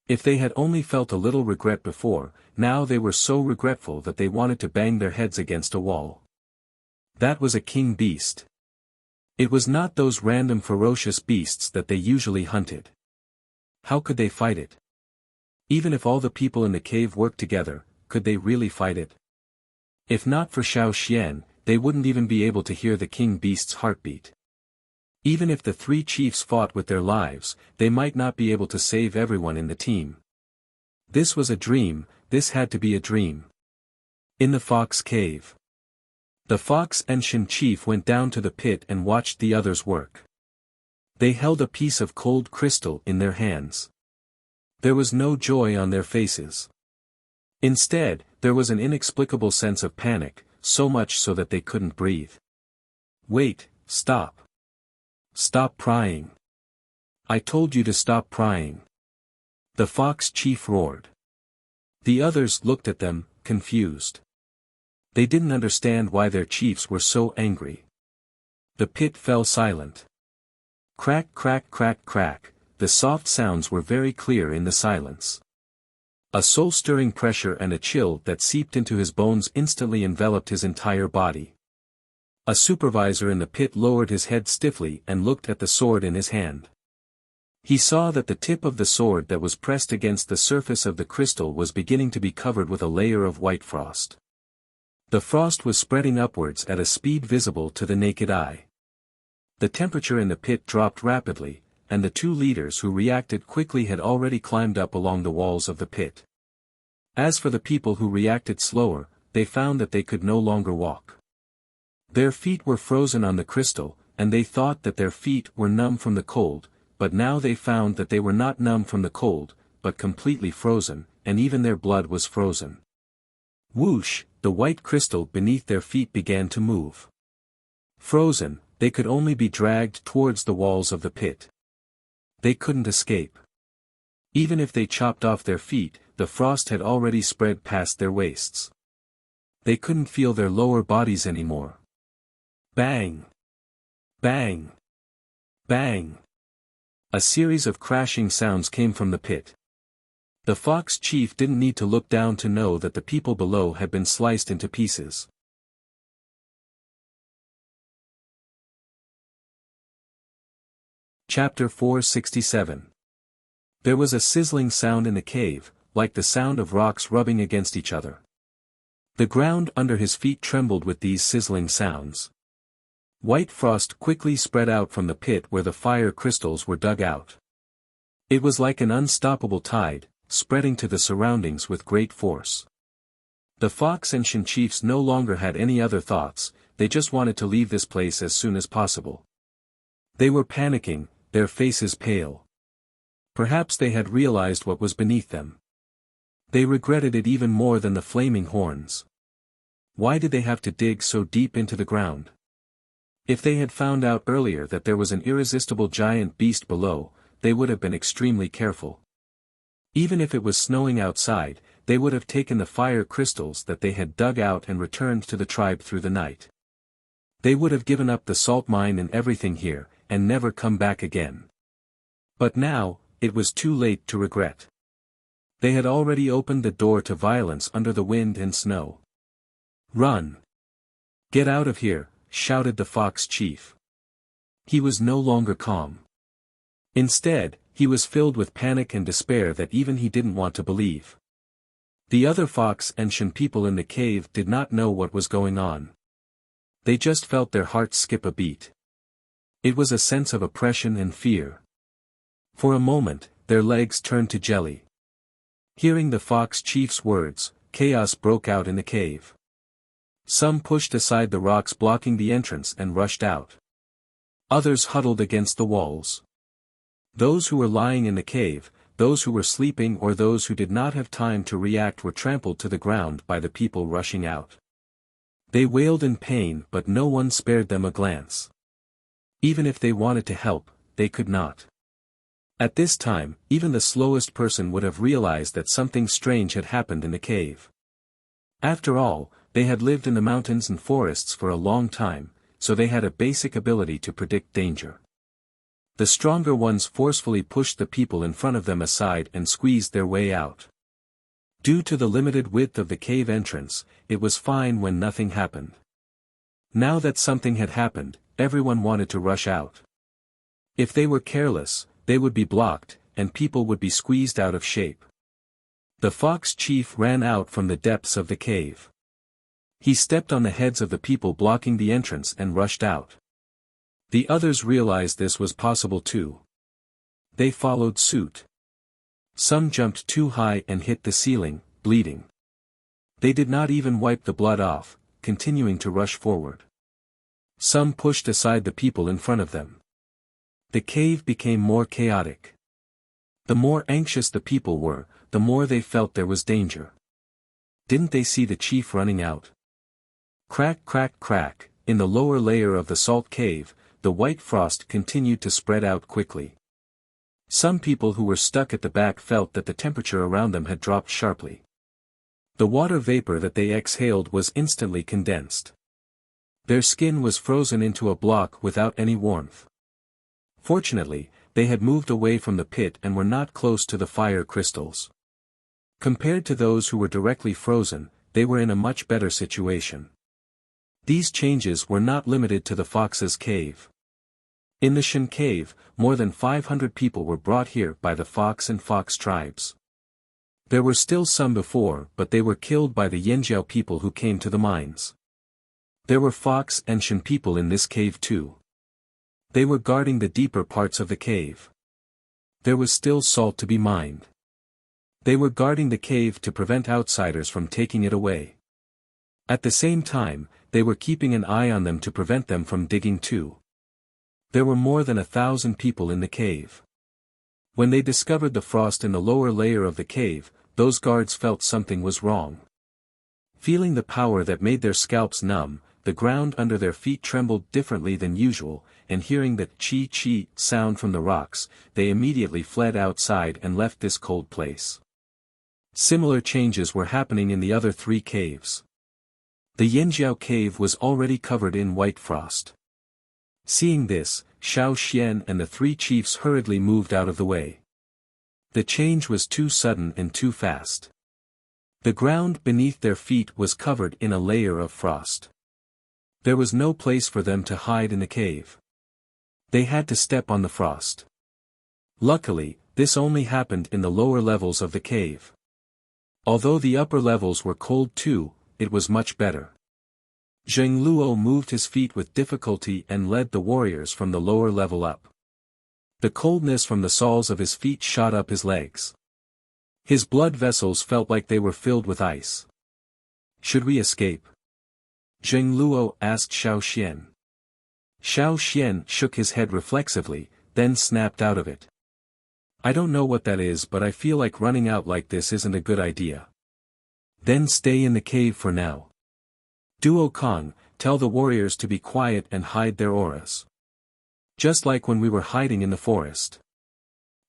If they had only felt a little regret before, now they were so regretful that they wanted to bang their heads against a wall. That was a king beast. It was not those random ferocious beasts that they usually hunted. How could they fight it? Even if all the people in the cave worked together, could they really fight it? If not for Xiao Xian, they wouldn't even be able to hear the king beast's heartbeat. Even if the 3 chiefs fought with their lives, they might not be able to save everyone in the team. This was a dream, this had to be a dream. In the fox cave. The fox and Shen chief went down to the pit and watched the others work. They held a piece of cold crystal in their hands. There was no joy on their faces. Instead, there was an inexplicable sense of panic, so much so that they couldn't breathe. Wait, stop. Stop prying. I told you to stop prying. The fox chief roared. The others looked at them, confused. They didn't understand why their chiefs were so angry. The pit fell silent. Crack, crack, crack, crack, the soft sounds were very clear in the silence. A soul-stirring pressure and a chill that seeped into his bones instantly enveloped his entire body. A supervisor in the pit lowered his head stiffly and looked at the sword in his hand. He saw that the tip of the sword that was pressed against the surface of the crystal was beginning to be covered with a layer of white frost. The frost was spreading upwards at a speed visible to the naked eye. The temperature in the pit dropped rapidly, and the 2 leaders who reacted quickly had already climbed up along the walls of the pit. As for the people who reacted slower, they found that they could no longer walk. Their feet were frozen on the crystal, and they thought that their feet were numb from the cold, but now they found that they were not numb from the cold, but completely frozen, and even their blood was frozen. Whoosh, the white crystal beneath their feet began to move. Frozen, they could only be dragged towards the walls of the pit. They couldn't escape. Even if they chopped off their feet, the frost had already spread past their waists. They couldn't feel their lower bodies anymore. Bang! Bang! Bang! A series of crashing sounds came from the pit. The fox chief didn't need to look down to know that the people below had been sliced into pieces. Chapter 467. There was a sizzling sound in the cave, like the sound of rocks rubbing against each other. The ground under his feet trembled with these sizzling sounds. White frost quickly spread out from the pit where the fire crystals were dug out. It was like an unstoppable tide, spreading to the surroundings with great force. The fox and Shen chiefs no longer had any other thoughts, they just wanted to leave this place as soon as possible. They were panicking, their faces pale. Perhaps they had realized what was beneath them. They regretted it even more than the flaming horns. Why did they have to dig so deep into the ground? If they had found out earlier that there was an irresistible giant beast below, they would have been extremely careful. Even if it was snowing outside, they would have taken the fire crystals that they had dug out and returned to the tribe through the night. They would have given up the salt mine and everything here, and never come back again. But now, it was too late to regret. They had already opened the door to violence under the wind and snow. Run! Get out of here, shouted the fox chief. He was no longer calm. Instead, he was filled with panic and despair that even he didn't want to believe. The other fox and Shen people in the cave did not know what was going on. They just felt their hearts skip a beat. It was a sense of oppression and fear. For a moment, their legs turned to jelly. Hearing the fox chief's words, chaos broke out in the cave. Some pushed aside the rocks blocking the entrance and rushed out. Others huddled against the walls. Those who were lying in the cave, those who were sleeping or those who did not have time to react were trampled to the ground by the people rushing out. They wailed in pain but no one spared them a glance. Even if they wanted to help, they could not. At this time, even the slowest person would have realized that something strange had happened in the cave. After all, they had lived in the mountains and forests for a long time, so they had a basic ability to predict danger. The stronger ones forcefully pushed the people in front of them aside and squeezed their way out. Due to the limited width of the cave entrance, it was fine when nothing happened. Now that something had happened, everyone wanted to rush out. If they were careless, they would be blocked, and people would be squeezed out of shape. The fox chief ran out from the depths of the cave. He stepped on the heads of the people blocking the entrance and rushed out. The others realized this was possible too. They followed suit. Some jumped too high and hit the ceiling, bleeding. They did not even wipe the blood off, continuing to rush forward. Some pushed aside the people in front of them. The cave became more chaotic. The more anxious the people were, the more they felt there was danger. Didn't they see the chief running out? Crack, crack, crack. In the lower layer of the salt cave, the white frost continued to spread out quickly. Some people who were stuck at the back felt that the temperature around them had dropped sharply. The water vapor that they exhaled was instantly condensed. Their skin was frozen into a block without any warmth. Fortunately, they had moved away from the pit and were not close to the fire crystals. Compared to those who were directly frozen, they were in a much better situation. These changes were not limited to the fox's cave. In the Shan cave, more than 500 people were brought here by the fox and fox tribes. There were still some before, but they were killed by the Yanjiao people who came to the mines. There were fox and Shan people in this cave too. They were guarding the deeper parts of the cave. There was still salt to be mined. They were guarding the cave to prevent outsiders from taking it away. At the same time, they were keeping an eye on them to prevent them from digging too. There were more than 1,000 people in the cave. When they discovered the frost in the lower layer of the cave, those guards felt something was wrong. Feeling the power that made their scalps numb, the ground under their feet trembled differently than usual, and hearing the chi-chi sound from the rocks, they immediately fled outside and left this cold place. Similar changes were happening in the other 3 caves. The Yanjiao cave was already covered in white frost. Seeing this, Xiao Xian and the 3 chiefs hurriedly moved out of the way. The change was too sudden and too fast. The ground beneath their feet was covered in a layer of frost. There was no place for them to hide in the cave. They had to step on the frost. Luckily, this only happened in the lower levels of the cave. Although the upper levels were cold too, it was much better. Zheng Luo moved his feet with difficulty and led the warriors from the lower level up. The coldness from the soles of his feet shot up his legs. His blood vessels felt like they were filled with ice. Should we escape? Zheng Luo asked Xiao Xian. Xiao Xian shook his head reflexively, then snapped out of it. I don't know what that is, but I feel like running out like this isn't a good idea. Then stay in the cave for now. Duo Kong, tell the warriors to be quiet and hide their auras. Just like when we were hiding in the forest.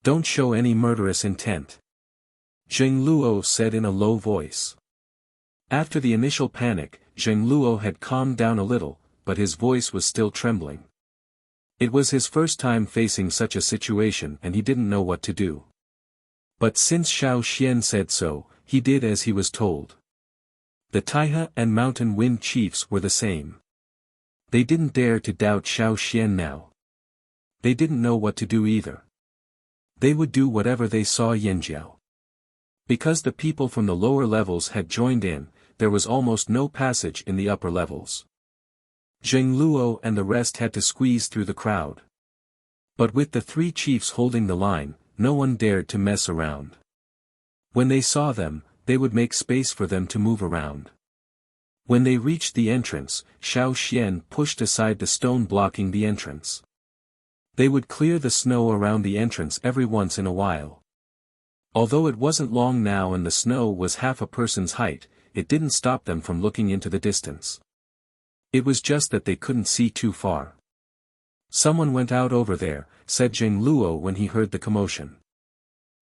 Don't show any murderous intent. Zheng Luo said in a low voice. After the initial panic, Zheng Luo had calmed down a little, but his voice was still trembling. It was his first time facing such a situation and he didn't know what to do. But since Xiao Xian said so, he did as he was told. The Taihe and Mountain Wind chiefs were the same. They didn't dare to doubt Xiao Xian now. They didn't know what to do either. They would do whatever they saw Yanjiao. Because the people from the lower levels had joined in, there was almost no passage in the upper levels. Zheng Luo and the rest had to squeeze through the crowd. But with the 3 chiefs holding the line, no one dared to mess around. When they saw them, they would make space for them to move around. When they reached the entrance, Xiao Xian pushed aside the stone blocking the entrance. They would clear the snow around the entrance every once in a while. Although it wasn't long now and the snow was half a person's height, it didn't stop them from looking into the distance. It was just that they couldn't see too far. Someone went out over there, said Zheng Luo when he heard the commotion.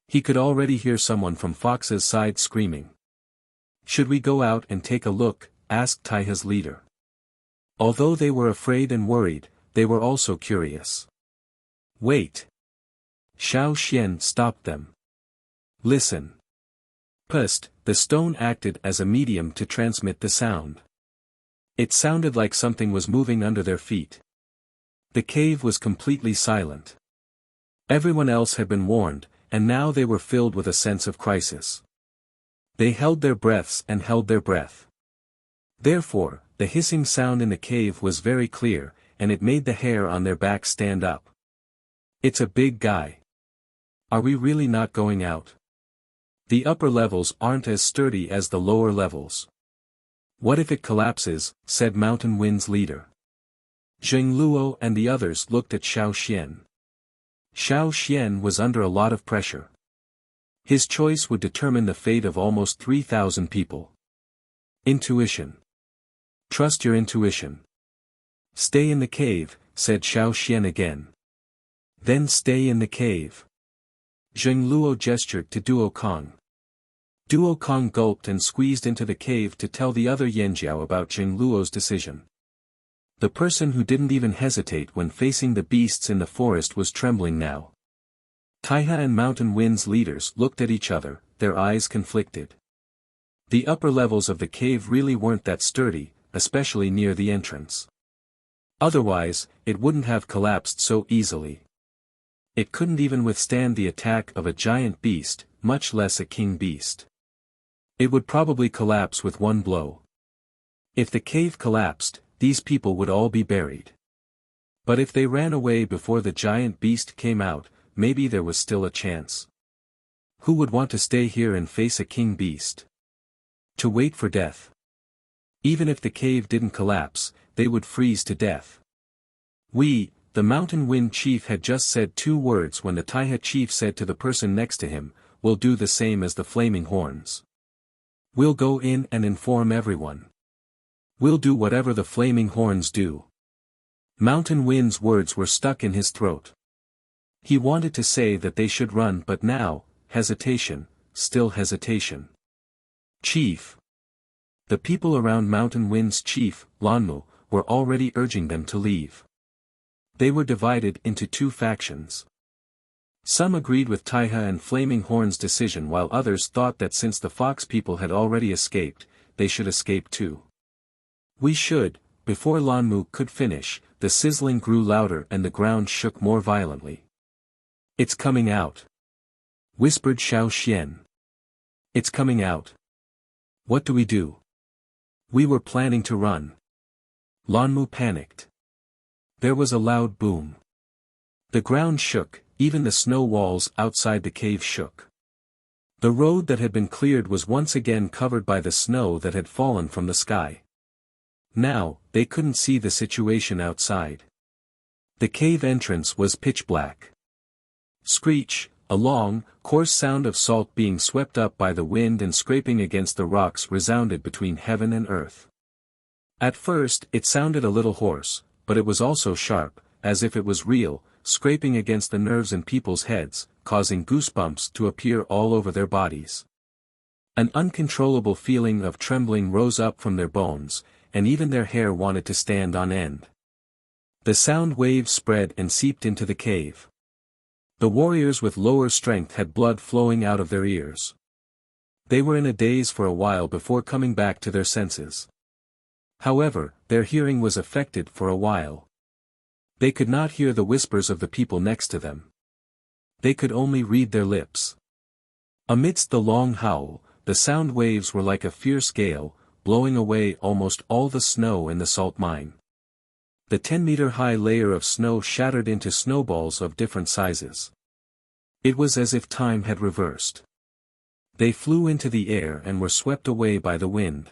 He could already hear someone from Fox's side screaming. Should we go out and take a look? Asked Taihe's leader. Although they were afraid and worried, they were also curious. Wait. Xiao Xian stopped them. Listen. Pust, the stone acted as a medium to transmit the sound. It sounded like something was moving under their feet. The cave was completely silent. Everyone else had been warned, and now they were filled with a sense of crisis. They held their breaths and held their breath. Therefore, the hissing sound in the cave was very clear, and it made the hair on their back stand up. It's a big guy. Are we really not going out? The upper levels aren't as sturdy as the lower levels. What if it collapses, said Mountain Wind's leader. Zheng Luo and the others looked at Xiao Xian. Xiao Xian was under a lot of pressure. His choice would determine the fate of almost 3,000 people. Intuition. Trust your intuition. Stay in the cave, said Xiao Xian again. Then stay in the cave. Zheng Luo gestured to Duo Kong. Duo Kong gulped and squeezed into the cave to tell the other Yanjiao about Zheng Luo's decision. The person who didn't even hesitate when facing the beasts in the forest was trembling now. Taiha and Mountain Wind's leaders looked at each other, their eyes conflicted. The upper levels of the cave really weren't that sturdy, especially near the entrance. Otherwise, it wouldn't have collapsed so easily. It couldn't even withstand the attack of a giant beast, much less a king beast. It would probably collapse with one blow. If the cave collapsed, these people would all be buried. But if they ran away before the giant beast came out, maybe there was still a chance. Who would want to stay here and face a king beast? To wait for death. Even if the cave didn't collapse, they would freeze to death. The Mountain Wind chief had just said 2 words when the Taiha chief said to the person next to him, "We'll do the same as the flaming horns. We'll go in and inform everyone. We'll do whatever the flaming horns do." Mountain Wind's words were stuck in his throat. He wanted to say that they should run, but now, hesitation, still hesitation. Chief. The people around Mountain Wind's chief, Lanmu, were already urging them to leave. They were divided into 2 factions. Some agreed with Taiha and Flaming Horn's decision, while others thought that since the fox people had already escaped, they should escape too. We should. Before Lanmu could finish, the sizzling grew louder and the ground shook more violently. "It's coming out," whispered Xiao Xian. "It's coming out. What do we do? We were planning to run." Lanmu panicked. There was a loud boom. The ground shook, even the snow walls outside the cave shook. The road that had been cleared was once again covered by the snow that had fallen from the sky. Now, they couldn't see the situation outside. The cave entrance was pitch black. Screech, a long, coarse sound of salt being swept up by the wind and scraping against the rocks resounded between heaven and earth. At first, it sounded a little hoarse, but it was also sharp, as if it was real, scraping against the nerves in people's heads, causing goosebumps to appear all over their bodies. An uncontrollable feeling of trembling rose up from their bones, and even their hair wanted to stand on end. The sound waves spread and seeped into the cave. The warriors with lower strength had blood flowing out of their ears. They were in a daze for a while before coming back to their senses. However, their hearing was affected for a while. They could not hear the whispers of the people next to them. They could only read their lips. Amidst the long howl, the sound waves were like a fierce gale, blowing away almost all the snow in the salt mine. The 10-meter-high layer of snow shattered into snowballs of different sizes. It was as if time had reversed. They flew into the air and were swept away by the wind.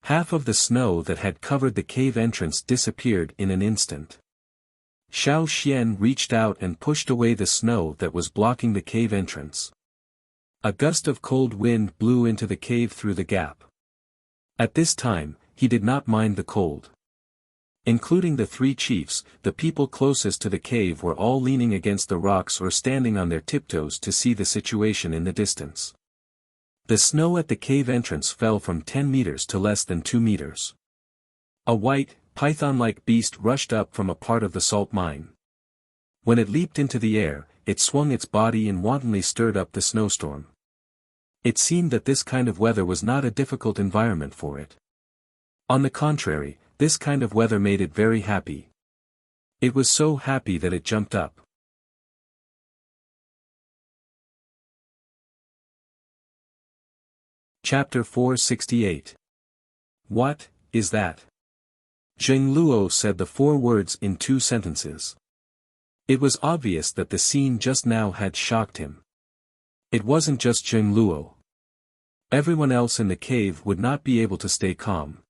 Half of the snow that had covered the cave entrance disappeared in an instant. Xiao Xian reached out and pushed away the snow that was blocking the cave entrance. A gust of cold wind blew into the cave through the gap. At this time, he did not mind the cold. Including the 3 chiefs, the people closest to the cave were all leaning against the rocks or standing on their tiptoes to see the situation in the distance. The snow at the cave entrance fell from 10 meters to less than 2 meters. A white, python-like beast rushed up from a part of the salt mine. When it leaped into the air, it swung its body and wantonly stirred up the snowstorm. It seemed that this kind of weather was not a difficult environment for it. On the contrary, this kind of weather made it very happy. It was so happy that it jumped up. Chapter 468. What is that? Zheng Luo said the 4 words in 2 sentences. It was obvious that the scene just now had shocked him. It wasn't just Zheng Luo. Everyone else in the cave would not be able to stay calm.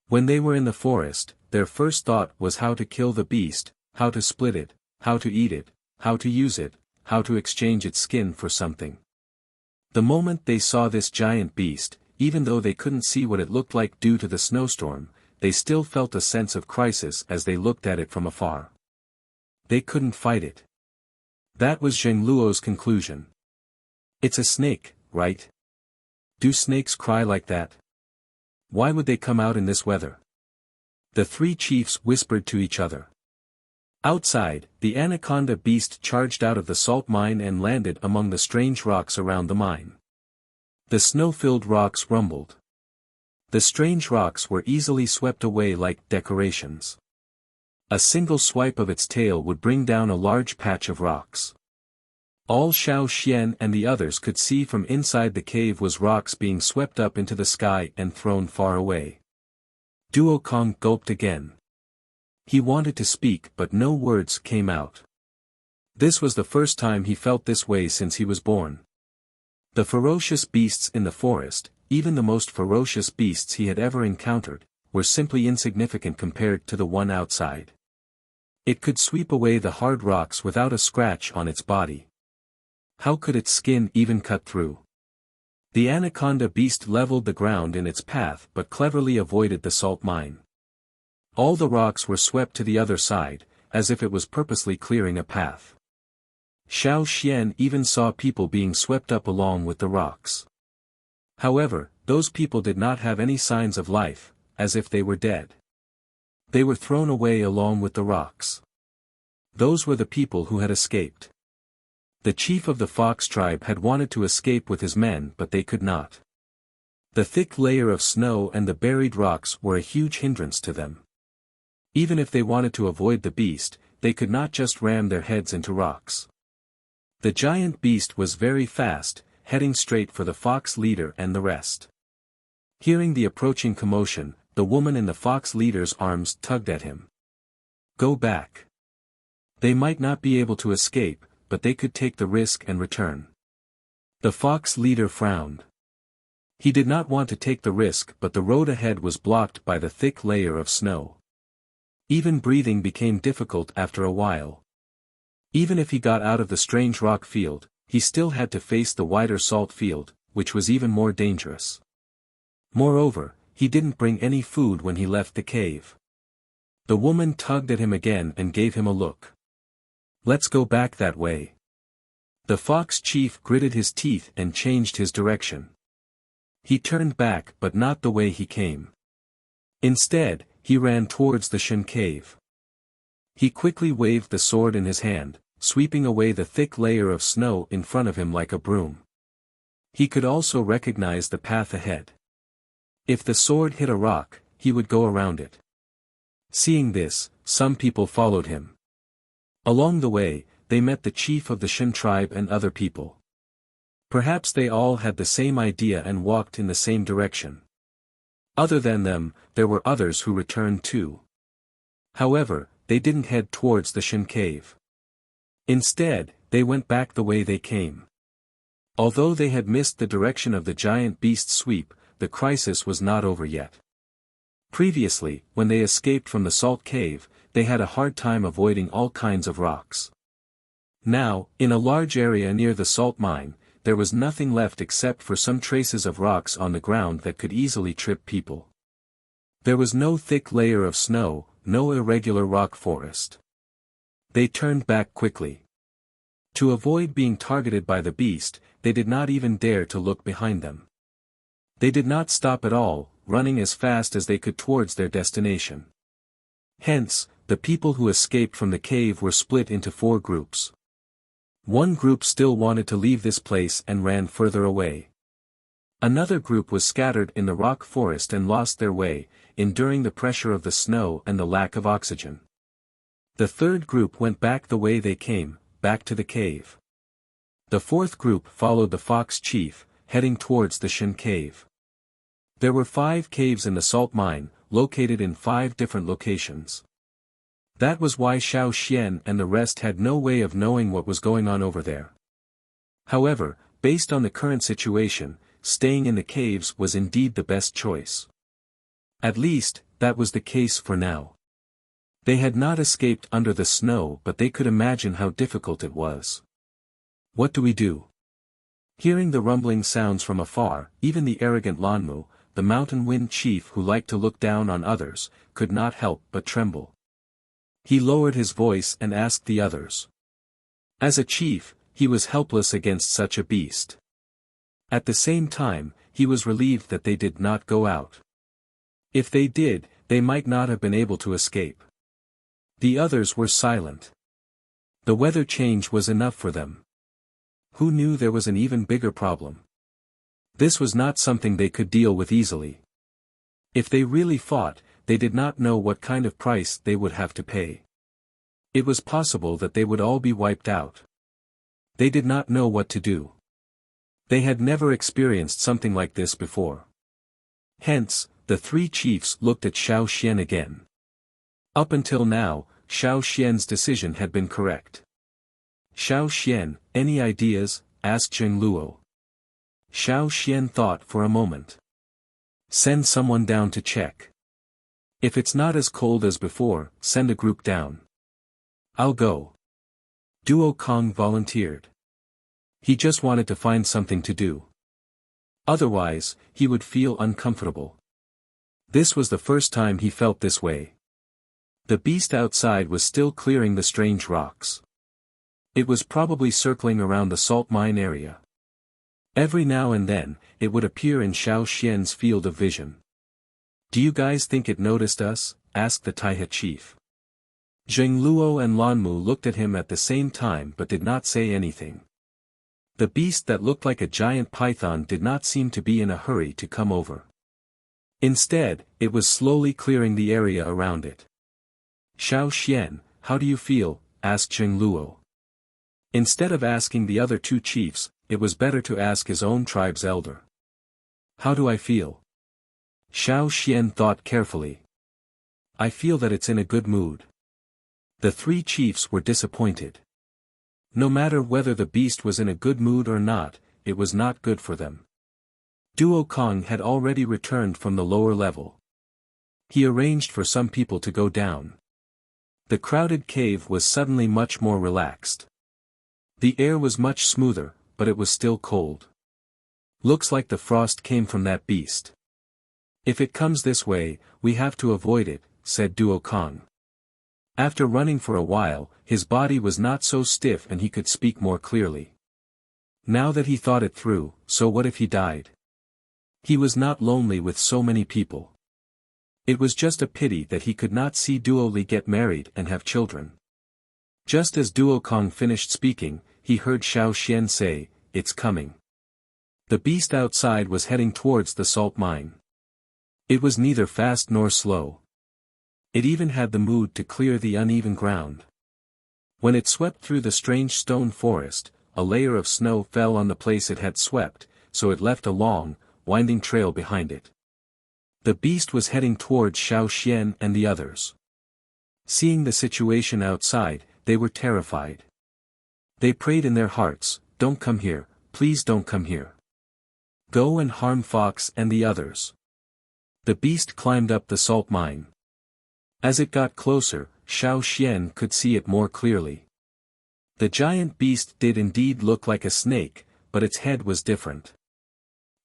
When they were in the forest, their first thought was how to kill the beast, how to split it, how to eat it, how to use it, how to exchange its skin for something. The moment they saw this giant beast, even though they couldn't see what it looked like due to the snowstorm, they still felt a sense of crisis as they looked at it from afar. They couldn't fight it. That was Zheng Luo's conclusion. It's a snake, right? Do snakes cry like that? Why would they come out in this weather? The 3 chiefs whispered to each other. Outside, the anaconda beast charged out of the salt mine and landed among the strange rocks around the mine. The snow-filled rocks rumbled. The strange rocks were easily swept away like decorations. A single swipe of its tail would bring down a large patch of rocks. All Xiao Xian and the others could see from inside the cave was rocks being swept up into the sky and thrown far away. Duo Kong gulped again. He wanted to speak but no words came out. This was the first time he felt this way since he was born. The ferocious beasts in the forest, even the most ferocious beasts he had ever encountered, were simply insignificant compared to the one outside. It could sweep away the hard rocks without a scratch on its body. How could its skin even cut through? The anaconda beast leveled the ground in its path but cleverly avoided the salt mine. All the rocks were swept to the other side, as if it was purposely clearing a path. Xiao Xian even saw people being swept up along with the rocks. However, those people did not have any signs of life, as if they were dead. They were thrown away along with the rocks. Those were the people who had escaped. The chief of the fox tribe had wanted to escape with his men but they could not. The thick layer of snow and the buried rocks were a huge hindrance to them. Even if they wanted to avoid the beast, they could not just ram their heads into rocks. The giant beast was very fast, heading straight for the fox leader and the rest. Hearing the approaching commotion, the woman in the fox leader's arms tugged at him. Go back. They might not be able to escape, but they could take the risk and return. The fox leader frowned. He did not want to take the risk but the road ahead was blocked by the thick layer of snow. Even breathing became difficult after a while. Even if he got out of the strange rock field, he still had to face the wider salt field, which was even more dangerous. Moreover, he didn't bring any food when he left the cave. The woman tugged at him again and gave him a look. Let's go back that way. The fox chief gritted his teeth and changed his direction. He turned back but not the way he came. Instead, he ran towards the Shen cave. He quickly waved the sword in his hand, sweeping away the thick layer of snow in front of him like a broom. He could also recognize the path ahead. If the sword hit a rock, he would go around it. Seeing this, some people followed him. Along the way, they met the chief of the Shen tribe and other people. Perhaps they all had the same idea and walked in the same direction. Other than them, there were others who returned too. However, they didn't head towards the Shen cave. Instead, they went back the way they came. Although they had missed the direction of the giant beast's sweep, the crisis was not over yet. Previously, when they escaped from the salt cave, they had a hard time avoiding all kinds of rocks. Now, in a large area near the salt mine, there was nothing left except for some traces of rocks on the ground that could easily trip people. There was no thick layer of snow, no irregular rock forest. They turned back quickly. To avoid being targeted by the beast, they did not even dare to look behind them. They did not stop at all, running as fast as they could towards their destination. Hence, the people who escaped from the cave were split into 4 groups. One group still wanted to leave this place and ran further away. Another group was scattered in the rock forest and lost their way, enduring the pressure of the snow and the lack of oxygen. The third group went back the way they came, back to the cave. The fourth group followed the fox chief, heading towards the Shin cave. There were 5 caves in the salt mine, located in 5 different locations. That was why Xiao Xian and the rest had no way of knowing what was going on over there. However, based on the current situation, staying in the caves was indeed the best choice. At least, that was the case for now. They had not escaped under the snow, but they could imagine how difficult it was. What do we do? Hearing the rumbling sounds from afar, even the arrogant Lanmu, the mountain wind chief who liked to look down on others, could not help but tremble. He lowered his voice and asked the others. As a chief, he was helpless against such a beast. At the same time, he was relieved that they did not go out. If they did, they might not have been able to escape. The others were silent. The weather change was enough for them. Who knew there was an even bigger problem? This was not something they could deal with easily. If they really fought, they did not know what kind of price they would have to pay. It was possible that they would all be wiped out. They did not know what to do. They had never experienced something like this before. Hence, the 3 chiefs looked at Xiao Xian again. Up until now, Xiao Xian's decision had been correct. Xiao Xian, any ideas? Asked Zheng Luo. Xiao Xian thought for a moment. Send someone down to check. If it's not as cold as before, send a group down. I'll go. Duo Kong volunteered. He just wanted to find something to do. Otherwise, he would feel uncomfortable. This was the first time he felt this way. The beast outside was still clearing the strange rocks. It was probably circling around the salt mine area. Every now and then, it would appear in Xiao Xian's field of vision. Do you guys think it noticed us? Asked the Taihe chief. Zheng Luo and Lanmu looked at him at the same time but did not say anything. The beast that looked like a giant python did not seem to be in a hurry to come over. Instead, it was slowly clearing the area around it. Xiao Xian, how do you feel? Asked Zheng Luo. Instead of asking the other 2 chiefs, it was better to ask his own tribe's elder. How do I feel? Xiao Xian thought carefully. I feel that it's in a good mood. The 3 chiefs were disappointed. No matter whether the beast was in a good mood or not, it was not good for them. Duo Kong had already returned from the lower level. He arranged for some people to go down. The crowded cave was suddenly much more relaxed. The air was much smoother, but it was still cold. Looks like the frost came from that beast. If it comes this way, we have to avoid it, said Duo Kong. After running for a while, his body was not so stiff and he could speak more clearly. Now that he thought it through, so what if he died? He was not lonely with so many people. It was just a pity that he could not see Duo Li get married and have children. Just as Duo Kong finished speaking, he heard Xiao Xian say, "It's coming." The beast outside was heading towards the salt mine. It was neither fast nor slow. It even had the mood to clear the uneven ground. When it swept through the strange stone forest, a layer of snow fell on the place it had swept, so it left a long, winding trail behind it. The beast was heading towards Xiao Xian and the others. Seeing the situation outside, they were terrified. They prayed in their hearts, "Don't come here, please don't come here. Go and harm Fox and the others." The beast climbed up the salt mine. As it got closer, Xiao Xian could see it more clearly. The giant beast did indeed look like a snake, but its head was different.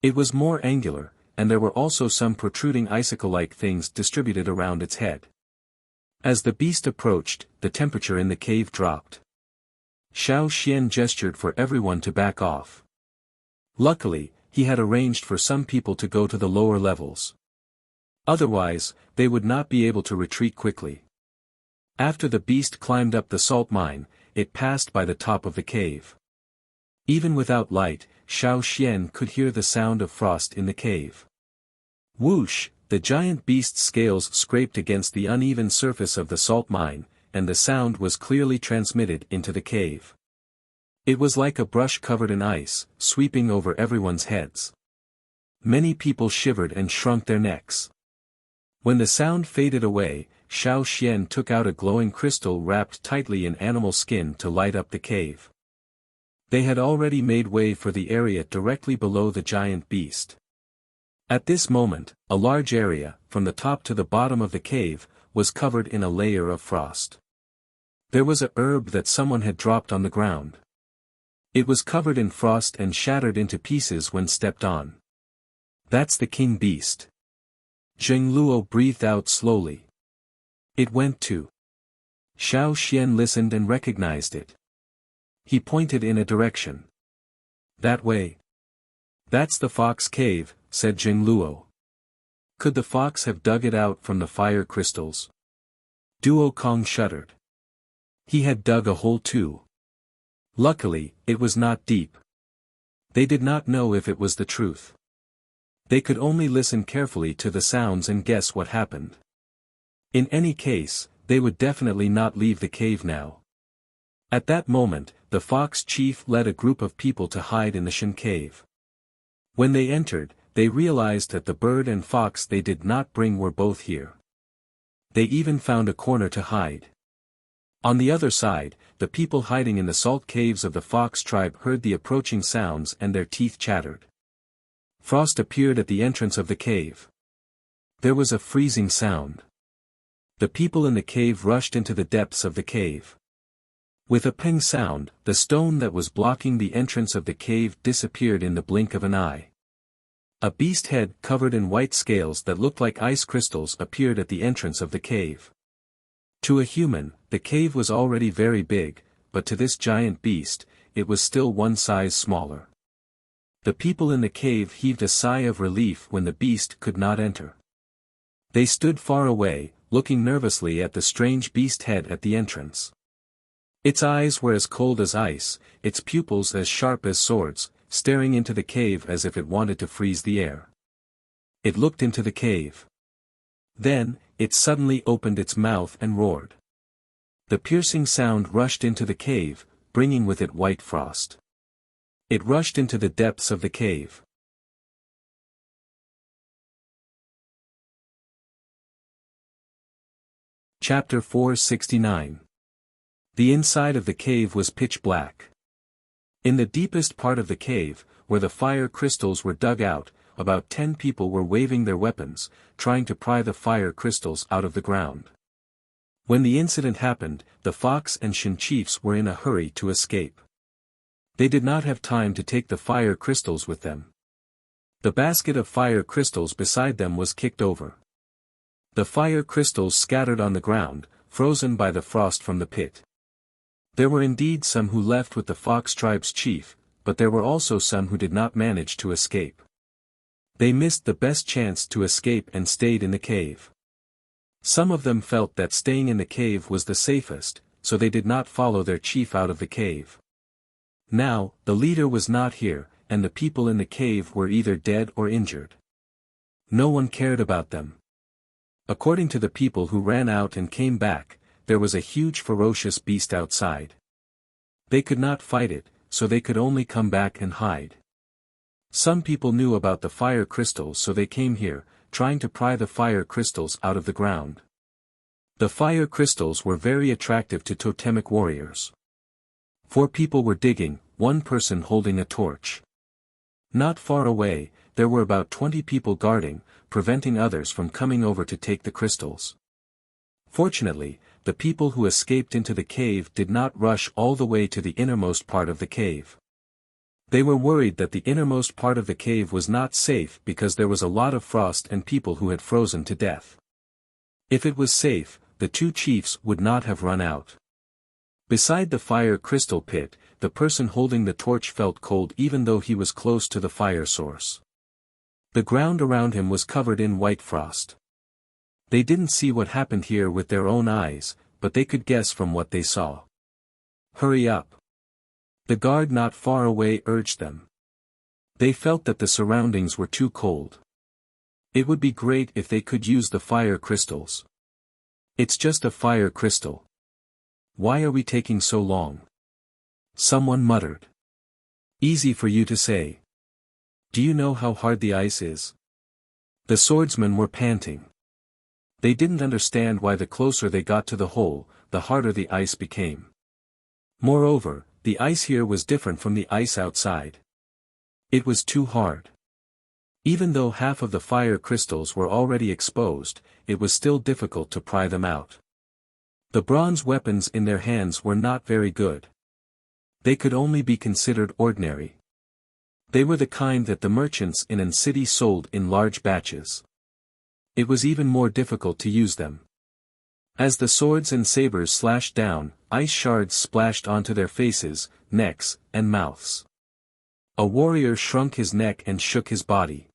It was more angular, and there were also some protruding icicle-like things distributed around its head. As the beast approached, the temperature in the cave dropped. Xiao Xian gestured for everyone to back off. Luckily, he had arranged for some people to go to the lower levels. Otherwise, they would not be able to retreat quickly. After the beast climbed up the salt mine, it passed by the top of the cave. Even without light, Xiao Xian could hear the sound of frost in the cave. Whoosh, the giant beast's scales scraped against the uneven surface of the salt mine, and the sound was clearly transmitted into the cave. It was like a brush covered in ice, sweeping over everyone's heads. Many people shivered and shrunk their necks. When the sound faded away, Xiao Xian took out a glowing crystal wrapped tightly in animal skin to light up the cave. They had already made way for the area directly below the giant beast. At this moment, a large area, from the top to the bottom of the cave, was covered in a layer of frost. There was a herb that someone had dropped on the ground. It was covered in frost and shattered into pieces when stepped on. That's the king beast. Zheng Luo breathed out slowly. It went too. Xiao Xian listened and recognized it. He pointed in a direction. That way. That's the fox cave, said Zheng Luo. Could the fox have dug it out from the fire crystals? Duo Kong shuddered. He had dug a hole too. Luckily, it was not deep. They did not know if it was the truth. They could only listen carefully to the sounds and guess what happened. In any case, they would definitely not leave the cave now. At that moment, the fox chief led a group of people to hide in the Shen cave. When they entered, they realized that the bird and fox they did not bring were both here. They even found a corner to hide. On the other side, the people hiding in the salt caves of the fox tribe heard the approaching sounds and their teeth chattered. Frost appeared at the entrance of the cave. There was a freezing sound. The people in the cave rushed into the depths of the cave. With a ping sound, the stone that was blocking the entrance of the cave disappeared in the blink of an eye. A beast head covered in white scales that looked like ice crystals appeared at the entrance of the cave. To a human, the cave was already very big, but to this giant beast, it was still one size smaller. The people in the cave heaved a sigh of relief when the beast could not enter. They stood far away, looking nervously at the strange beast head at the entrance. Its eyes were as cold as ice, its pupils as sharp as swords, staring into the cave as if it wanted to freeze the air. It looked into the cave. Then, it suddenly opened its mouth and roared. The piercing sound rushed into the cave, bringing with it white frost. It rushed into the depths of the cave. Chapter 469. The inside of the cave was pitch black. In the deepest part of the cave, where the fire crystals were dug out, about 10 people were waving their weapons, trying to pry the fire crystals out of the ground. When the incident happened, the fox and Shen chiefs were in a hurry to escape. They did not have time to take the fire crystals with them. The basket of fire crystals beside them was kicked over. The fire crystals scattered on the ground, frozen by the frost from the pit. There were indeed some who left with the fox tribe's chief, but there were also some who did not manage to escape. They missed the best chance to escape and stayed in the cave. Some of them felt that staying in the cave was the safest, so they did not follow their chief out of the cave. Now, the leader was not here, and the people in the cave were either dead or injured. No one cared about them. According to the people who ran out and came back, there was a huge ferocious beast outside. They could not fight it, so they could only come back and hide. Some people knew about the fire crystals, so they came here, trying to pry the fire crystals out of the ground. The fire crystals were very attractive to totemic warriors. 4 people were digging, 1 person holding a torch. Not far away, there were about 20 people guarding, preventing others from coming over to take the crystals. Fortunately, the people who escaped into the cave did not rush all the way to the innermost part of the cave. They were worried that the innermost part of the cave was not safe because there was a lot of frost and people who had frozen to death. If it was safe, the 2 chiefs would not have run out. Beside the fire crystal pit, the person holding the torch felt cold even though he was close to the fire source. The ground around him was covered in white frost. They didn't see what happened here with their own eyes, but they could guess from what they saw. Hurry up. The guard not far away urged them. They felt that the surroundings were too cold. It would be great if they could use the fire crystals. It's just a fire crystal. Why are we taking so long? Someone muttered. Easy for you to say. Do you know how hard the ice is? The swordsmen were panting. They didn't understand why the closer they got to the hole, the harder the ice became. Moreover, the ice here was different from the ice outside. It was too hard. Even though half of the fire crystals were already exposed, it was still difficult to pry them out. The bronze weapons in their hands were not very good. They could only be considered ordinary. They were the kind that the merchants in an city sold in large batches. It was even more difficult to use them. As the swords and sabers slashed down, ice shards splashed onto their faces, necks, and mouths. A warrior shrunk his neck and shook his body.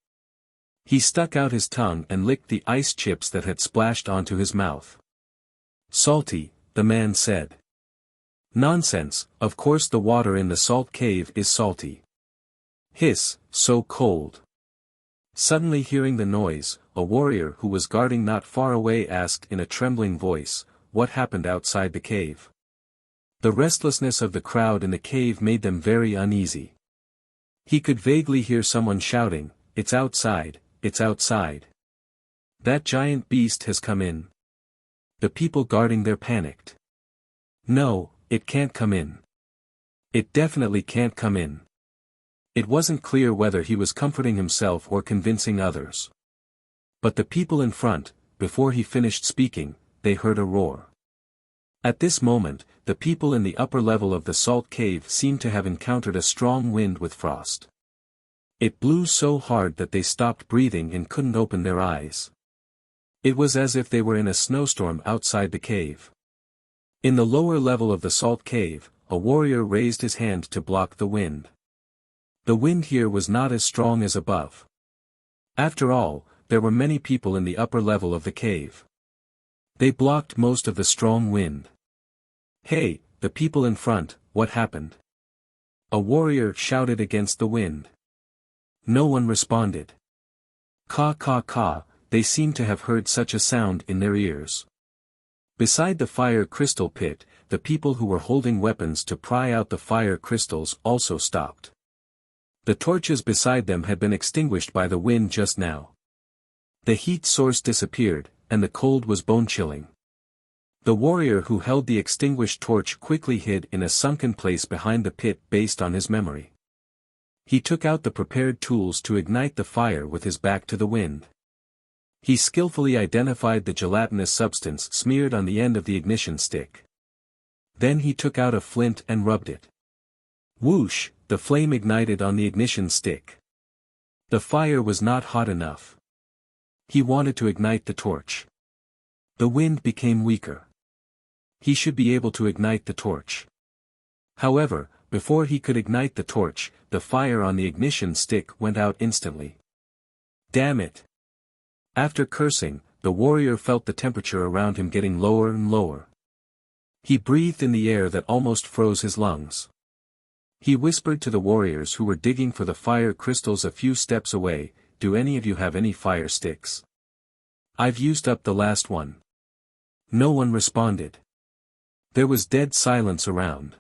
He stuck out his tongue and licked the ice chips that had splashed onto his mouth. Salty, the man said. Nonsense, of course the water in the salt cave is salty. Hiss, so cold. Suddenly hearing the noise, a warrior who was guarding not far away asked in a trembling voice, what happened outside the cave? The restlessness of the crowd in the cave made them very uneasy. He could vaguely hear someone shouting, it's outside, it's outside. That giant beast has come in. The people guarding there panicked. No, it can't come in. It definitely can't come in. It wasn't clear whether he was comforting himself or convincing others. But the people in front, before he finished speaking, they heard a roar. At this moment, the people in the upper level of the salt cave seemed to have encountered a strong wind with frost. It blew so hard that they stopped breathing and couldn't open their eyes. It was as if they were in a snowstorm outside the cave. In the lower level of the salt cave, a warrior raised his hand to block the wind. The wind here was not as strong as above. After all, there were many people in the upper level of the cave. They blocked most of the strong wind. Hey, the people in front, what happened? A warrior shouted against the wind. No one responded. Caw caw caw, they seemed to have heard such a sound in their ears. Beside the fire crystal pit, the people who were holding weapons to pry out the fire crystals also stopped. The torches beside them had been extinguished by the wind just now. The heat source disappeared, and the cold was bone-chilling. The warrior who held the extinguished torch quickly hid in a sunken place behind the pit based on his memory. He took out the prepared tools to ignite the fire with his back to the wind. He skillfully identified the gelatinous substance smeared on the end of the ignition stick. Then he took out a flint and rubbed it. Whoosh, the flame ignited on the ignition stick. The fire was not hot enough. He wanted to ignite the torch. The wind became weaker. He should be able to ignite the torch. However, before he could ignite the torch, the fire on the ignition stick went out instantly. Damn it! After cursing, the warrior felt the temperature around him getting lower and lower. He breathed in the air that almost froze his lungs. He whispered to the warriors who were digging for the fire crystals a few steps away, do any of you have any fire sticks? I've used up the last one. No one responded. There was dead silence around.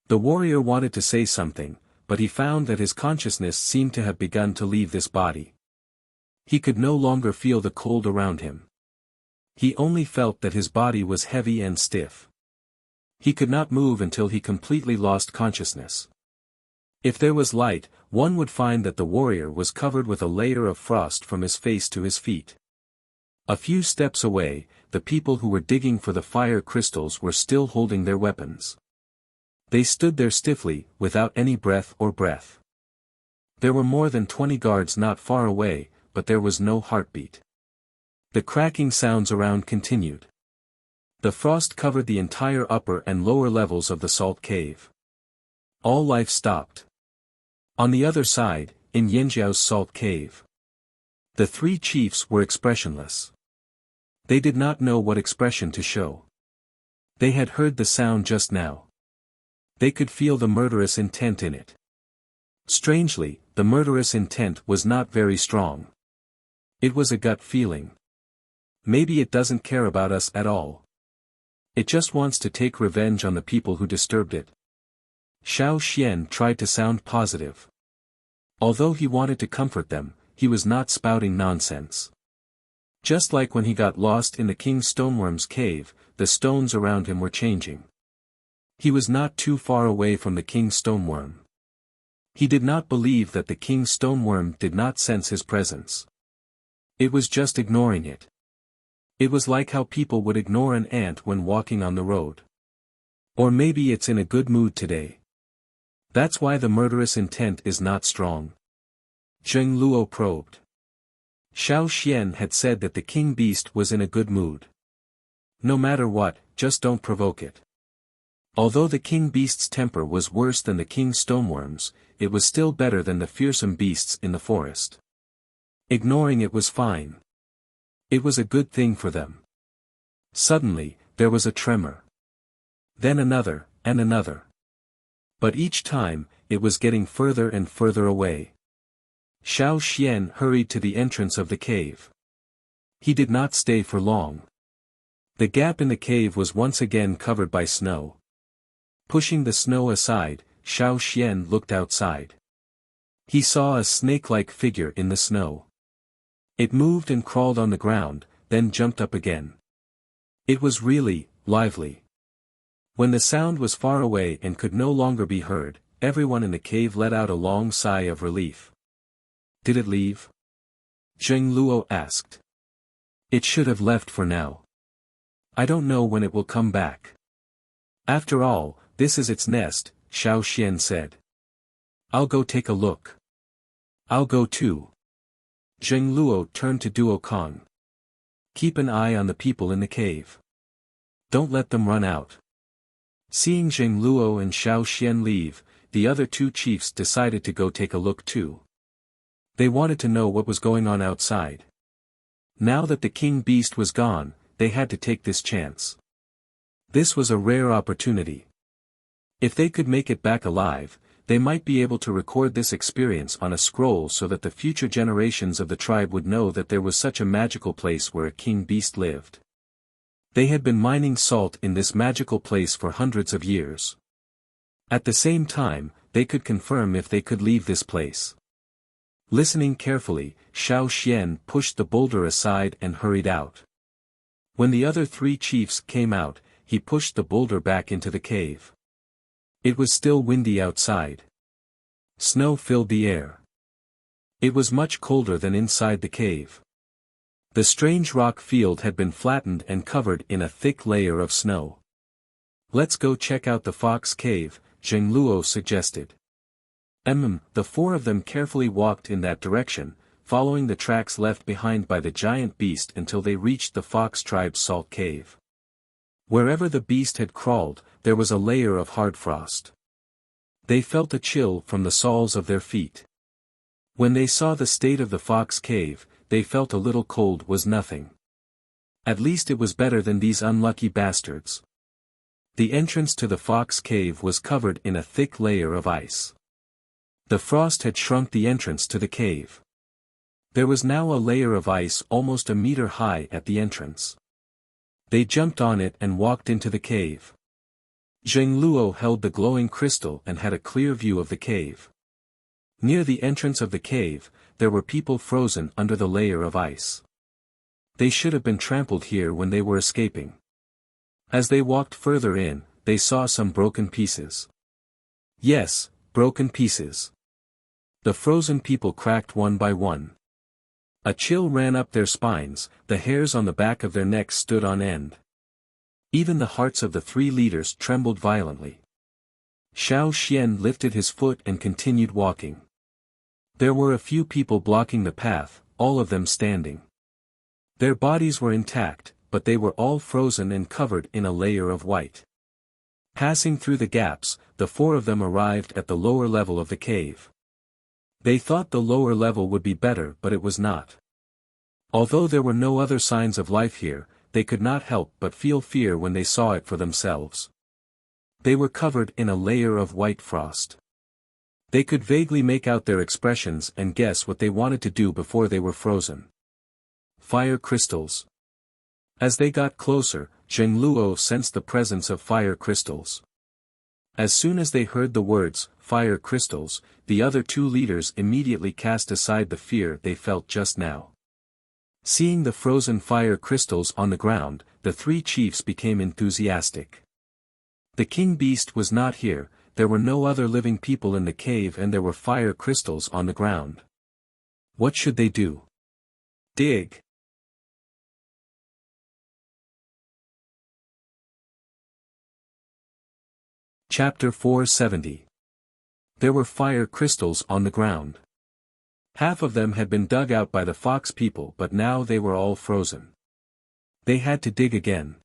The warrior wanted to say something, but he found that his consciousness seemed to have begun to leave this body. He could no longer feel the cold around him. He only felt that his body was heavy and stiff. He could not move until he completely lost consciousness. If there was light, one would find that the warrior was covered with a layer of frost from his face to his feet. A few steps away, the people who were digging for the fire crystals were still holding their weapons. They stood there stiffly, without any breath. There were more than 20 guards not far away, but there was no heartbeat. The cracking sounds around continued. The frost covered the entire upper and lower levels of the salt cave. All life stopped. On the other side, in Yanjiao's salt cave, the three chiefs were expressionless. They did not know what expression to show. They had heard the sound just now. They could feel the murderous intent in it. Strangely, the murderous intent was not very strong. It was a gut feeling. Maybe it doesn't care about us at all. It just wants to take revenge on the people who disturbed it. Xiao Xian tried to sound positive. Although he wanted to comfort them, he was not spouting nonsense. Just like when he got lost in the King Stoneworm's cave, the stones around him were changing. He was not too far away from the King Stoneworm. He did not believe that the King Stoneworm did not sense his presence. It was just ignoring it. It was like how people would ignore an ant when walking on the road. Or maybe it's in a good mood today. That's why the murderous intent is not strong. Zheng Luo probed. Xiao Xian had said that the king beast was in a good mood. No matter what, just don't provoke it. Although the king beast's temper was worse than the king stoneworm's, it was still better than the fearsome beasts in the forest. Ignoring it was fine. It was a good thing for them. Suddenly, there was a tremor. Then another, and another. But each time, it was getting further and further away. Xiao Xian hurried to the entrance of the cave. He did not stay for long. The gap in the cave was once again covered by snow. Pushing the snow aside, Xiao Xian looked outside. He saw a snake-like figure in the snow. It moved and crawled on the ground, then jumped up again. It was really lively. When the sound was far away and could no longer be heard, everyone in the cave let out a long sigh of relief. Did it leave? Zheng Luo asked. It should have left for now. I don't know when it will come back. After all, this is its nest, Xiao Xian said. I'll go take a look. I'll go too. Zheng Luo turned to Duo Kong. Keep an eye on the people in the cave. Don't let them run out. Seeing Zheng Luo and Xiao Xian leave, the other two chiefs decided to go take a look too. They wanted to know what was going on outside. Now that the king beast was gone, they had to take this chance. This was a rare opportunity. If they could make it back alive, they might be able to record this experience on a scroll so that the future generations of the tribe would know that there was such a magical place where a king beast lived. They had been mining salt in this magical place for hundreds of years. At the same time, they could confirm if they could leave this place. Listening carefully, Xiao Xian pushed the boulder aside and hurried out. When the other three chiefs came out, he pushed the boulder back into the cave. It was still windy outside. Snow filled the air. It was much colder than inside the cave. The strange rock field had been flattened and covered in a thick layer of snow. Let's go check out the fox cave, Zheng Luo suggested. The four of them carefully walked in that direction, following the tracks left behind by the giant beast until they reached the fox tribe's salt cave. Wherever the beast had crawled, there was a layer of hard frost. They felt a chill from the soles of their feet. When they saw the state of the fox cave, they felt a little cold was nothing. At least it was better than these unlucky bastards. The entrance to the fox cave was covered in a thick layer of ice. The frost had shrunk the entrance to the cave. There was now a layer of ice almost a meter high at the entrance. They jumped on it and walked into the cave. Zheng Luo held the glowing crystal and had a clear view of the cave. Near the entrance of the cave, there were people frozen under the layer of ice. They should have been trampled here when they were escaping. As they walked further in, they saw some broken pieces. Yes, broken pieces. The frozen people cracked one by one. A chill ran up their spines, the hairs on the back of their necks stood on end. Even the hearts of the three leaders trembled violently. Xiao Xian lifted his foot and continued walking. There were a few people blocking the path, all of them standing. Their bodies were intact, but they were all frozen and covered in a layer of white. Passing through the gaps, the four of them arrived at the lower level of the cave. They thought the lower level would be better, but it was not. Although there were no other signs of life here, they could not help but feel fear when they saw it for themselves. They were covered in a layer of white frost. They could vaguely make out their expressions and guess what they wanted to do before they were frozen. Fire crystals. As they got closer, Zheng Luo sensed the presence of fire crystals. As soon as they heard the words, fire crystals, the other two leaders immediately cast aside the fear they felt just now. Seeing the frozen fire crystals on the ground, the three chiefs became enthusiastic. The king beast was not here, there were no other living people in the cave and there were fire crystals on the ground. What should they do? Dig. Chapter 470. There were fire crystals on the ground. Half of them had been dug out by the fox people but now they were all frozen. They had to dig again.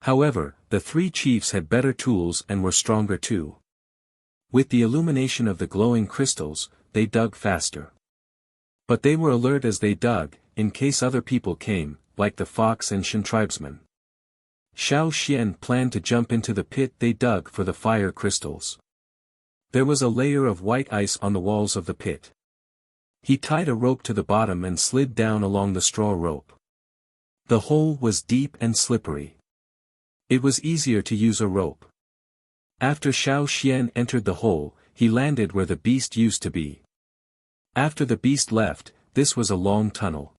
However, the three chiefs had better tools and were stronger too. With the illumination of the glowing crystals, they dug faster. But they were alert as they dug, in case other people came, like the fox and Shan tribesmen. Xiao Xian planned to jump into the pit they dug for the fire crystals. There was a layer of white ice on the walls of the pit. He tied a rope to the bottom and slid down along the straw rope. The hole was deep and slippery. It was easier to use a rope. After Xiao Xian entered the hole, he landed where the beast used to be. After the beast left, this was a long tunnel.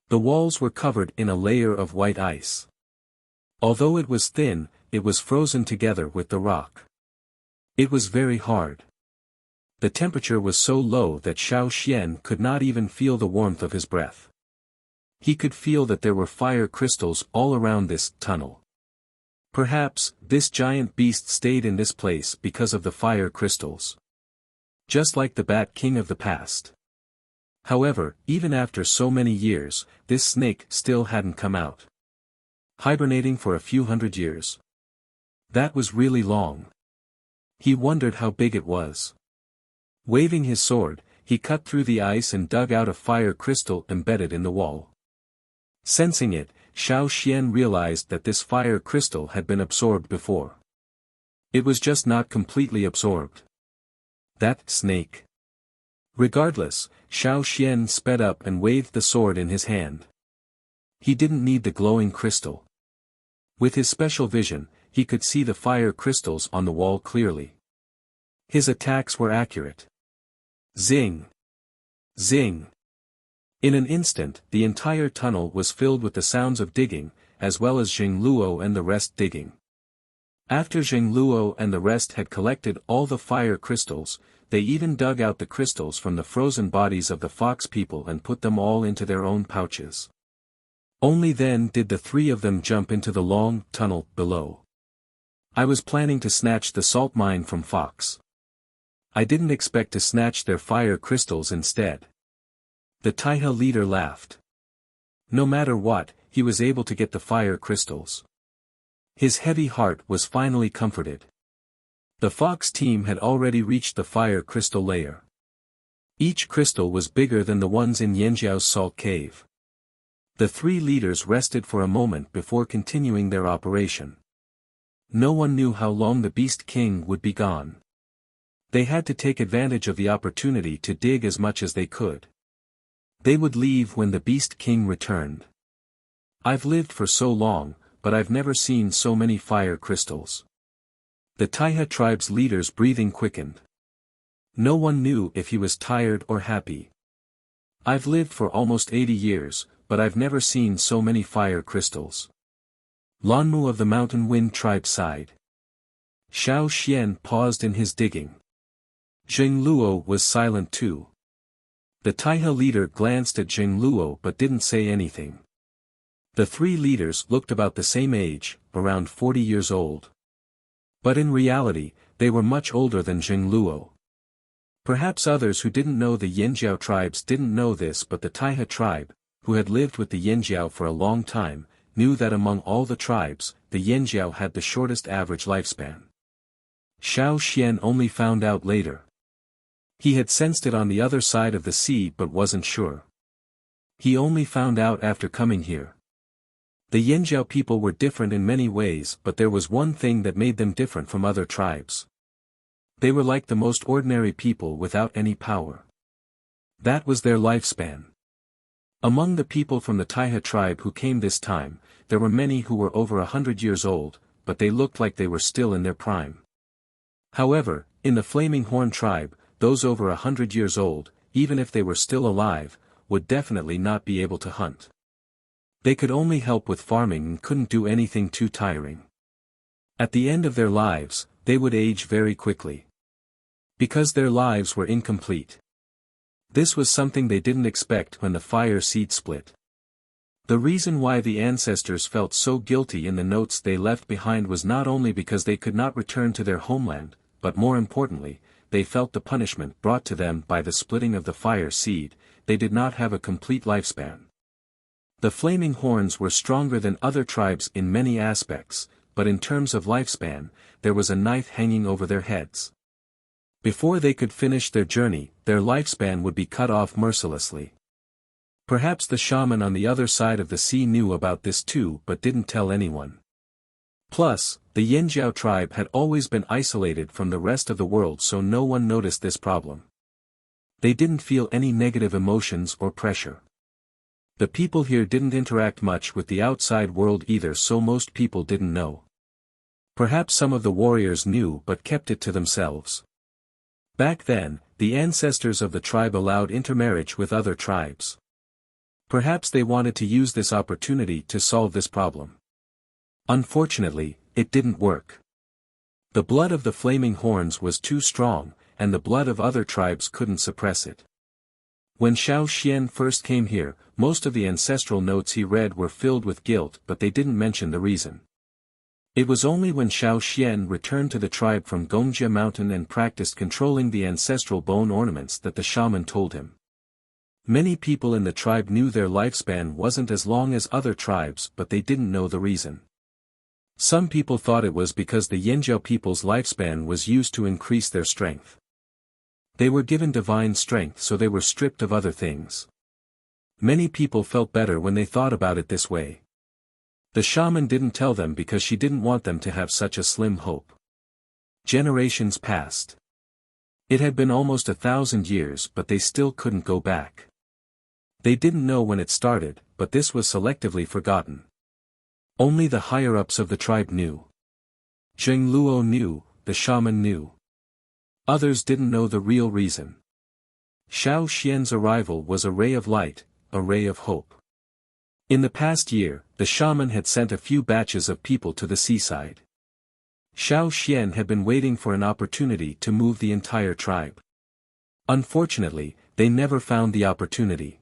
The walls were covered in a layer of white ice. Although it was thin, it was frozen together with the rock. It was very hard. The temperature was so low that Xiao Xian could not even feel the warmth of his breath. He could feel that there were fire crystals all around this tunnel. Perhaps, this giant beast stayed in this place because of the fire crystals. Just like the Bat King of the past. However, even after so many years, this snake still hadn't come out. Hibernating for a few hundred years. That was really long. He wondered how big it was. Waving his sword, he cut through the ice and dug out a fire crystal embedded in the wall. Sensing it, Xiao Xian realized that this fire crystal had been absorbed before. It was just not completely absorbed. That snake. Regardless, Xiao Xian sped up and waved the sword in his hand. He didn't need the glowing crystal. With his special vision, he could see the fire crystals on the wall clearly. His attacks were accurate. Zing! Zing! In an instant, the entire tunnel was filled with the sounds of digging, as well as Zheng Luo and the rest digging. After Zheng Luo and the rest had collected all the fire crystals, they even dug out the crystals from the frozen bodies of the fox people and put them all into their own pouches. Only then did the three of them jump into the long tunnel below. I was planning to snatch the salt mine from Fox. I didn't expect to snatch their fire crystals instead. The Taiha leader laughed. No matter what, he was able to get the fire crystals. His heavy heart was finally comforted. The Fox team had already reached the fire crystal layer. Each crystal was bigger than the ones in Yanjiao's salt cave. The three leaders rested for a moment before continuing their operation. No one knew how long the Beast King would be gone. They had to take advantage of the opportunity to dig as much as they could. They would leave when the Beast King returned. I've lived for so long, but I've never seen so many fire crystals. The Taiha tribe's leader's breathing quickened. No one knew if he was tired or happy. I've lived for almost 80 years, but I've never seen so many fire crystals. Lanmu of the Mountain Wind tribe sighed. Xiao Xian paused in his digging. Zheng Luo was silent too. The Taiha leader glanced at Zheng Luo but didn't say anything. The three leaders looked about the same age, around 40 years old. But in reality, they were much older than Zheng Luo. Perhaps others who didn't know the Yanjiao tribes didn't know this, but the Taiha tribe, who had lived with the Yanjiao for a long time, knew that among all the tribes, the Yanjiao had the shortest average lifespan. Xiao Xian only found out later. He had sensed it on the other side of the sea but wasn't sure. He only found out after coming here. The Yanjiao people were different in many ways, but there was one thing that made them different from other tribes. They were like the most ordinary people without any power. That was their lifespan. Among the people from the Taiha tribe who came this time, there were many who were over 100 years old, but they looked like they were still in their prime. However, in the Flaming Horn tribe, those over 100 years old, even if they were still alive, would definitely not be able to hunt. They could only help with farming and couldn't do anything too tiring. At the end of their lives, they would age very quickly. Because their lives were incomplete. This was something they didn't expect when the fire seed split. The reason why the ancestors felt so guilty in the notes they left behind was not only because they could not return to their homeland, but more importantly, they felt the punishment brought to them by the splitting of the fire seed. They did not have a complete lifespan. The Flaming Horns were stronger than other tribes in many aspects, but in terms of lifespan, there was a knife hanging over their heads. Before they could finish their journey, their lifespan would be cut off mercilessly. Perhaps the shaman on the other side of the sea knew about this too but didn't tell anyone. Plus, the Yanjiao tribe had always been isolated from the rest of the world, so no one noticed this problem. They didn't feel any negative emotions or pressure. The people here didn't interact much with the outside world either, so most people didn't know. Perhaps some of the warriors knew but kept it to themselves. Back then, the ancestors of the tribe allowed intermarriage with other tribes. Perhaps they wanted to use this opportunity to solve this problem. Unfortunately, it didn't work. The blood of the Flaming Horns was too strong, and the blood of other tribes couldn't suppress it. When Xiao Xian first came here, most of the ancestral notes he read were filled with guilt, but they didn't mention the reason. It was only when Xiao Xian returned to the tribe from Gongjia Mountain and practiced controlling the ancestral bone ornaments that the shaman told him. Many people in the tribe knew their lifespan wasn't as long as other tribes, but they didn't know the reason. Some people thought it was because the Yanjiao people's lifespan was used to increase their strength. They were given divine strength, so they were stripped of other things. Many people felt better when they thought about it this way. The shaman didn't tell them because she didn't want them to have such a slim hope. Generations passed. It had been almost 1,000 years, but they still couldn't go back. They didn't know when it started, but this was selectively forgotten. Only the higher-ups of the tribe knew. Zheng Luo knew, the shaman knew. Others didn't know the real reason. Xiao Xian's arrival was a ray of light, a ray of hope. In the past year, the shaman had sent a few batches of people to the seaside. Xiao Xian had been waiting for an opportunity to move the entire tribe. Unfortunately, they never found the opportunity.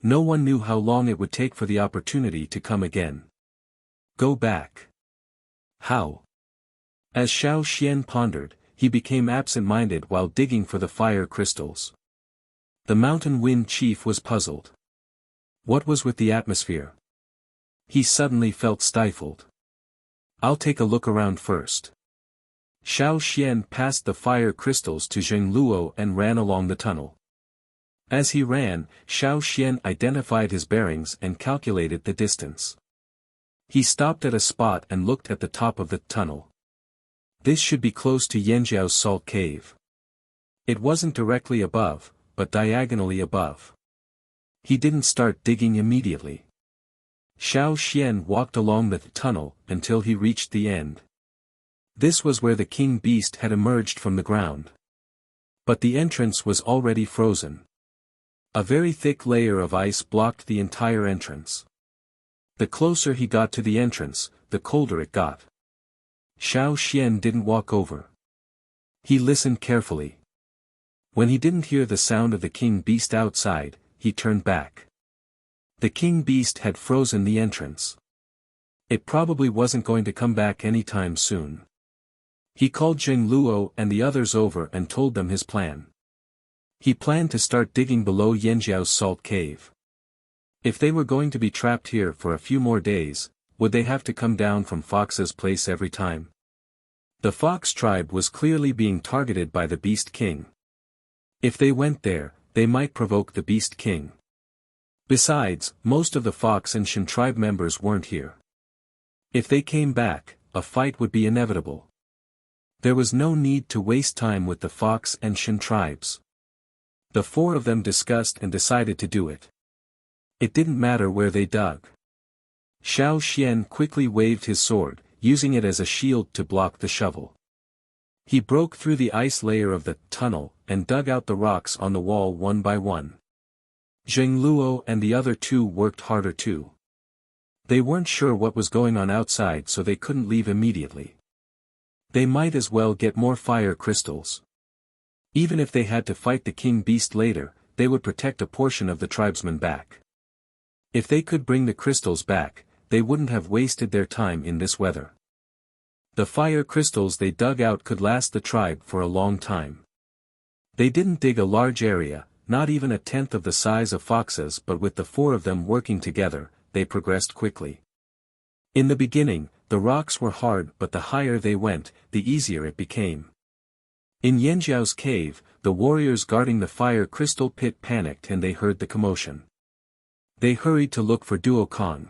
No one knew how long it would take for the opportunity to come again. Go back. How? As Xiao Xian pondered, he became absent-minded while digging for the fire crystals. The Mountain Wind Chief was puzzled. What was with the atmosphere? He suddenly felt stifled. I'll take a look around first. Xiao Xian passed the fire crystals to Zheng Luo and ran along the tunnel. As he ran, Xiao Xian identified his bearings and calculated the distance. He stopped at a spot and looked at the top of the tunnel. This should be close to Yanjiao's salt cave. It wasn't directly above, but diagonally above. He didn't start digging immediately. Xiao Xian walked along the tunnel until he reached the end. This was where the king beast had emerged from the ground. But the entrance was already frozen. A very thick layer of ice blocked the entire entrance. The closer he got to the entrance, the colder it got. Xiao Xian didn't walk over. He listened carefully. When he didn't hear the sound of the king beast outside, he turned back. The king beast had frozen the entrance. It probably wasn't going to come back anytime soon. He called Zheng Luo and the others over and told them his plan. He planned to start digging below Yanjiao's salt cave. If they were going to be trapped here for a few more days, would they have to come down from Fox's place every time? The Fox tribe was clearly being targeted by the Beast King. If they went there, they might provoke the Beast King. Besides, most of the Fox and Shan tribe members weren't here. If they came back, a fight would be inevitable. There was no need to waste time with the Fox and Shan tribes. The four of them discussed and decided to do it. It didn't matter where they dug. Xiao Xian quickly waved his sword, using it as a shield to block the shovel. He broke through the ice layer of the tunnel and dug out the rocks on the wall one by one. Zheng Luo and the other two worked harder too. They weren't sure what was going on outside, so they couldn't leave immediately. They might as well get more fire crystals. Even if they had to fight the king beast later, they would protect a portion of the tribesmen back. If they could bring the crystals back, they wouldn't have wasted their time in this weather. The fire crystals they dug out could last the tribe for a long time. They didn't dig a large area, not even a tenth of the size of Fox's, but with the four of them working together, they progressed quickly. In the beginning, the rocks were hard, but the higher they went, the easier it became. In Yanjiao's cave, the warriors guarding the fire crystal pit panicked and they heard the commotion. They hurried to look for Duo Kong.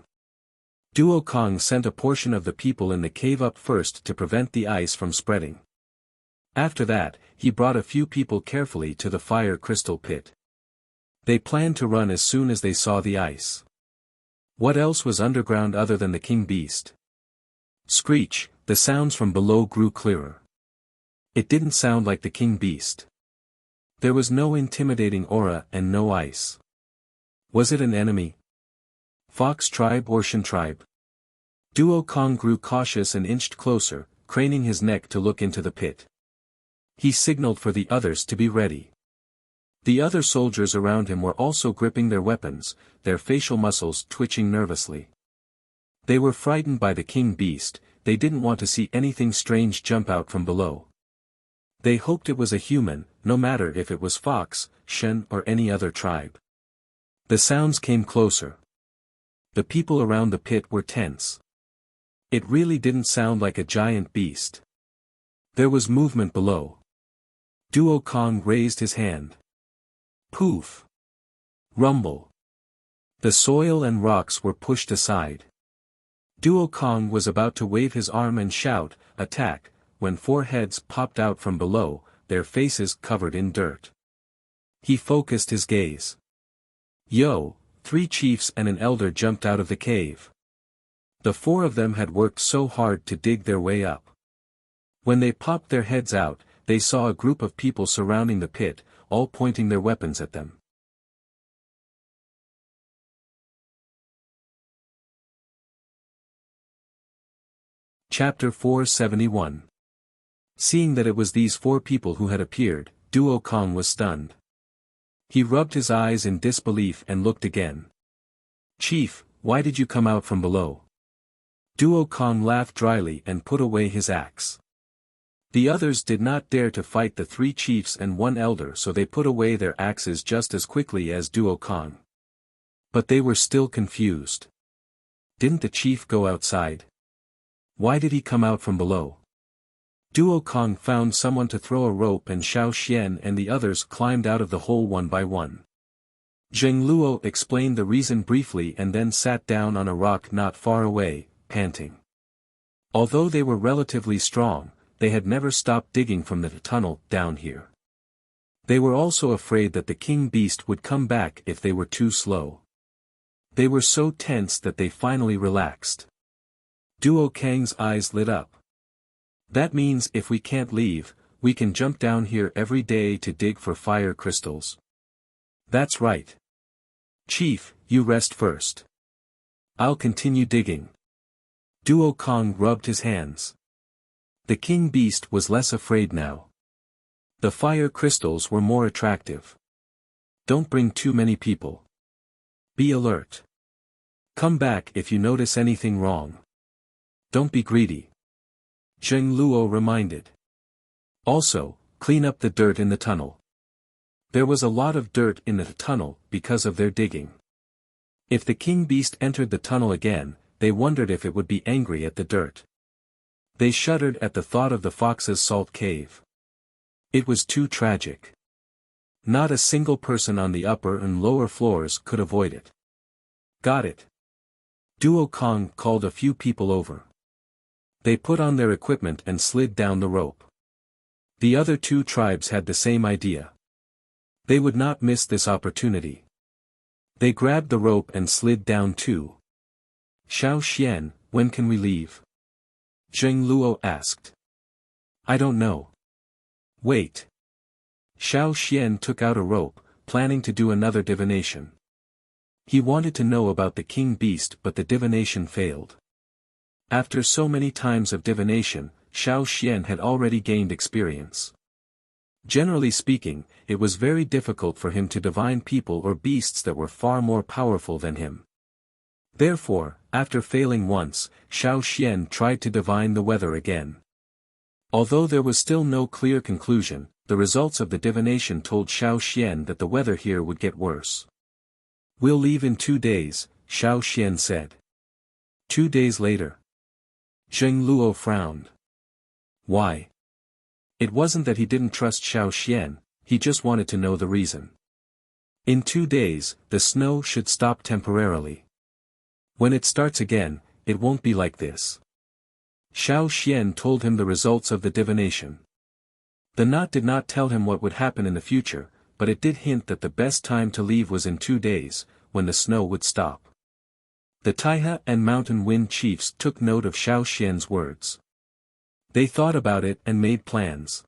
Duo Kong sent a portion of the people in the cave up first to prevent the ice from spreading. After that, he brought a few people carefully to the fire crystal pit. They planned to run as soon as they saw the ice. What else was underground other than the king beast? Screech, the sounds from below grew clearer. It didn't sound like the king beast. There was no intimidating aura and no ice. Was it an enemy? Fox tribe or Shan tribe? Duo Kong grew cautious and inched closer, craning his neck to look into the pit. He signaled for the others to be ready. The other soldiers around him were also gripping their weapons, their facial muscles twitching nervously. They were frightened by the king beast, they didn't want to see anything strange jump out from below. They hoped it was a human, no matter if it was Fox, Shan or any other tribe. The sounds came closer. The people around the pit were tense. It really didn't sound like a giant beast. There was movement below. Duo Kong raised his hand. Poof! Rumble! The soil and rocks were pushed aside. Duo Kong was about to wave his arm and shout, "Attack!" when four heads popped out from below, their faces covered in dirt. He focused his gaze. Yo! 3 chiefs and an elder jumped out of the cave. The four of them had worked so hard to dig their way up. When they popped their heads out, they saw a group of people surrounding the pit, all pointing their weapons at them. Chapter 471. Seeing that it was these 4 people who had appeared, Duo Kong was stunned. He rubbed his eyes in disbelief and looked again. "Chief, why did you come out from below?" Duo Kong laughed dryly and put away his axe. The others did not dare to fight the 3 chiefs and 1 elder, so they put away their axes just as quickly as Duo Kong. But they were still confused. Didn't the chief go outside? Why did he come out from below? Duo Kong found someone to throw a rope and Xiao Xian and the others climbed out of the hole one by one. Zheng Luo explained the reason briefly and then sat down on a rock not far away, panting. Although they were relatively strong, they had never stopped digging from the tunnel down here. They were also afraid that the king beast would come back if they were too slow. They were so tense that they finally relaxed. Duo Kang's eyes lit up. That means if we can't leave, we can jump down here every day to dig for fire crystals. That's right. Chief, you rest first. I'll continue digging. Duo Kong rubbed his hands. The king beast was less afraid now. The fire crystals were more attractive. Don't bring too many people. Be alert. Come back if you notice anything wrong. Don't be greedy. Zheng Luo reminded. Also, clean up the dirt in the tunnel. There was a lot of dirt in the tunnel because of their digging. If the king beast entered the tunnel again, they wondered if it would be angry at the dirt. They shuddered at the thought of the fox's salt cave. It was too tragic. Not a single person on the upper and lower floors could avoid it. Got it. Duo Kong called a few people over. They put on their equipment and slid down the rope. The other two tribes had the same idea. They would not miss this opportunity. They grabbed the rope and slid down too. Xiao Xian, when can we leave? Zheng Luo asked. I don't know. Wait. Xiao Xian took out a rope, planning to do another divination. He wanted to know about the king beast, but the divination failed. After so many times of divination, Xiao Xian had already gained experience. Generally speaking, it was very difficult for him to divine people or beasts that were far more powerful than him. Therefore, after failing once, Xiao Xian tried to divine the weather again. Although there was still no clear conclusion, the results of the divination told Xiao Xian that the weather here would get worse. We'll leave in 2 days, Xiao Xian said. 2 days later. Zheng Luo frowned. Why? It wasn't that he didn't trust Xiao Xian, he just wanted to know the reason. In 2 days, the snow should stop temporarily. When it starts again, it won't be like this. Xiao Xian told him the results of the divination. The knot did not tell him what would happen in the future, but it did hint that the best time to leave was in 2 days, when the snow would stop. The Taiha and Mountain Wind chiefs took note of Xiao Xian's words. They thought about it and made plans.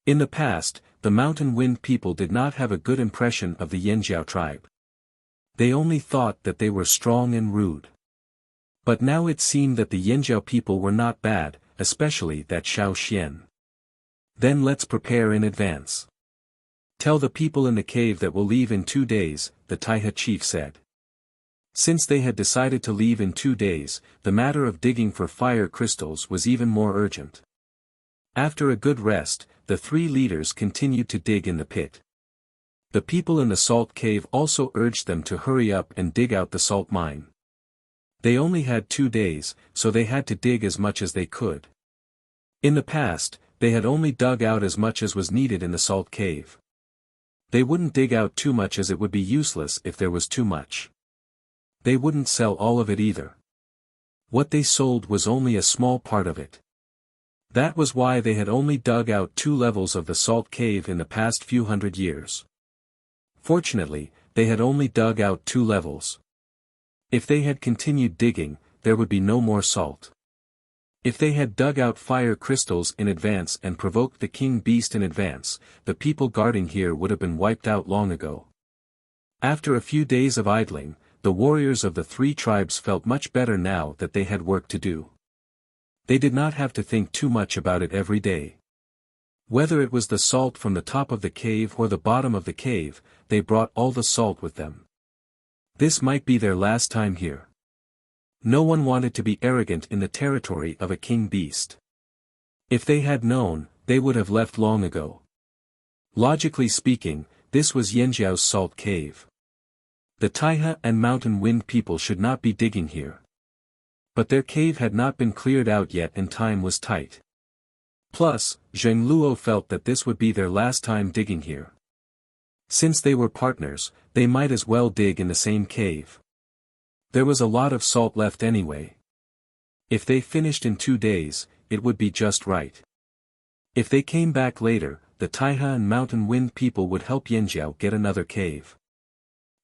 In the past, the Mountain Wind people did not have a good impression of the Yanjiao tribe. They only thought that they were strong and rude. But now it seemed that the Yanjiao people were not bad, especially that Xiao Xian. Then let's prepare in advance. Tell the people in the cave that we'll leave in 2 days, the Taiha chief said. Since they had decided to leave in 2 days, the matter of digging for fire crystals was even more urgent. After a good rest, the 3 leaders continued to dig in the pit. The people in the salt cave also urged them to hurry up and dig out the salt mine. They only had 2 days, so they had to dig as much as they could. In the past, they had only dug out as much as was needed in the salt cave. They wouldn't dig out too much as it would be useless if there was too much. They wouldn't sell all of it either. What they sold was only a small part of it. That was why they had only dug out 2 levels of the salt cave in the past few hundred years. Fortunately, they had only dug out 2 levels. If they had continued digging, there would be no more salt. If they had dug out fire crystals in advance and provoked the king beast in advance, the people guarding here would have been wiped out long ago. After a few days of idling, the warriors of the 3 tribes felt much better now that they had work to do. They did not have to think too much about it every day. Whether it was the salt from the top of the cave or the bottom of the cave, they brought all the salt with them. This might be their last time here. No one wanted to be arrogant in the territory of a king beast. If they had known, they would have left long ago. Logically speaking, this was Yanjiao's salt cave. The Taiha and Mountain Wind people should not be digging here. But their cave had not been cleared out yet and time was tight. Plus, Zheng Luo felt that this would be their last time digging here. Since they were partners, they might as well dig in the same cave. There was a lot of salt left anyway. If they finished in 2 days, it would be just right. If they came back later, the Taiha and Mountain Wind people would help Yanjiao get another cave.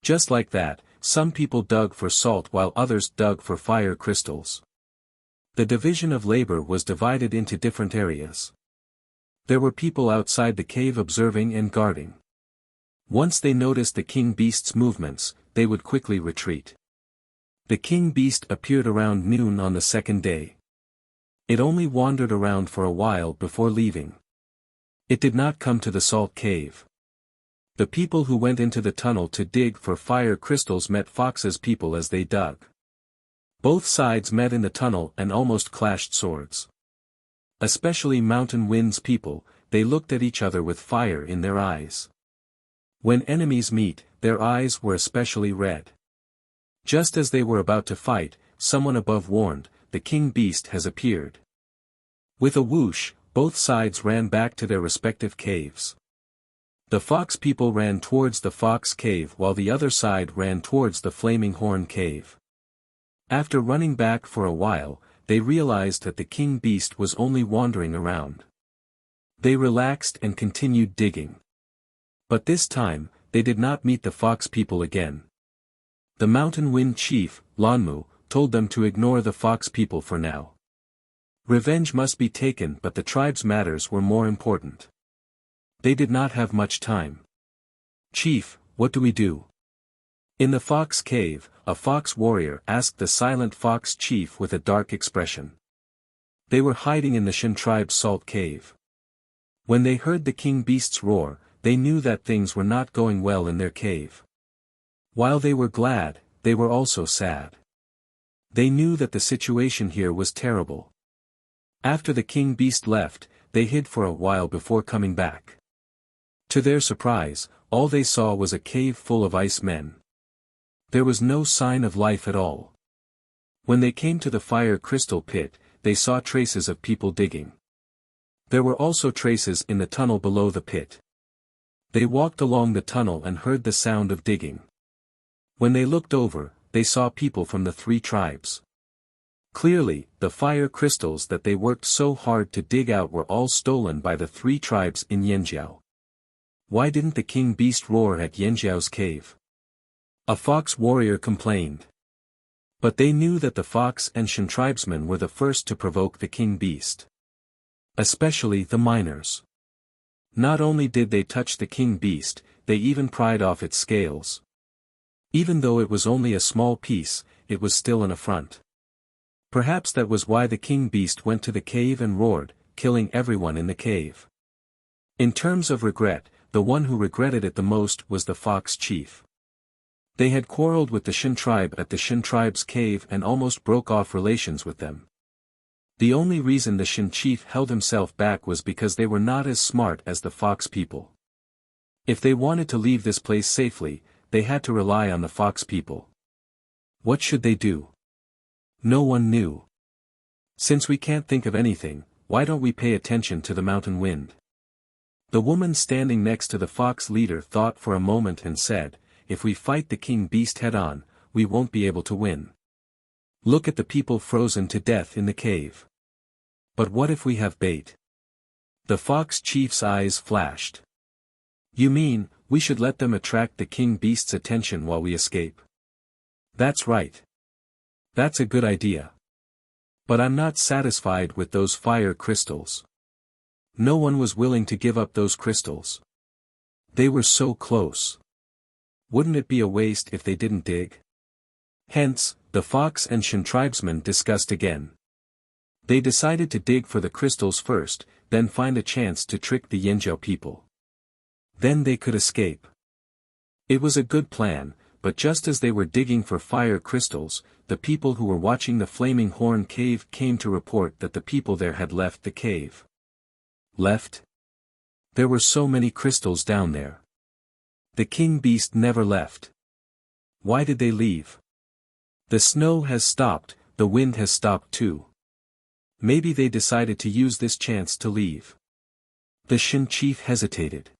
Just like that, some people dug for salt while others dug for fire crystals. The division of labor was divided into different areas. There were people outside the cave observing and guarding. Once they noticed the king beast's movements, they would quickly retreat. The king beast appeared around noon on the 2nd day. It only wandered around for a while before leaving. It did not come to the salt cave. The people who went into the tunnel to dig for fire crystals met Fox's people as they dug. Both sides met in the tunnel and almost clashed swords. Especially Mountain Wind's people, they looked at each other with fire in their eyes. When enemies meet, their eyes were especially red. Just as they were about to fight, someone above warned, "The king beast has appeared." With a whoosh, both sides ran back to their respective caves. The fox people ran towards the fox cave while the other side ran towards the flaming horn cave. After running back for a while, they realized that the king beast was only wandering around. They relaxed and continued digging. But this time, they did not meet the fox people again. The mountain wind chief, Lanmu, told them to ignore the fox people for now. Revenge must be taken, but the tribe's matters were more important. They did not have much time. "Chief, what do we do?" In the fox cave, a fox warrior asked the silent fox chief with a dark expression. They were hiding in the Shin tribe's salt cave. When they heard the king beast's roar, they knew that things were not going well in their cave. While they were glad, they were also sad. They knew that the situation here was terrible. After the king beast left, they hid for a while before coming back. To their surprise, all they saw was a cave full of ice men. There was no sign of life at all. When they came to the fire crystal pit, they saw traces of people digging. There were also traces in the tunnel below the pit. They walked along the tunnel and heard the sound of digging. When they looked over, they saw people from the 3 tribes. Clearly, the fire crystals that they worked so hard to dig out were all stolen by the 3 tribes in Yanjiao. Why didn't the king beast roar at Yanjiao's cave? A fox warrior complained. But they knew that the fox and Shin tribesmen were the first to provoke the king beast. Especially the miners. Not only did they touch the king beast, they even pried off its scales. Even though it was only a small piece, it was still an affront. Perhaps that was why the king beast went to the cave and roared, killing everyone in the cave. In terms of regret, the one who regretted it the most was the fox chief. They had quarreled with the Shin tribe at the Shin tribe's cave and almost broke off relations with them. The only reason the Shin chief held himself back was because they were not as smart as the fox people. If they wanted to leave this place safely, they had to rely on the fox people. What should they do? No one knew. Since we can't think of anything, why don't we pay attention to the mountain wind? The woman standing next to the fox leader thought for a moment and said, "If we fight the king beast head-on, we won't be able to win. Look at the people frozen to death in the cave. But what if we have bait?" The fox chief's eyes flashed. "You mean, we should let them attract the king beast's attention while we escape?" "That's right. That's a good idea. But I'm not satisfied with those fire crystals. No one was willing to give up those crystals. They were so close. Wouldn't it be a waste if they didn't dig?" Hence, the fox and Shin tribesmen discussed again. They decided to dig for the crystals first, then find a chance to trick the Yanjiao people. Then they could escape. It was a good plan, but just as they were digging for fire crystals, the people who were watching the Flaming Horn cave came to report that the people there had left the cave. Left? There were so many crystals down there. The king beast never left. Why did they leave? The snow has stopped, the wind has stopped too. Maybe they decided to use this chance to leave. The Shin chief hesitated.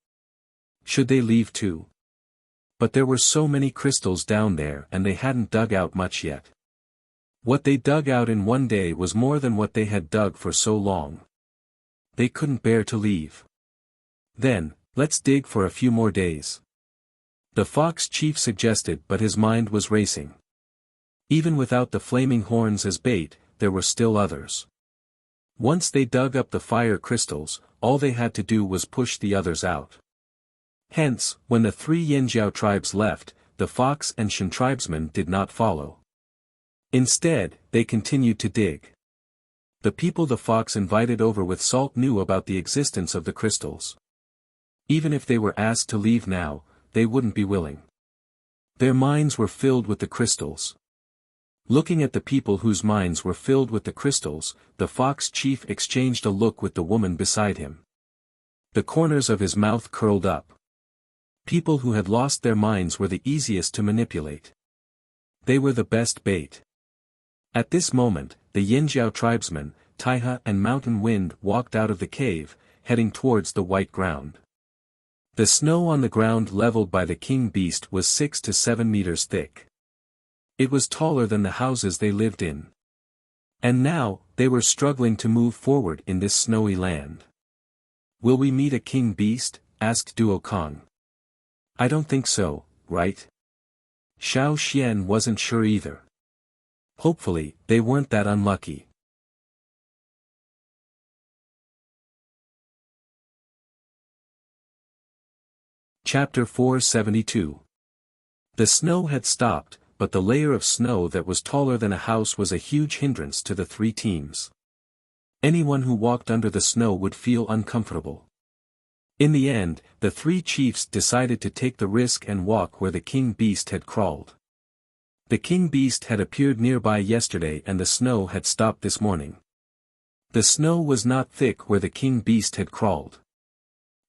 Should they leave too? But there were so many crystals down there and they hadn't dug out much yet. What they dug out in one day was more than what they had dug for so long. They couldn't bear to leave. Then, let's dig for a few more days. The fox chief suggested, but his mind was racing. Even without the flaming horns as bait, there were still others. Once they dug up the fire crystals, all they had to do was push the others out. Hence, when the 3 Yanjiao tribes left, the fox and Shin tribesmen did not follow. Instead, they continued to dig. The people the fox invited over with salt knew about the existence of the crystals. Even if they were asked to leave now, they wouldn't be willing. Their minds were filled with the crystals. Looking at the people whose minds were filled with the crystals, the fox chief exchanged a look with the woman beside him. The corners of his mouth curled up. People who had lost their minds were the easiest to manipulate. They were the best bait. At this moment, the Yanjiao tribesmen, Taiha and Mountain Wind walked out of the cave, heading towards the white ground. The snow on the ground leveled by the king beast was 6 to 7 meters thick. It was taller than the houses they lived in. And now, they were struggling to move forward in this snowy land. "Will we meet a king beast?" asked Duo Kong. "I don't think so, right?" Xiao Xian wasn't sure either. Hopefully, they weren't that unlucky. Chapter 472. The snow had stopped, but the layer of snow that was taller than a house was a huge hindrance to the three teams. Anyone who walked under the snow would feel uncomfortable. In the end, the three chiefs decided to take the risk and walk where the king beast had crawled. The king beast had appeared nearby yesterday and the snow had stopped this morning. The snow was not thick where the king beast had crawled.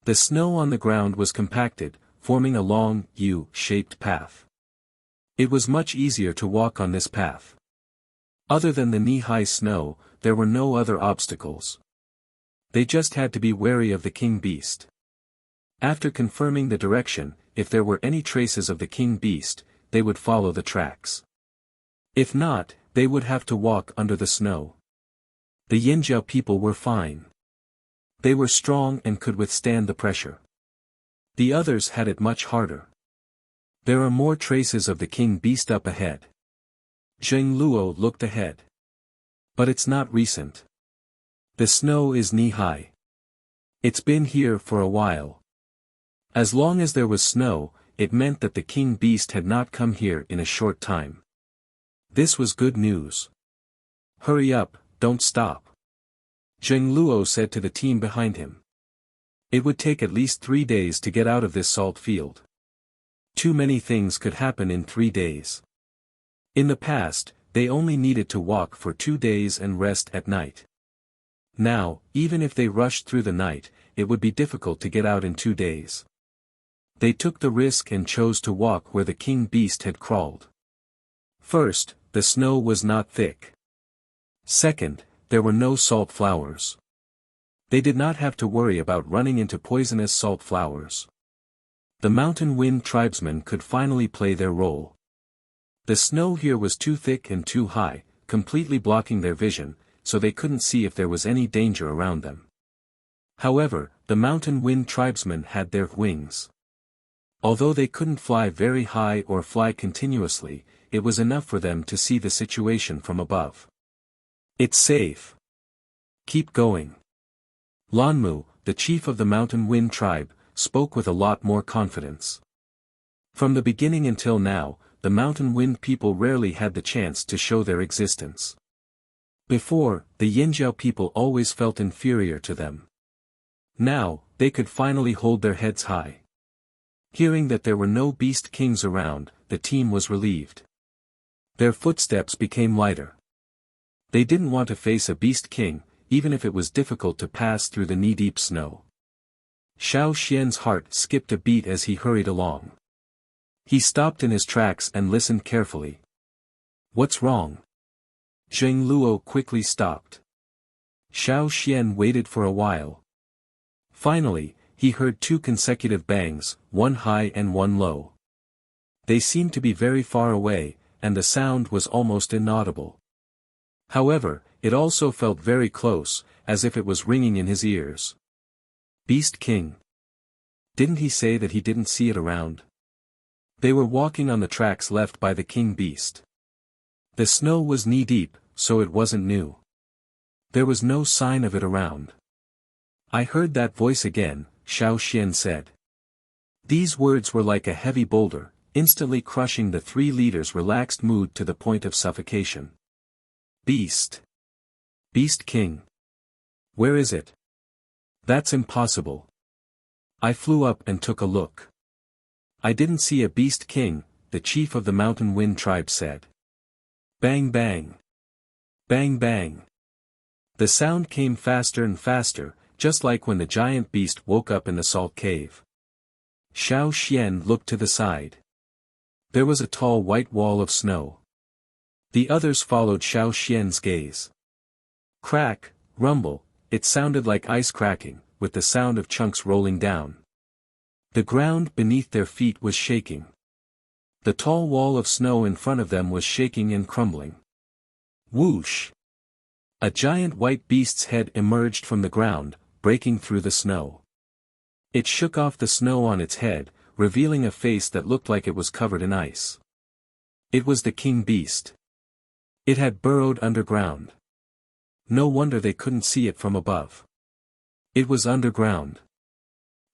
The snow on the ground was compacted, forming a long, U-shaped path. It was much easier to walk on this path. Other than the knee-high snow, there were no other obstacles. They just had to be wary of the king beast. After confirming the direction, if there were any traces of the king beast, they would follow the tracks. If not, they would have to walk under the snow. The Yinjiao people were fine. They were strong and could withstand the pressure. The others had it much harder. There are more traces of the king beast up ahead. Zheng Luo looked ahead. But it's not recent. The snow is knee-high. It's been here for a while. As long as there was snow, it meant that the king beast had not come here in a short time. This was good news. "Hurry up, don't stop," Zheng Luo said to the team behind him. It would take at least 3 days to get out of this salt field. Too many things could happen in 3 days. In the past, they only needed to walk for 2 days and rest at night. Now, even if they rushed through the night, it would be difficult to get out in 2 days. They took the risk and chose to walk where the king beast had crawled. First, the snow was not thick. Second, there were no salt flowers. They did not have to worry about running into poisonous salt flowers. The mountain wind tribesmen could finally play their role. The snow here was too thick and too high, completely blocking their vision, so they couldn't see if there was any danger around them. However, the mountain wind tribesmen had their wings. Although they couldn't fly very high or fly continuously, it was enough for them to see the situation from above. "It's safe. Keep going." Lanmu, the chief of the mountain wind tribe, spoke with a lot more confidence. From the beginning until now, the mountain wind people rarely had the chance to show their existence. Before, the Yinjiao people always felt inferior to them. Now, they could finally hold their heads high. Hearing that there were no beast kings around, the team was relieved. Their footsteps became lighter. They didn't want to face a beast king, even if it was difficult to pass through the knee-deep snow. Xiao Xian's heart skipped a beat as he hurried along. He stopped in his tracks and listened carefully. "What's wrong?" Zheng Luo quickly stopped. Xiao Xian waited for a while. Finally, he heard 2 consecutive bangs, one high and one low. They seemed to be very far away, and the sound was almost inaudible. However, it also felt very close, as if it was ringing in his ears. Beast King. Didn't he say that he didn't see it around? They were walking on the tracks left by the king beast. The snow was knee-deep, so it wasn't new. There was no sign of it around. "I heard that voice again," Xiao Xian said. These words were like a heavy boulder, instantly crushing the 3 leaders' relaxed mood to the point of suffocation. "Beast. Beast King. Where is it?" "That's impossible. I flew up and took a look. I didn't see a beast king," the chief of the mountain wind tribe said. Bang bang. Bang bang. The sound came faster and faster, just like when the giant beast woke up in the salt cave. Xiao Xian looked to the side. There was a tall white wall of snow. The others followed Xiao Xian's gaze. Crack, rumble, it sounded like ice cracking, with the sound of chunks rolling down. The ground beneath their feet was shaking. The tall wall of snow in front of them was shaking and crumbling. Whoosh! A giant white beast's head emerged from the ground, breaking through the snow. It shook off the snow on its head, revealing a face that looked like it was covered in ice. It was the king beast. It had burrowed underground. No wonder they couldn't see it from above. It was underground.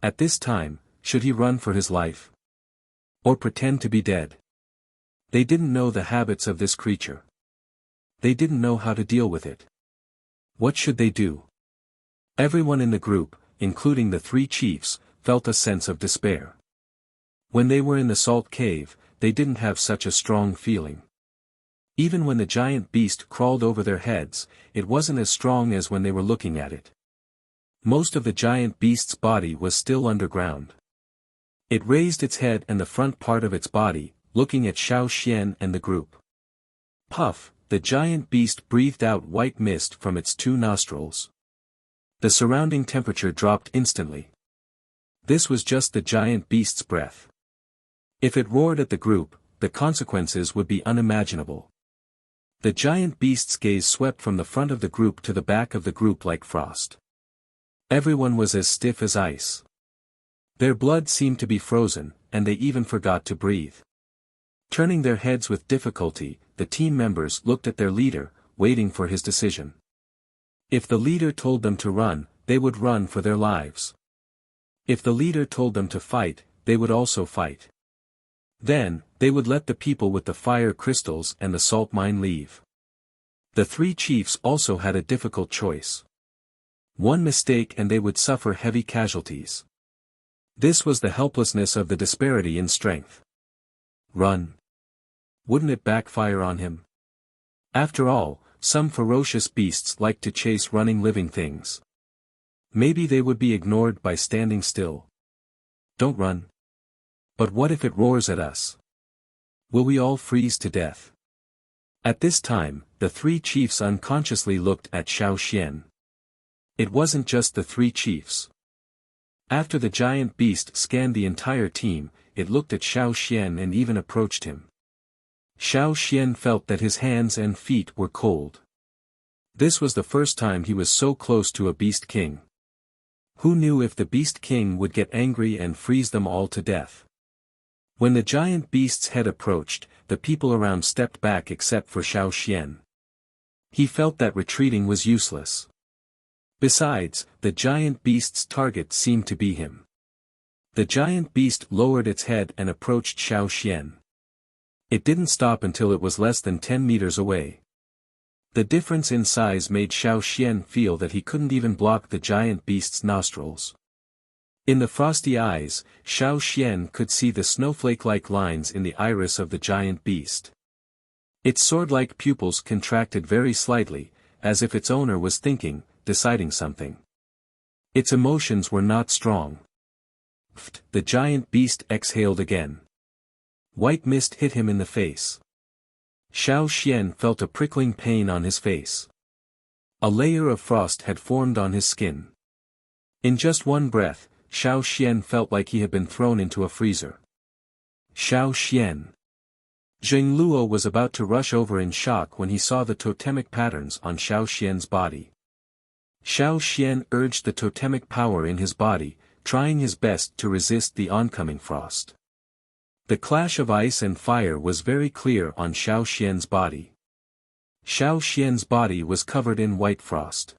At this time, should he run for his life? Or pretend to be dead? They didn't know the habits of this creature. They didn't know how to deal with it. What should they do? Everyone in the group, including the three chiefs, felt a sense of despair. When they were in the salt cave, they didn't have such a strong feeling. Even when the giant beast crawled over their heads, it wasn't as strong as when they were looking at it. Most of the giant beast's body was still underground. It raised its head and the front part of its body, looking at Xiao Xian and the group. Puff, the giant beast breathed out white mist from its two nostrils. The surrounding temperature dropped instantly. This was just the giant beast's breath. If it roared at the group, the consequences would be unimaginable. The giant beast's gaze swept from the front of the group to the back of the group like frost. Everyone was as stiff as ice. Their blood seemed to be frozen, and they even forgot to breathe. Turning their heads with difficulty, the team members looked at their leader, waiting for his decision. If the leader told them to run, they would run for their lives. If the leader told them to fight, they would also fight. Then, they would let the people with the fire crystals and the salt mine leave. The three chiefs also had a difficult choice. One mistake and they would suffer heavy casualties. This was the helplessness of the disparity in strength. Run. Wouldn't it backfire on him? After all, some ferocious beasts like to chase running living things. Maybe they would be ignored by standing still. Don't run. But what if it roars at us? Will we all freeze to death? At this time, the three chiefs unconsciously looked at Xiao Xian. It wasn't just the three chiefs. After the giant beast scanned the entire team, it looked at Xiao Xian and even approached him. Xiao Xian felt that his hands and feet were cold. This was the first time he was so close to a beast king. Who knew if the beast king would get angry and freeze them all to death? When the giant beast's head approached, the people around stepped back except for Xiao Xian. He felt that retreating was useless. Besides, the giant beast's target seemed to be him. The giant beast lowered its head and approached Xiao Xian. It didn't stop until it was less than 10 meters away. The difference in size made Xiao Xian feel that he couldn't even block the giant beast's nostrils. In the frosty eyes, Xiao Xian could see the snowflake-like lines in the iris of the giant beast. Its sword-like pupils contracted very slightly, as if its owner was thinking, deciding something. Its emotions were not strong. The giant beast exhaled again. White mist hit him in the face. Xiao Xian felt a prickling pain on his face. A layer of frost had formed on his skin. In just one breath, Xiao Xian felt like he had been thrown into a freezer. Xiao Xian. Zheng Luo was about to rush over in shock when he saw the totemic patterns on Xiao Xian's body. Xiao Xian urged the totemic power in his body, trying his best to resist the oncoming frost. The clash of ice and fire was very clear on Xiao Xian's body. Xiao Xian's body was covered in white frost.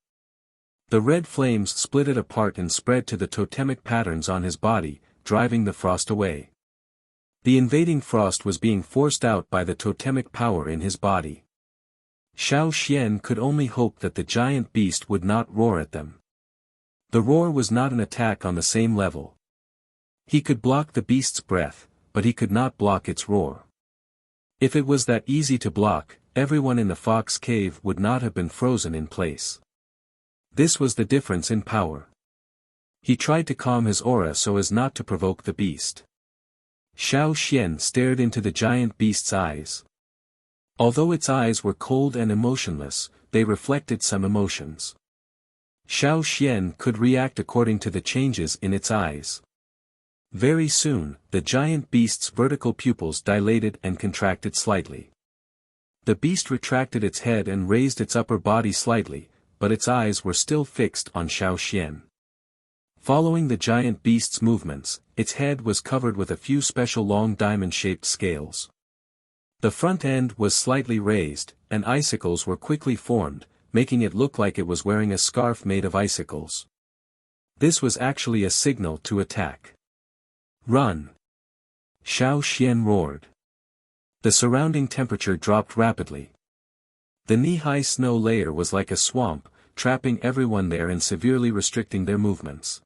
The red flames split it apart and spread to the totemic patterns on his body, driving the frost away. The invading frost was being forced out by the totemic power in his body. Xiao Xian could only hope that the giant beast would not roar at them. The roar was not an attack on the same level. He could block the beast's breath, but he could not block its roar. If it was that easy to block, everyone in the fox cave would not have been frozen in place. This was the difference in power. He tried to calm his aura so as not to provoke the beast. Xiao Xian stared into the giant beast's eyes. Although its eyes were cold and emotionless, they reflected some emotions. Xiao Xian could react according to the changes in its eyes. Very soon, the giant beast's vertical pupils dilated and contracted slightly. The beast retracted its head and raised its upper body slightly, but its eyes were still fixed on Xiao Xian. Following the giant beast's movements, its head was covered with a few special long diamond-shaped scales. The front end was slightly raised, and icicles were quickly formed, making it look like it was wearing a scarf made of icicles. This was actually a signal to attack. Run! Xiao Xian roared. The surrounding temperature dropped rapidly. The knee-high snow layer was like a swamp, trapping everyone there and severely restricting their movements.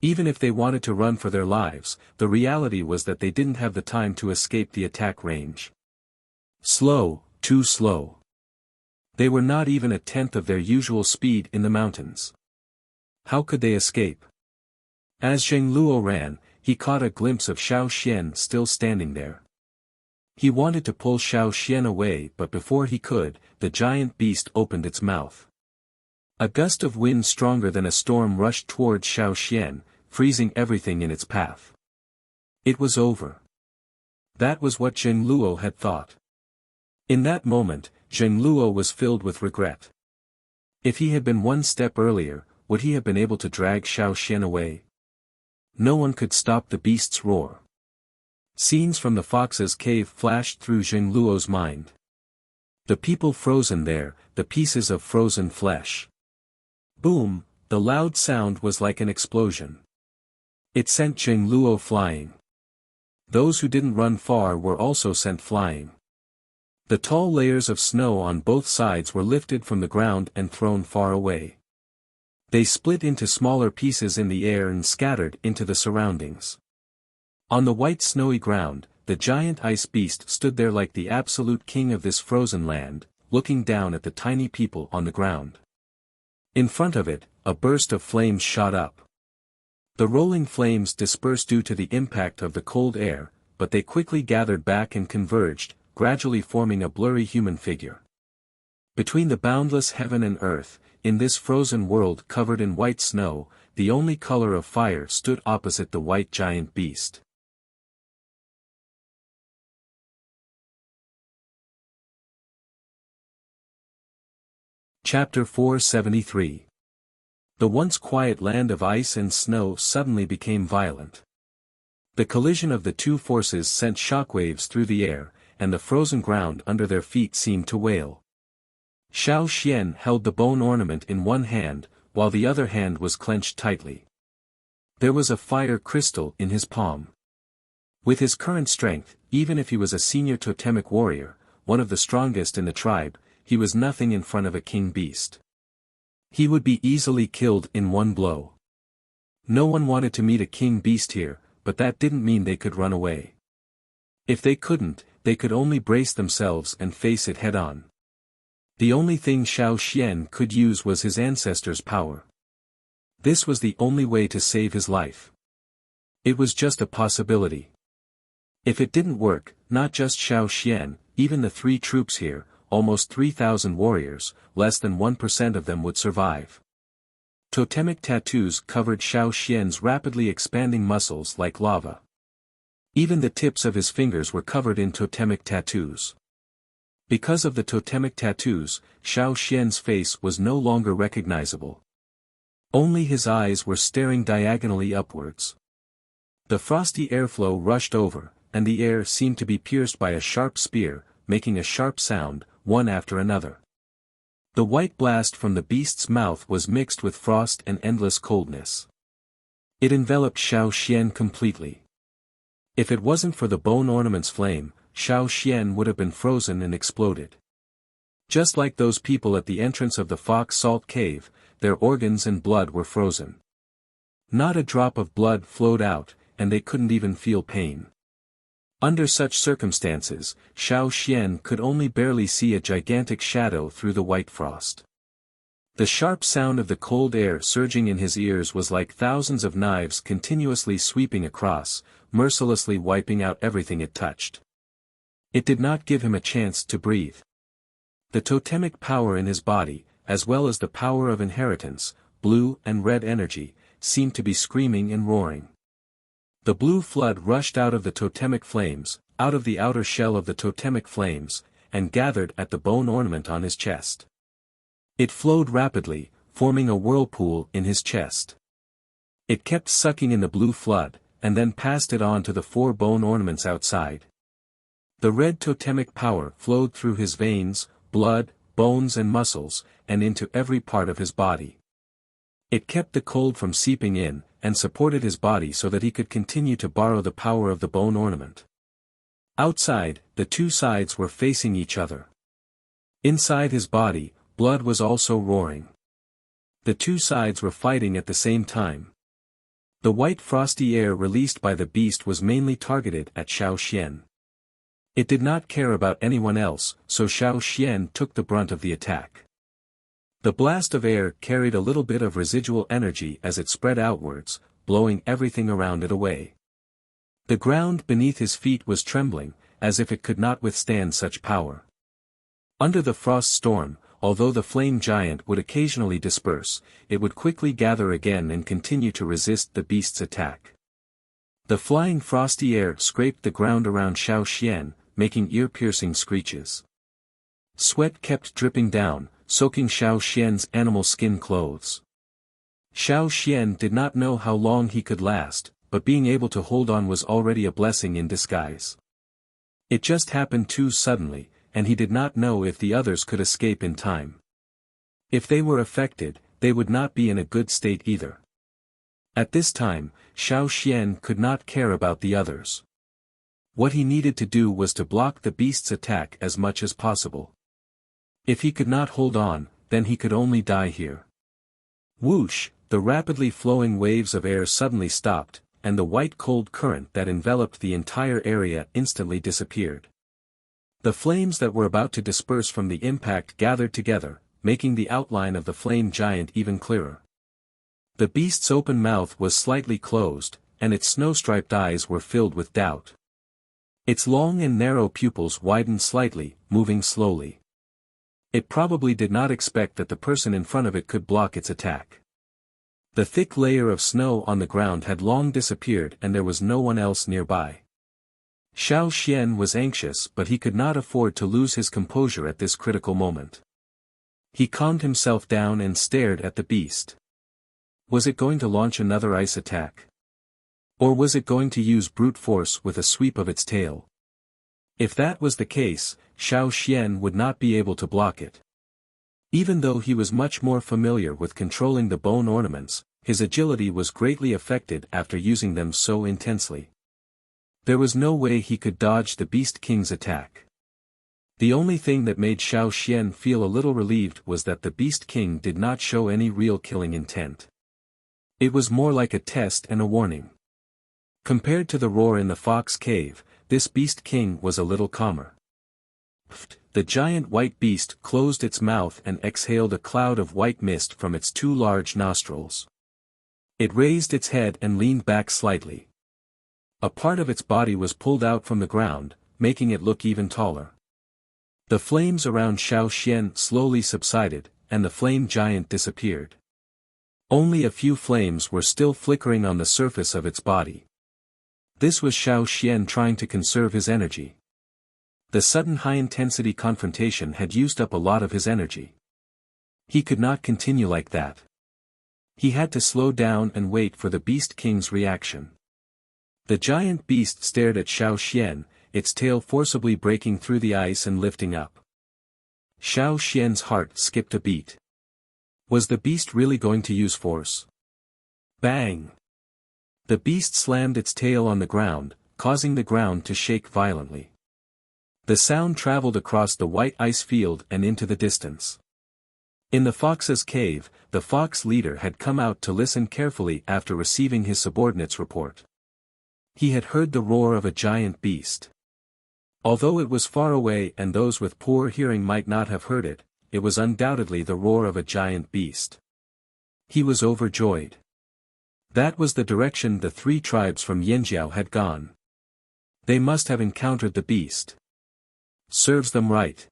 Even if they wanted to run for their lives, the reality was that they didn't have the time to escape the attack range. Slow, too slow. They were not even a tenth of their usual speed in the mountains. How could they escape? As Zheng Luo ran, he caught a glimpse of Xiao Xian still standing there. He wanted to pull Xiao Xian away, but before he could, the giant beast opened its mouth. A gust of wind stronger than a storm rushed towards Xiao Xian, freezing everything in its path. It was over. That was what Zheng Luo had thought. In that moment, Zheng Luo was filled with regret. If he had been one step earlier, would he have been able to drag Xiao Xian away? No one could stop the beast's roar. Scenes from the fox's cave flashed through Zheng Luo's mind. The people frozen there, the pieces of frozen flesh. Boom, the loud sound was like an explosion. It sent Zheng Luo flying. Those who didn't run far were also sent flying. The tall layers of snow on both sides were lifted from the ground and thrown far away. They split into smaller pieces in the air and scattered into the surroundings. On the white snowy ground, the giant ice beast stood there like the absolute king of this frozen land, looking down at the tiny people on the ground. In front of it, a burst of flames shot up. The rolling flames dispersed due to the impact of the cold air, but they quickly gathered back and converged, gradually forming a blurry human figure. Between the boundless heaven and earth, in this frozen world covered in white snow, the only color of fire stood opposite the white giant beast. Chapter 473. The once quiet land of ice and snow suddenly became violent. The collision of the two forces sent shockwaves through the air, and the frozen ground under their feet seemed to wail. Xiao Xian held the bone ornament in one hand, while the other hand was clenched tightly. There was a fire crystal in his palm. With his current strength, even if he was a senior totemic warrior, one of the strongest in the tribe, he was nothing in front of a king beast. He would be easily killed in one blow. No one wanted to meet a king beast here, but that didn't mean they could run away. If they couldn't, they could only brace themselves and face it head-on. The only thing Xiao Xian could use was his ancestors' power. This was the only way to save his life. It was just a possibility. If it didn't work, not just Xiao Xian, even the 3 troops here, almost 3,000 warriors, less than 1% of them would survive. Totemic tattoos covered Xiao Xian's rapidly expanding muscles like lava. Even the tips of his fingers were covered in totemic tattoos. Because of the totemic tattoos, Xiao Xian's face was no longer recognizable. Only his eyes were staring diagonally upwards. The frosty airflow rushed over, and the air seemed to be pierced by a sharp spear, making a sharp sound, one after another. The white blast from the beast's mouth was mixed with frost and endless coldness. It enveloped Xiao Xian completely. If it wasn't for the bone ornament's flame, Xiao Xian would have been frozen and exploded. Just like those people at the entrance of the Fox Salt Cave, their organs and blood were frozen. Not a drop of blood flowed out, and they couldn't even feel pain. Under such circumstances, Xiao Xian could only barely see a gigantic shadow through the white frost. The sharp sound of the cold air surging in his ears was like thousands of knives continuously sweeping across, mercilessly wiping out everything it touched. It did not give him a chance to breathe. The totemic power in his body, as well as the power of inheritance, blue and red energy, seemed to be screaming and roaring. The blue flood rushed out of the totemic flames, out of the outer shell of the totemic flames, and gathered at the bone ornament on his chest. It flowed rapidly, forming a whirlpool in his chest. It kept sucking in the blue flood, and then passed it on to the 4 bone ornaments outside. The red totemic power flowed through his veins, blood, bones and muscles, and into every part of his body. It kept the cold from seeping in, and supported his body so that he could continue to borrow the power of the bone ornament. Outside, the 2 sides were facing each other. Inside his body, blood was also roaring. The 2 sides were fighting at the same time. The white frosty air released by the beast was mainly targeted at Xiao Xian. It did not care about anyone else, so Xiao Xian took the brunt of the attack. The blast of air carried a little bit of residual energy as it spread outwards, blowing everything around it away. The ground beneath his feet was trembling, as if it could not withstand such power. Under the frost storm, although the flame giant would occasionally disperse, it would quickly gather again and continue to resist the beast's attack. The flying frosty air scraped the ground around Xiao Xian, making ear-piercing screeches. Sweat kept dripping down, soaking Xiao Xian's animal skin clothes. Xiao Xian did not know how long he could last, but being able to hold on was already a blessing in disguise. It just happened too suddenly, and he did not know if the others could escape in time. If they were affected, they would not be in a good state either. At this time, Xiao Xian could not care about the others. What he needed to do was to block the beast's attack as much as possible. If he could not hold on, then he could only die here. Whoosh, the rapidly flowing waves of air suddenly stopped, and the white cold current that enveloped the entire area instantly disappeared. The flames that were about to disperse from the impact gathered together, making the outline of the flame giant even clearer. The beast's open mouth was slightly closed, and its snow-striped eyes were filled with doubt. Its long and narrow pupils widened slightly, moving slowly. It probably did not expect that the person in front of it could block its attack. The thick layer of snow on the ground had long disappeared and there was no one else nearby. Xiao Xian was anxious but he could not afford to lose his composure at this critical moment. He calmed himself down and stared at the beast. Was it going to launch another ice attack? Or was it going to use brute force with a sweep of its tail? If that was the case, Xiao Xian would not be able to block it. Even though he was much more familiar with controlling the bone ornaments, his agility was greatly affected after using them so intensely. There was no way he could dodge the Beast King's attack. The only thing that made Xiao Xian feel a little relieved was that the Beast King did not show any real killing intent. It was more like a test and a warning. Compared to the roar in the fox cave, this Beast King was a little calmer. The giant white beast closed its mouth and exhaled a cloud of white mist from its 2 large nostrils. It raised its head and leaned back slightly. A part of its body was pulled out from the ground, making it look even taller. The flames around Xiao Xian slowly subsided, and the flame giant disappeared. Only a few flames were still flickering on the surface of its body. This was Xiao Xian trying to conserve his energy. The sudden high-intensity confrontation had used up a lot of his energy. He could not continue like that. He had to slow down and wait for the Beast King's reaction. The giant beast stared at Xiao Xian, its tail forcibly breaking through the ice and lifting up. Xiao Xian's heart skipped a beat. Was the beast really going to use force? Bang! The beast slammed its tail on the ground, causing the ground to shake violently. The sound traveled across the white ice field and into the distance. In the fox's cave, the fox leader had come out to listen carefully after receiving his subordinate's report. He had heard the roar of a giant beast. Although it was far away and those with poor hearing might not have heard it, it was undoubtedly the roar of a giant beast. He was overjoyed. That was the direction the 3 tribes from Yanjiao had gone. They must have encountered the beast. Serves them right.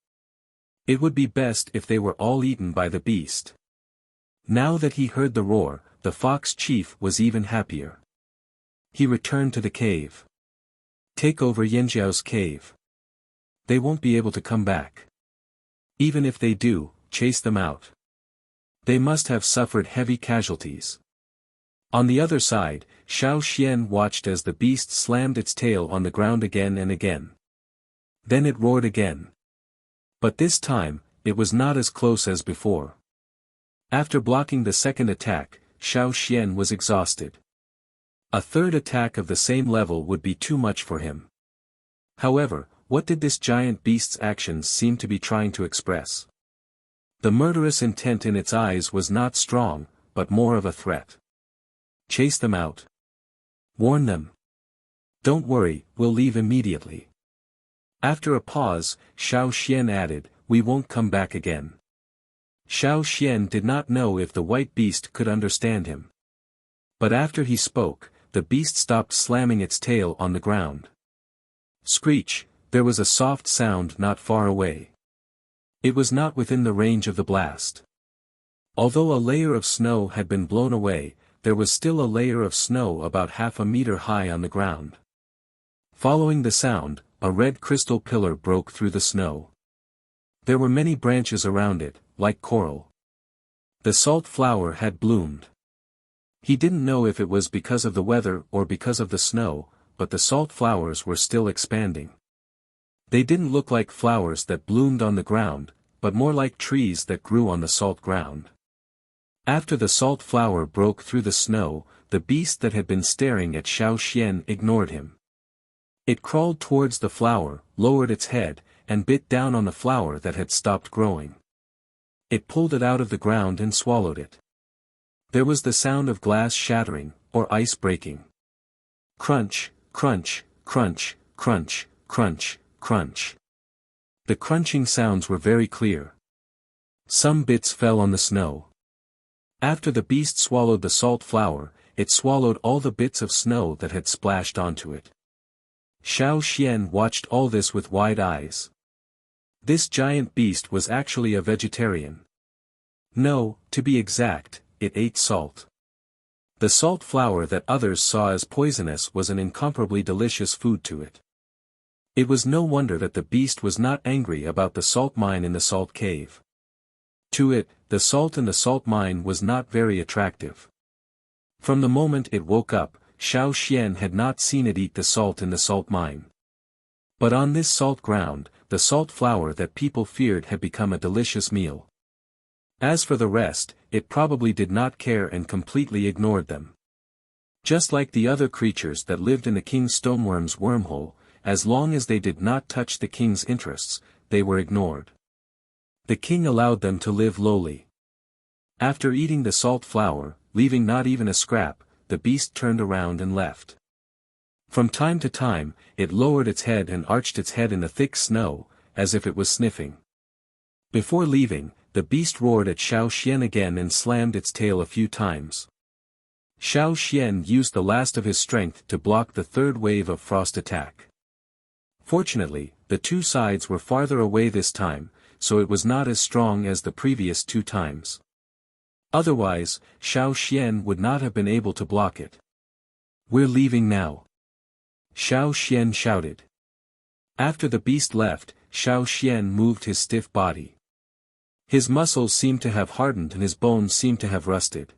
It would be best if they were all eaten by the beast. Now that he heard the roar, the fox chief was even happier. He returned to the cave. Take over Yanjiao's cave. They won't be able to come back. Even if they do, chase them out. They must have suffered heavy casualties. On the other side, Xiao Xian watched as the beast slammed its tail on the ground again and again. Then it roared again. But this time, it was not as close as before. After blocking the second attack, Xiao Xian was exhausted. A third attack of the same level would be too much for him. However, what did this giant beast's actions seem to be trying to express? The murderous intent in its eyes was not strong, but more of a threat. Chase them out. Warn them. Don't worry, we'll leave immediately. After a pause, Xiao Xian added, we won't come back again. Xiao Xian did not know if the white beast could understand him. But after he spoke, the beast stopped slamming its tail on the ground. Screech, there was a soft sound not far away. It was not within the range of the blast. Although a layer of snow had been blown away, there was still a layer of snow about half a meter high on the ground. Following the sound, a red crystal pillar broke through the snow. There were many branches around it, like coral. The salt flower had bloomed. He didn't know if it was because of the weather or because of the snow, but the salt flowers were still expanding. They didn't look like flowers that bloomed on the ground, but more like trees that grew on the salt ground. After the salt flower broke through the snow, the beast that had been staring at Xiao Xian ignored him. It crawled towards the flower, lowered its head, and bit down on the flower that had stopped growing. It pulled it out of the ground and swallowed it. There was the sound of glass shattering, or ice breaking. Crunch, crunch, crunch, crunch, crunch, crunch. The crunching sounds were very clear. Some bits fell on the snow. After the beast swallowed the salt flower, it swallowed all the bits of snow that had splashed onto it. Xiao Xian watched all this with wide eyes. This giant beast was actually a vegetarian. No, to be exact, it ate salt. The salt flower that others saw as poisonous was an incomparably delicious food to it. It was no wonder that the beast was not angry about the salt mine in the salt cave. To it, the salt in the salt mine was not very attractive. From the moment it woke up, Xiao Xian had not seen it eat the salt in the salt mine. But on this salt ground, the salt flower that people feared had become a delicious meal. As for the rest, it probably did not care and completely ignored them. Just like the other creatures that lived in the king's stoneworm's wormhole, as long as they did not touch the king's interests, they were ignored. The king allowed them to live lowly. After eating the salt flower, leaving not even a scrap, the beast turned around and left. From time to time, it lowered its head and arched its head in the thick snow, as if it was sniffing. Before leaving, the beast roared at Xiao Xian again and slammed its tail a few times. Xiao Xian used the last of his strength to block the third wave of frost attack. Fortunately, the two sides were farther away this time, so it was not as strong as the previous two times. Otherwise, Xiao Xian would not have been able to block it. We're leaving now. Xiao Xian shouted. After the beast left, Xiao Xian moved his stiff body. His muscles seemed to have hardened and his bones seemed to have rusted.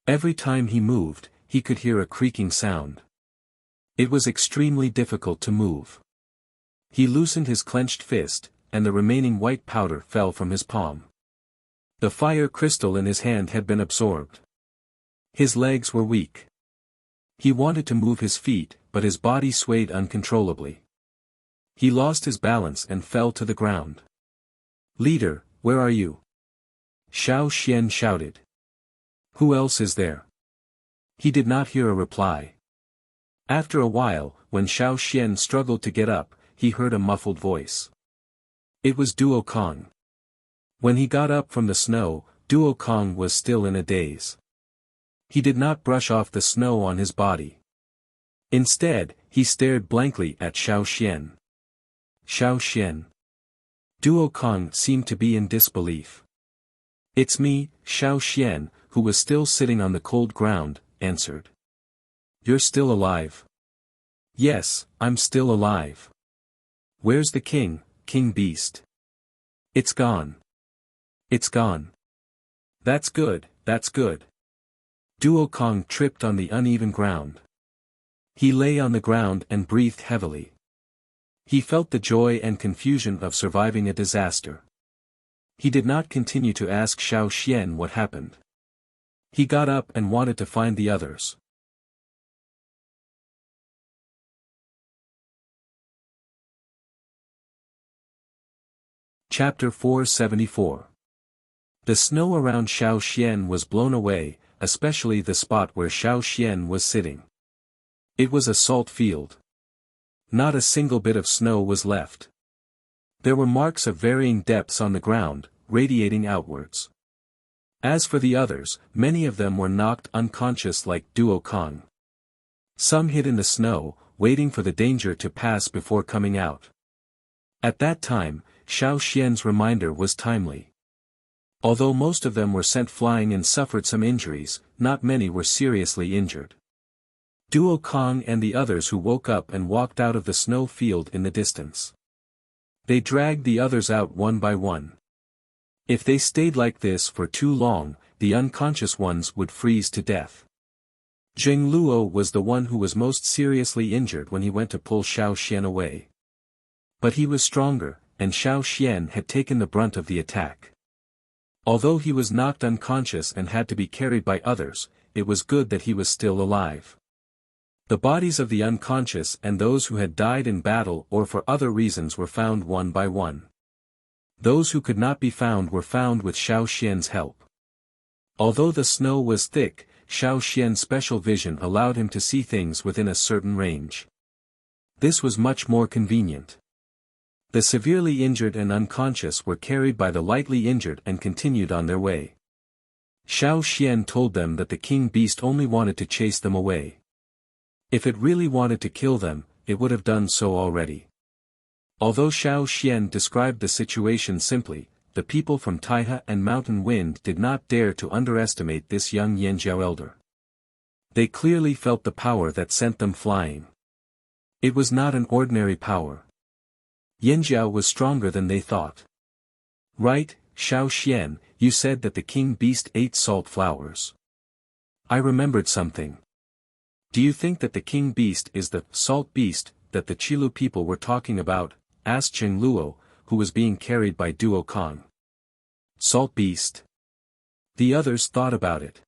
Every time he moved, he could hear a creaking sound. It was extremely difficult to move. He loosened his clenched fist, and the remaining white powder fell from his palm. The fire crystal in his hand had been absorbed. His legs were weak. He wanted to move his feet, but his body swayed uncontrollably. He lost his balance and fell to the ground. "Leader, where are you?" Xiao Xian shouted. "Who else is there?" He did not hear a reply. After a while, when Xiao Xian struggled to get up, he heard a muffled voice. It was Duo Kong. When he got up from the snow, Duo Kong was still in a daze. He did not brush off the snow on his body. Instead, he stared blankly at Xiao Xian. Xiao Xian. Duo Kong seemed to be in disbelief. "It's me, Xiao Xian," who was still sitting on the cold ground, answered. You're still alive. Yes, I'm still alive. Where's the king, King Beast? It's gone. It's gone. That's good, that's good. Duo Kong tripped on the uneven ground. He lay on the ground and breathed heavily. He felt the joy and confusion of surviving a disaster. He did not continue to ask Xiao Xian what happened. He got up and wanted to find the others. Chapter 474. The snow around Xiao Xian was blown away, especially the spot where Xiao Xian was sitting. It was a salt field. Not a single bit of snow was left. There were marks of varying depths on the ground, radiating outwards. As for the others, many of them were knocked unconscious like Duo Kong. Some hid in the snow, waiting for the danger to pass before coming out. At that time, Xiao Xian's reminder was timely. Although most of them were sent flying and suffered some injuries, not many were seriously injured. Duo Kong and the others who woke up and walked out of the snow field in the distance. They dragged the others out one by one. If they stayed like this for too long, the unconscious ones would freeze to death. Zheng Luo was the one who was most seriously injured when he went to pull Xiao Xian away. But he was stronger, and Xiao Xian had taken the brunt of the attack. Although he was knocked unconscious and had to be carried by others, it was good that he was still alive. The bodies of the unconscious and those who had died in battle or for other reasons were found one by one. Those who could not be found were found with Xiao Xian's help. Although the snow was thick, Xiao Xian's special vision allowed him to see things within a certain range. This was much more convenient. The severely injured and unconscious were carried by the lightly injured and continued on their way. Xiao Xian told them that the king beast only wanted to chase them away. If it really wanted to kill them, it would have done so already. Although Xiao Xian described the situation simply, the people from Taihe and Mountain Wind did not dare to underestimate this young Yanjiao elder. They clearly felt the power that sent them flying. It was not an ordinary power. Yanjiao was stronger than they thought. Right, Xiao Xian, you said that the king beast ate salt flowers. I remembered something. Do you think that the king beast is the salt beast that the Qilu people were talking about? Asked Zheng Luo, who was being carried by Duo Kong. Salt beast. The others thought about it.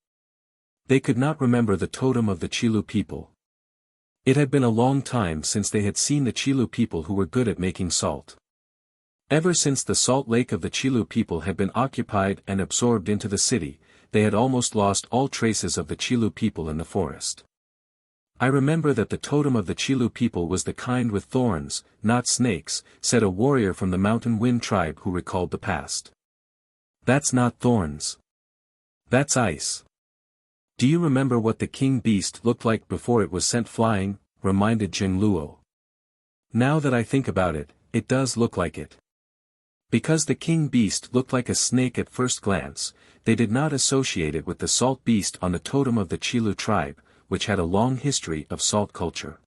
They could not remember the totem of the Qilu people. It had been a long time since they had seen the Qilu people who were good at making salt. Ever since the salt lake of the Qilu people had been occupied and absorbed into the city, they had almost lost all traces of the Qilu people in the forest. I remember that the totem of the Qilu people was the kind with thorns, not snakes, said a warrior from the Mountain Wind tribe who recalled the past. That's not thorns. That's ice. Do you remember what the king beast looked like before it was sent flying? Reminded Zheng Luo. Now that I think about it, it does look like it. Because the king beast looked like a snake at first glance, they did not associate it with the salt beast on the totem of the Qilu tribe, which had a long history of salt culture.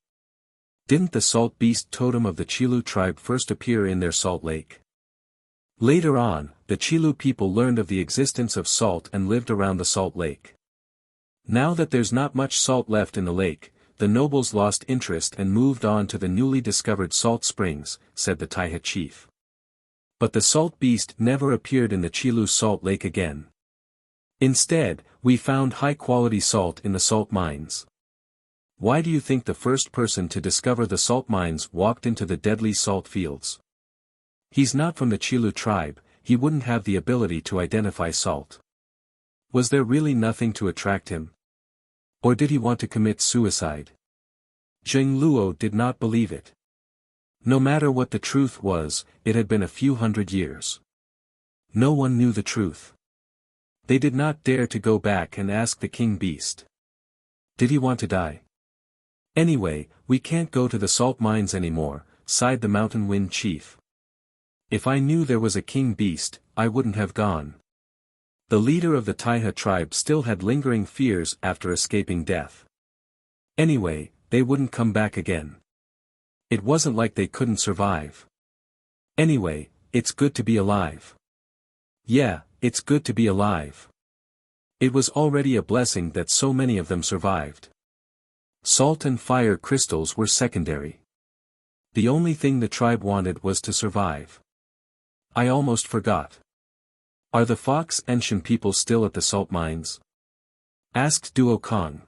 Didn't the salt beast totem of the Qilu tribe first appear in their salt lake? Later on, the Qilu people learned of the existence of salt and lived around the salt lake. Now that there's not much salt left in the lake, the nobles lost interest and moved on to the newly discovered salt springs, said the Taihe chief. But the salt beast never appeared in the Qilu salt lake again. Instead, we found high-quality salt in the salt mines. Why do you think the first person to discover the salt mines walked into the deadly salt fields? He's not from the Qilu tribe, he wouldn't have the ability to identify salt. Was there really nothing to attract him? Or did he want to commit suicide? Zheng Luo did not believe it. No matter what the truth was, it had been a few hundred years. No one knew the truth. They did not dare to go back and ask the king beast. Did he want to die? Anyway, we can't go to the salt mines anymore, sighed the Mountain Wind chief. If I knew there was a king beast, I wouldn't have gone. The leader of the Taihe tribe still had lingering fears after escaping death. Anyway, they wouldn't come back again. It wasn't like they couldn't survive. Anyway, it's good to be alive. Yeah, it's good to be alive. It was already a blessing that so many of them survived. Salt and fire crystals were secondary. The only thing the tribe wanted was to survive. I almost forgot. Are the Fox Ancient people still at the salt mines? Asked Duo Kong.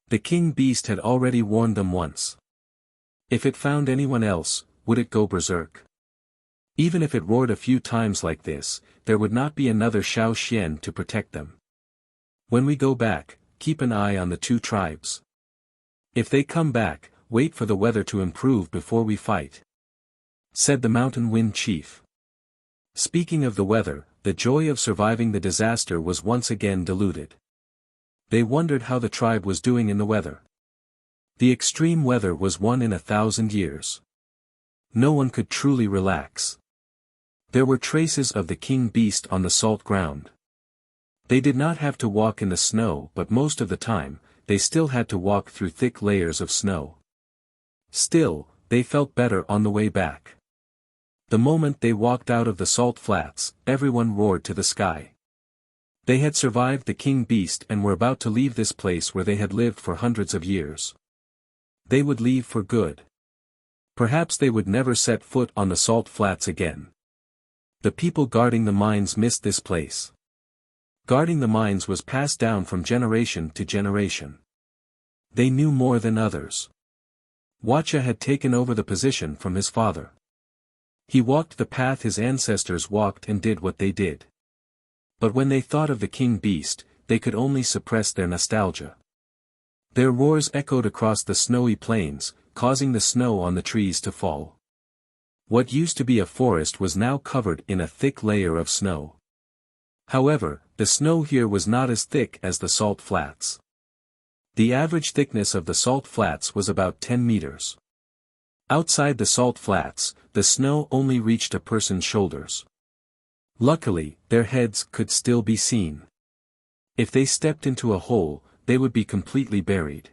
The king beast had already warned them once. If it found anyone else, would it go berserk? Even if it roared a few times like this, there would not be another Xiao Xian to protect them. When we go back, keep an eye on the two tribes. If they come back, wait for the weather to improve before we fight, said the Mountain Wind Chief. Speaking of the weather, the joy of surviving the disaster was once again diluted. They wondered how the tribe was doing in the weather. The extreme weather was one in 1,000 years. No one could truly relax. There were traces of the king beast on the salt ground. They did not have to walk in the snow, but most of the time, they still had to walk through thick layers of snow. Still, they felt better on the way back. The moment they walked out of the salt flats, everyone roared to the sky. They had survived the king beast and were about to leave this place where they had lived for hundreds of years. They would leave for good. Perhaps they would never set foot on the salt flats again. The people guarding the mines missed this place. Guarding the mines was passed down from generation to generation. They knew more than others. Wuxia had taken over the position from his father. He walked the path his ancestors walked and did what they did. But when they thought of the king beast, they could only suppress their nostalgia. Their roars echoed across the snowy plains, causing the snow on the trees to fall. What used to be a forest was now covered in a thick layer of snow. However, the snow here was not as thick as the salt flats. The average thickness of the salt flats was about 10 meters. Outside the salt flats, the snow only reached a person's shoulders. Luckily, their heads could still be seen. If they stepped into a hole, they would be completely buried.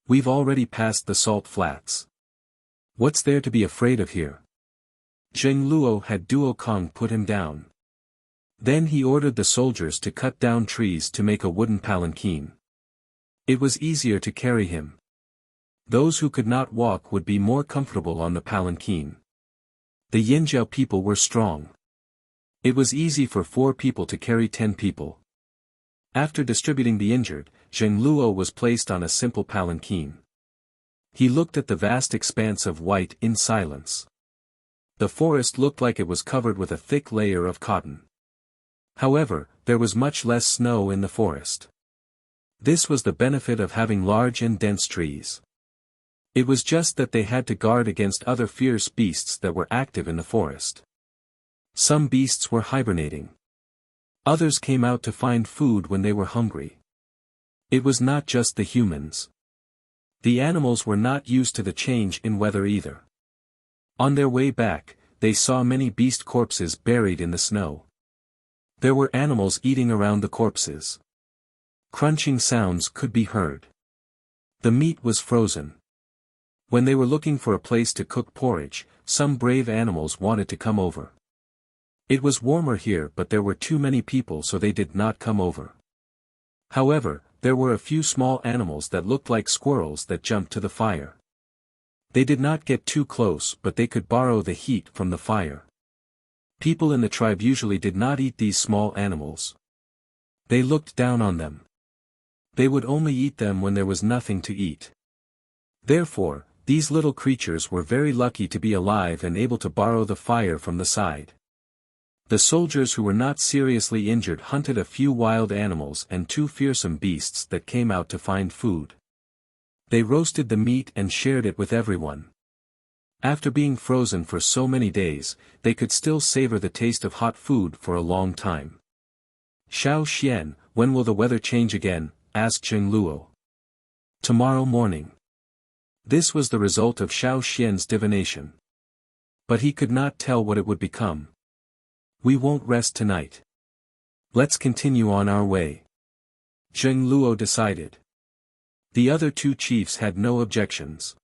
We've already passed the salt flats. What's there to be afraid of here? Zheng Luo had Duo Kong put him down. Then he ordered the soldiers to cut down trees to make a wooden palanquin. It was easier to carry him. Those who could not walk would be more comfortable on the palanquin. The Yinjiao people were strong. It was easy for 4 people to carry 10 people. After distributing the injured, Zheng Luo was placed on a simple palanquin. He looked at the vast expanse of white in silence. The forest looked like it was covered with a thick layer of cotton. However, there was much less snow in the forest. This was the benefit of having large and dense trees. It was just that they had to guard against other fierce beasts that were active in the forest. Some beasts were hibernating. Others came out to find food when they were hungry. It was not just the humans. The animals were not used to the change in weather either. On their way back, they saw many beast corpses buried in the snow. There were animals eating around the corpses. Crunching sounds could be heard. The meat was frozen. When they were looking for a place to cook porridge, some brave animals wanted to come over. It was warmer here, but there were too many people, so they did not come over. However, there were a few small animals that looked like squirrels that jumped to the fire. They did not get too close, but they could borrow the heat from the fire. People in the tribe usually did not eat these small animals. They looked down on them. They would only eat them when there was nothing to eat. Therefore, these little creatures were very lucky to be alive and able to borrow the fire from the side. The soldiers who were not seriously injured hunted a few wild animals and 2 fearsome beasts that came out to find food. They roasted the meat and shared it with everyone. After being frozen for so many days, they could still savor the taste of hot food for a long time. Xiao Xian, when will the weather change again? Asked Zheng Luo. Tomorrow morning. This was the result of Xiao Xian's divination. But he could not tell what it would become. We won't rest tonight. Let's continue on our way. Zheng Luo decided. The other two chiefs had no objections.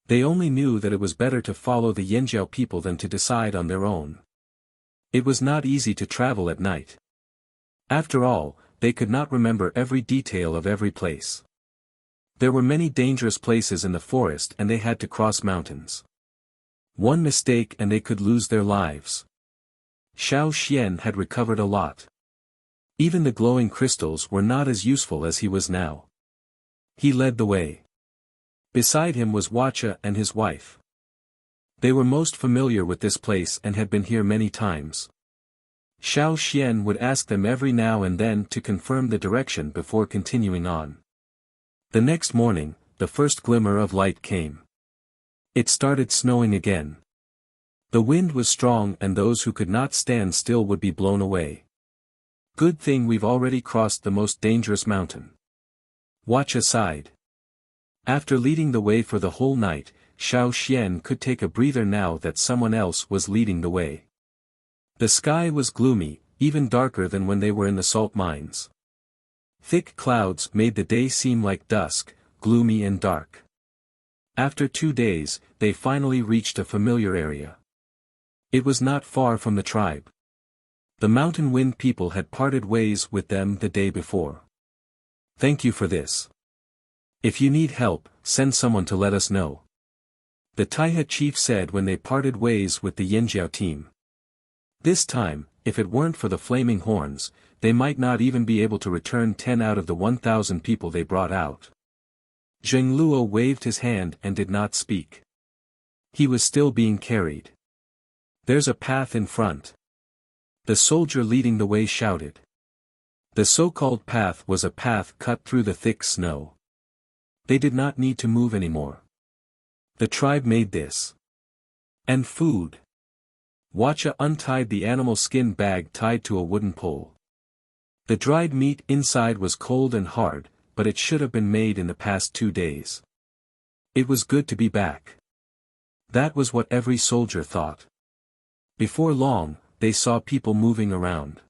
They only knew that it was better to follow the Yanjiao people than to decide on their own. It was not easy to travel at night. After all, they could not remember every detail of every place. There were many dangerous places in the forest and they had to cross mountains. One mistake and they could lose their lives. Xiao Xian had recovered a lot. Even the glowing crystals were not as useful as he was now. He led the way. Beside him was Wuxia and his wife. They were most familiar with this place and had been here many times. Xiao Xian would ask them every now and then to confirm the direction before continuing on. The next morning, the first glimmer of light came. It started snowing again. The wind was strong and those who could not stand still would be blown away. Good thing we've already crossed the most dangerous mountain. Wuxia sighed. After leading the way for the whole night, Xiao Xian could take a breather now that someone else was leading the way. The sky was gloomy, even darker than when they were in the salt mines. Thick clouds made the day seem like dusk, gloomy and dark. After 2 days, they finally reached a familiar area. It was not far from the tribe. The mountain wind people had parted ways with them the day before. Thank you for this. If you need help, send someone to let us know. The Taihe chief said when they parted ways with the Yanjiao team. This time, if it weren't for the flaming horns, they might not even be able to return 10 out of the 1,000 people they brought out. Zheng Luo waved his hand and did not speak. He was still being carried. There's a path in front. The soldier leading the way shouted. The so-called path was a path cut through the thick snow. They did not need to move anymore. The tribe made this. And food. Wuxia untied the animal skin bag tied to a wooden pole. The dried meat inside was cold and hard, but it should have been made in the past 2 days. It was good to be back. That was what every soldier thought. Before long, they saw people moving around.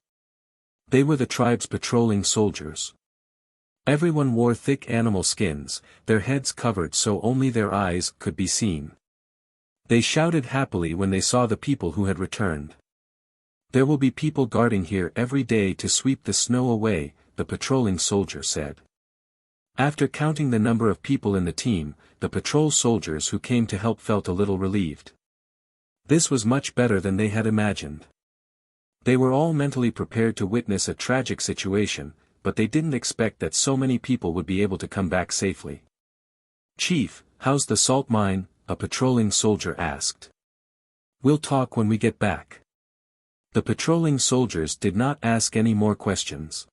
They were the tribe's patrolling soldiers. Everyone wore thick animal skins, their heads covered so only their eyes could be seen. They shouted happily when they saw the people who had returned. There will be people guarding here every day to sweep the snow away, the patrolling soldier said. After counting the number of people in the team, the patrol soldiers who came to help felt a little relieved. This was much better than they had imagined. They were all mentally prepared to witness a tragic situation, but they didn't expect that so many people would be able to come back safely. "Chief, how's the salt mine?" a patrolling soldier asked. "We'll talk when we get back." The patrolling soldiers did not ask any more questions.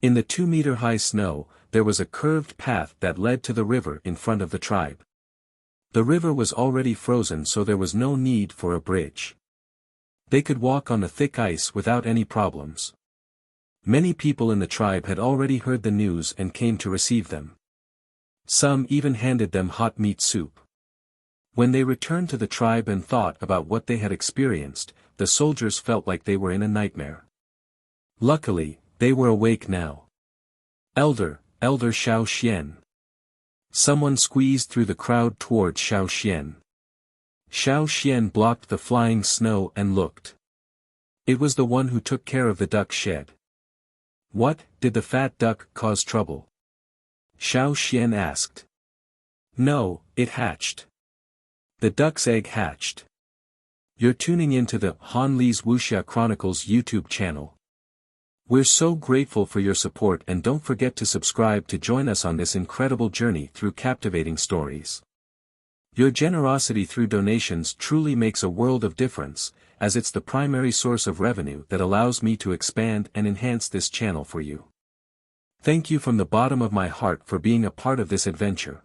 In the 2-meter-high snow, there was a curved path that led to the river in front of the tribe. The river was already frozen so there was no need for a bridge. They could walk on the thick ice without any problems. Many people in the tribe had already heard the news and came to receive them. Some even handed them hot meat soup. When they returned to the tribe and thought about what they had experienced, the soldiers felt like they were in a nightmare. Luckily, they were awake now. Elder Xiao Xian." Someone squeezed through the crowd toward Xiao Xian. Xiao Xian blocked the flying snow and looked. It was the one who took care of the duck shed. "What, did the fat duck cause trouble?" Xiao Xian asked. "No, it hatched. The duck's egg hatched." You're tuning into the Han Li's Wuxia Chronicles YouTube channel. We're so grateful for your support and don't forget to subscribe to join us on this incredible journey through captivating stories. Your generosity through donations truly makes a world of difference, as it's the primary source of revenue that allows me to expand and enhance this channel for you. Thank you from the bottom of my heart for being a part of this adventure.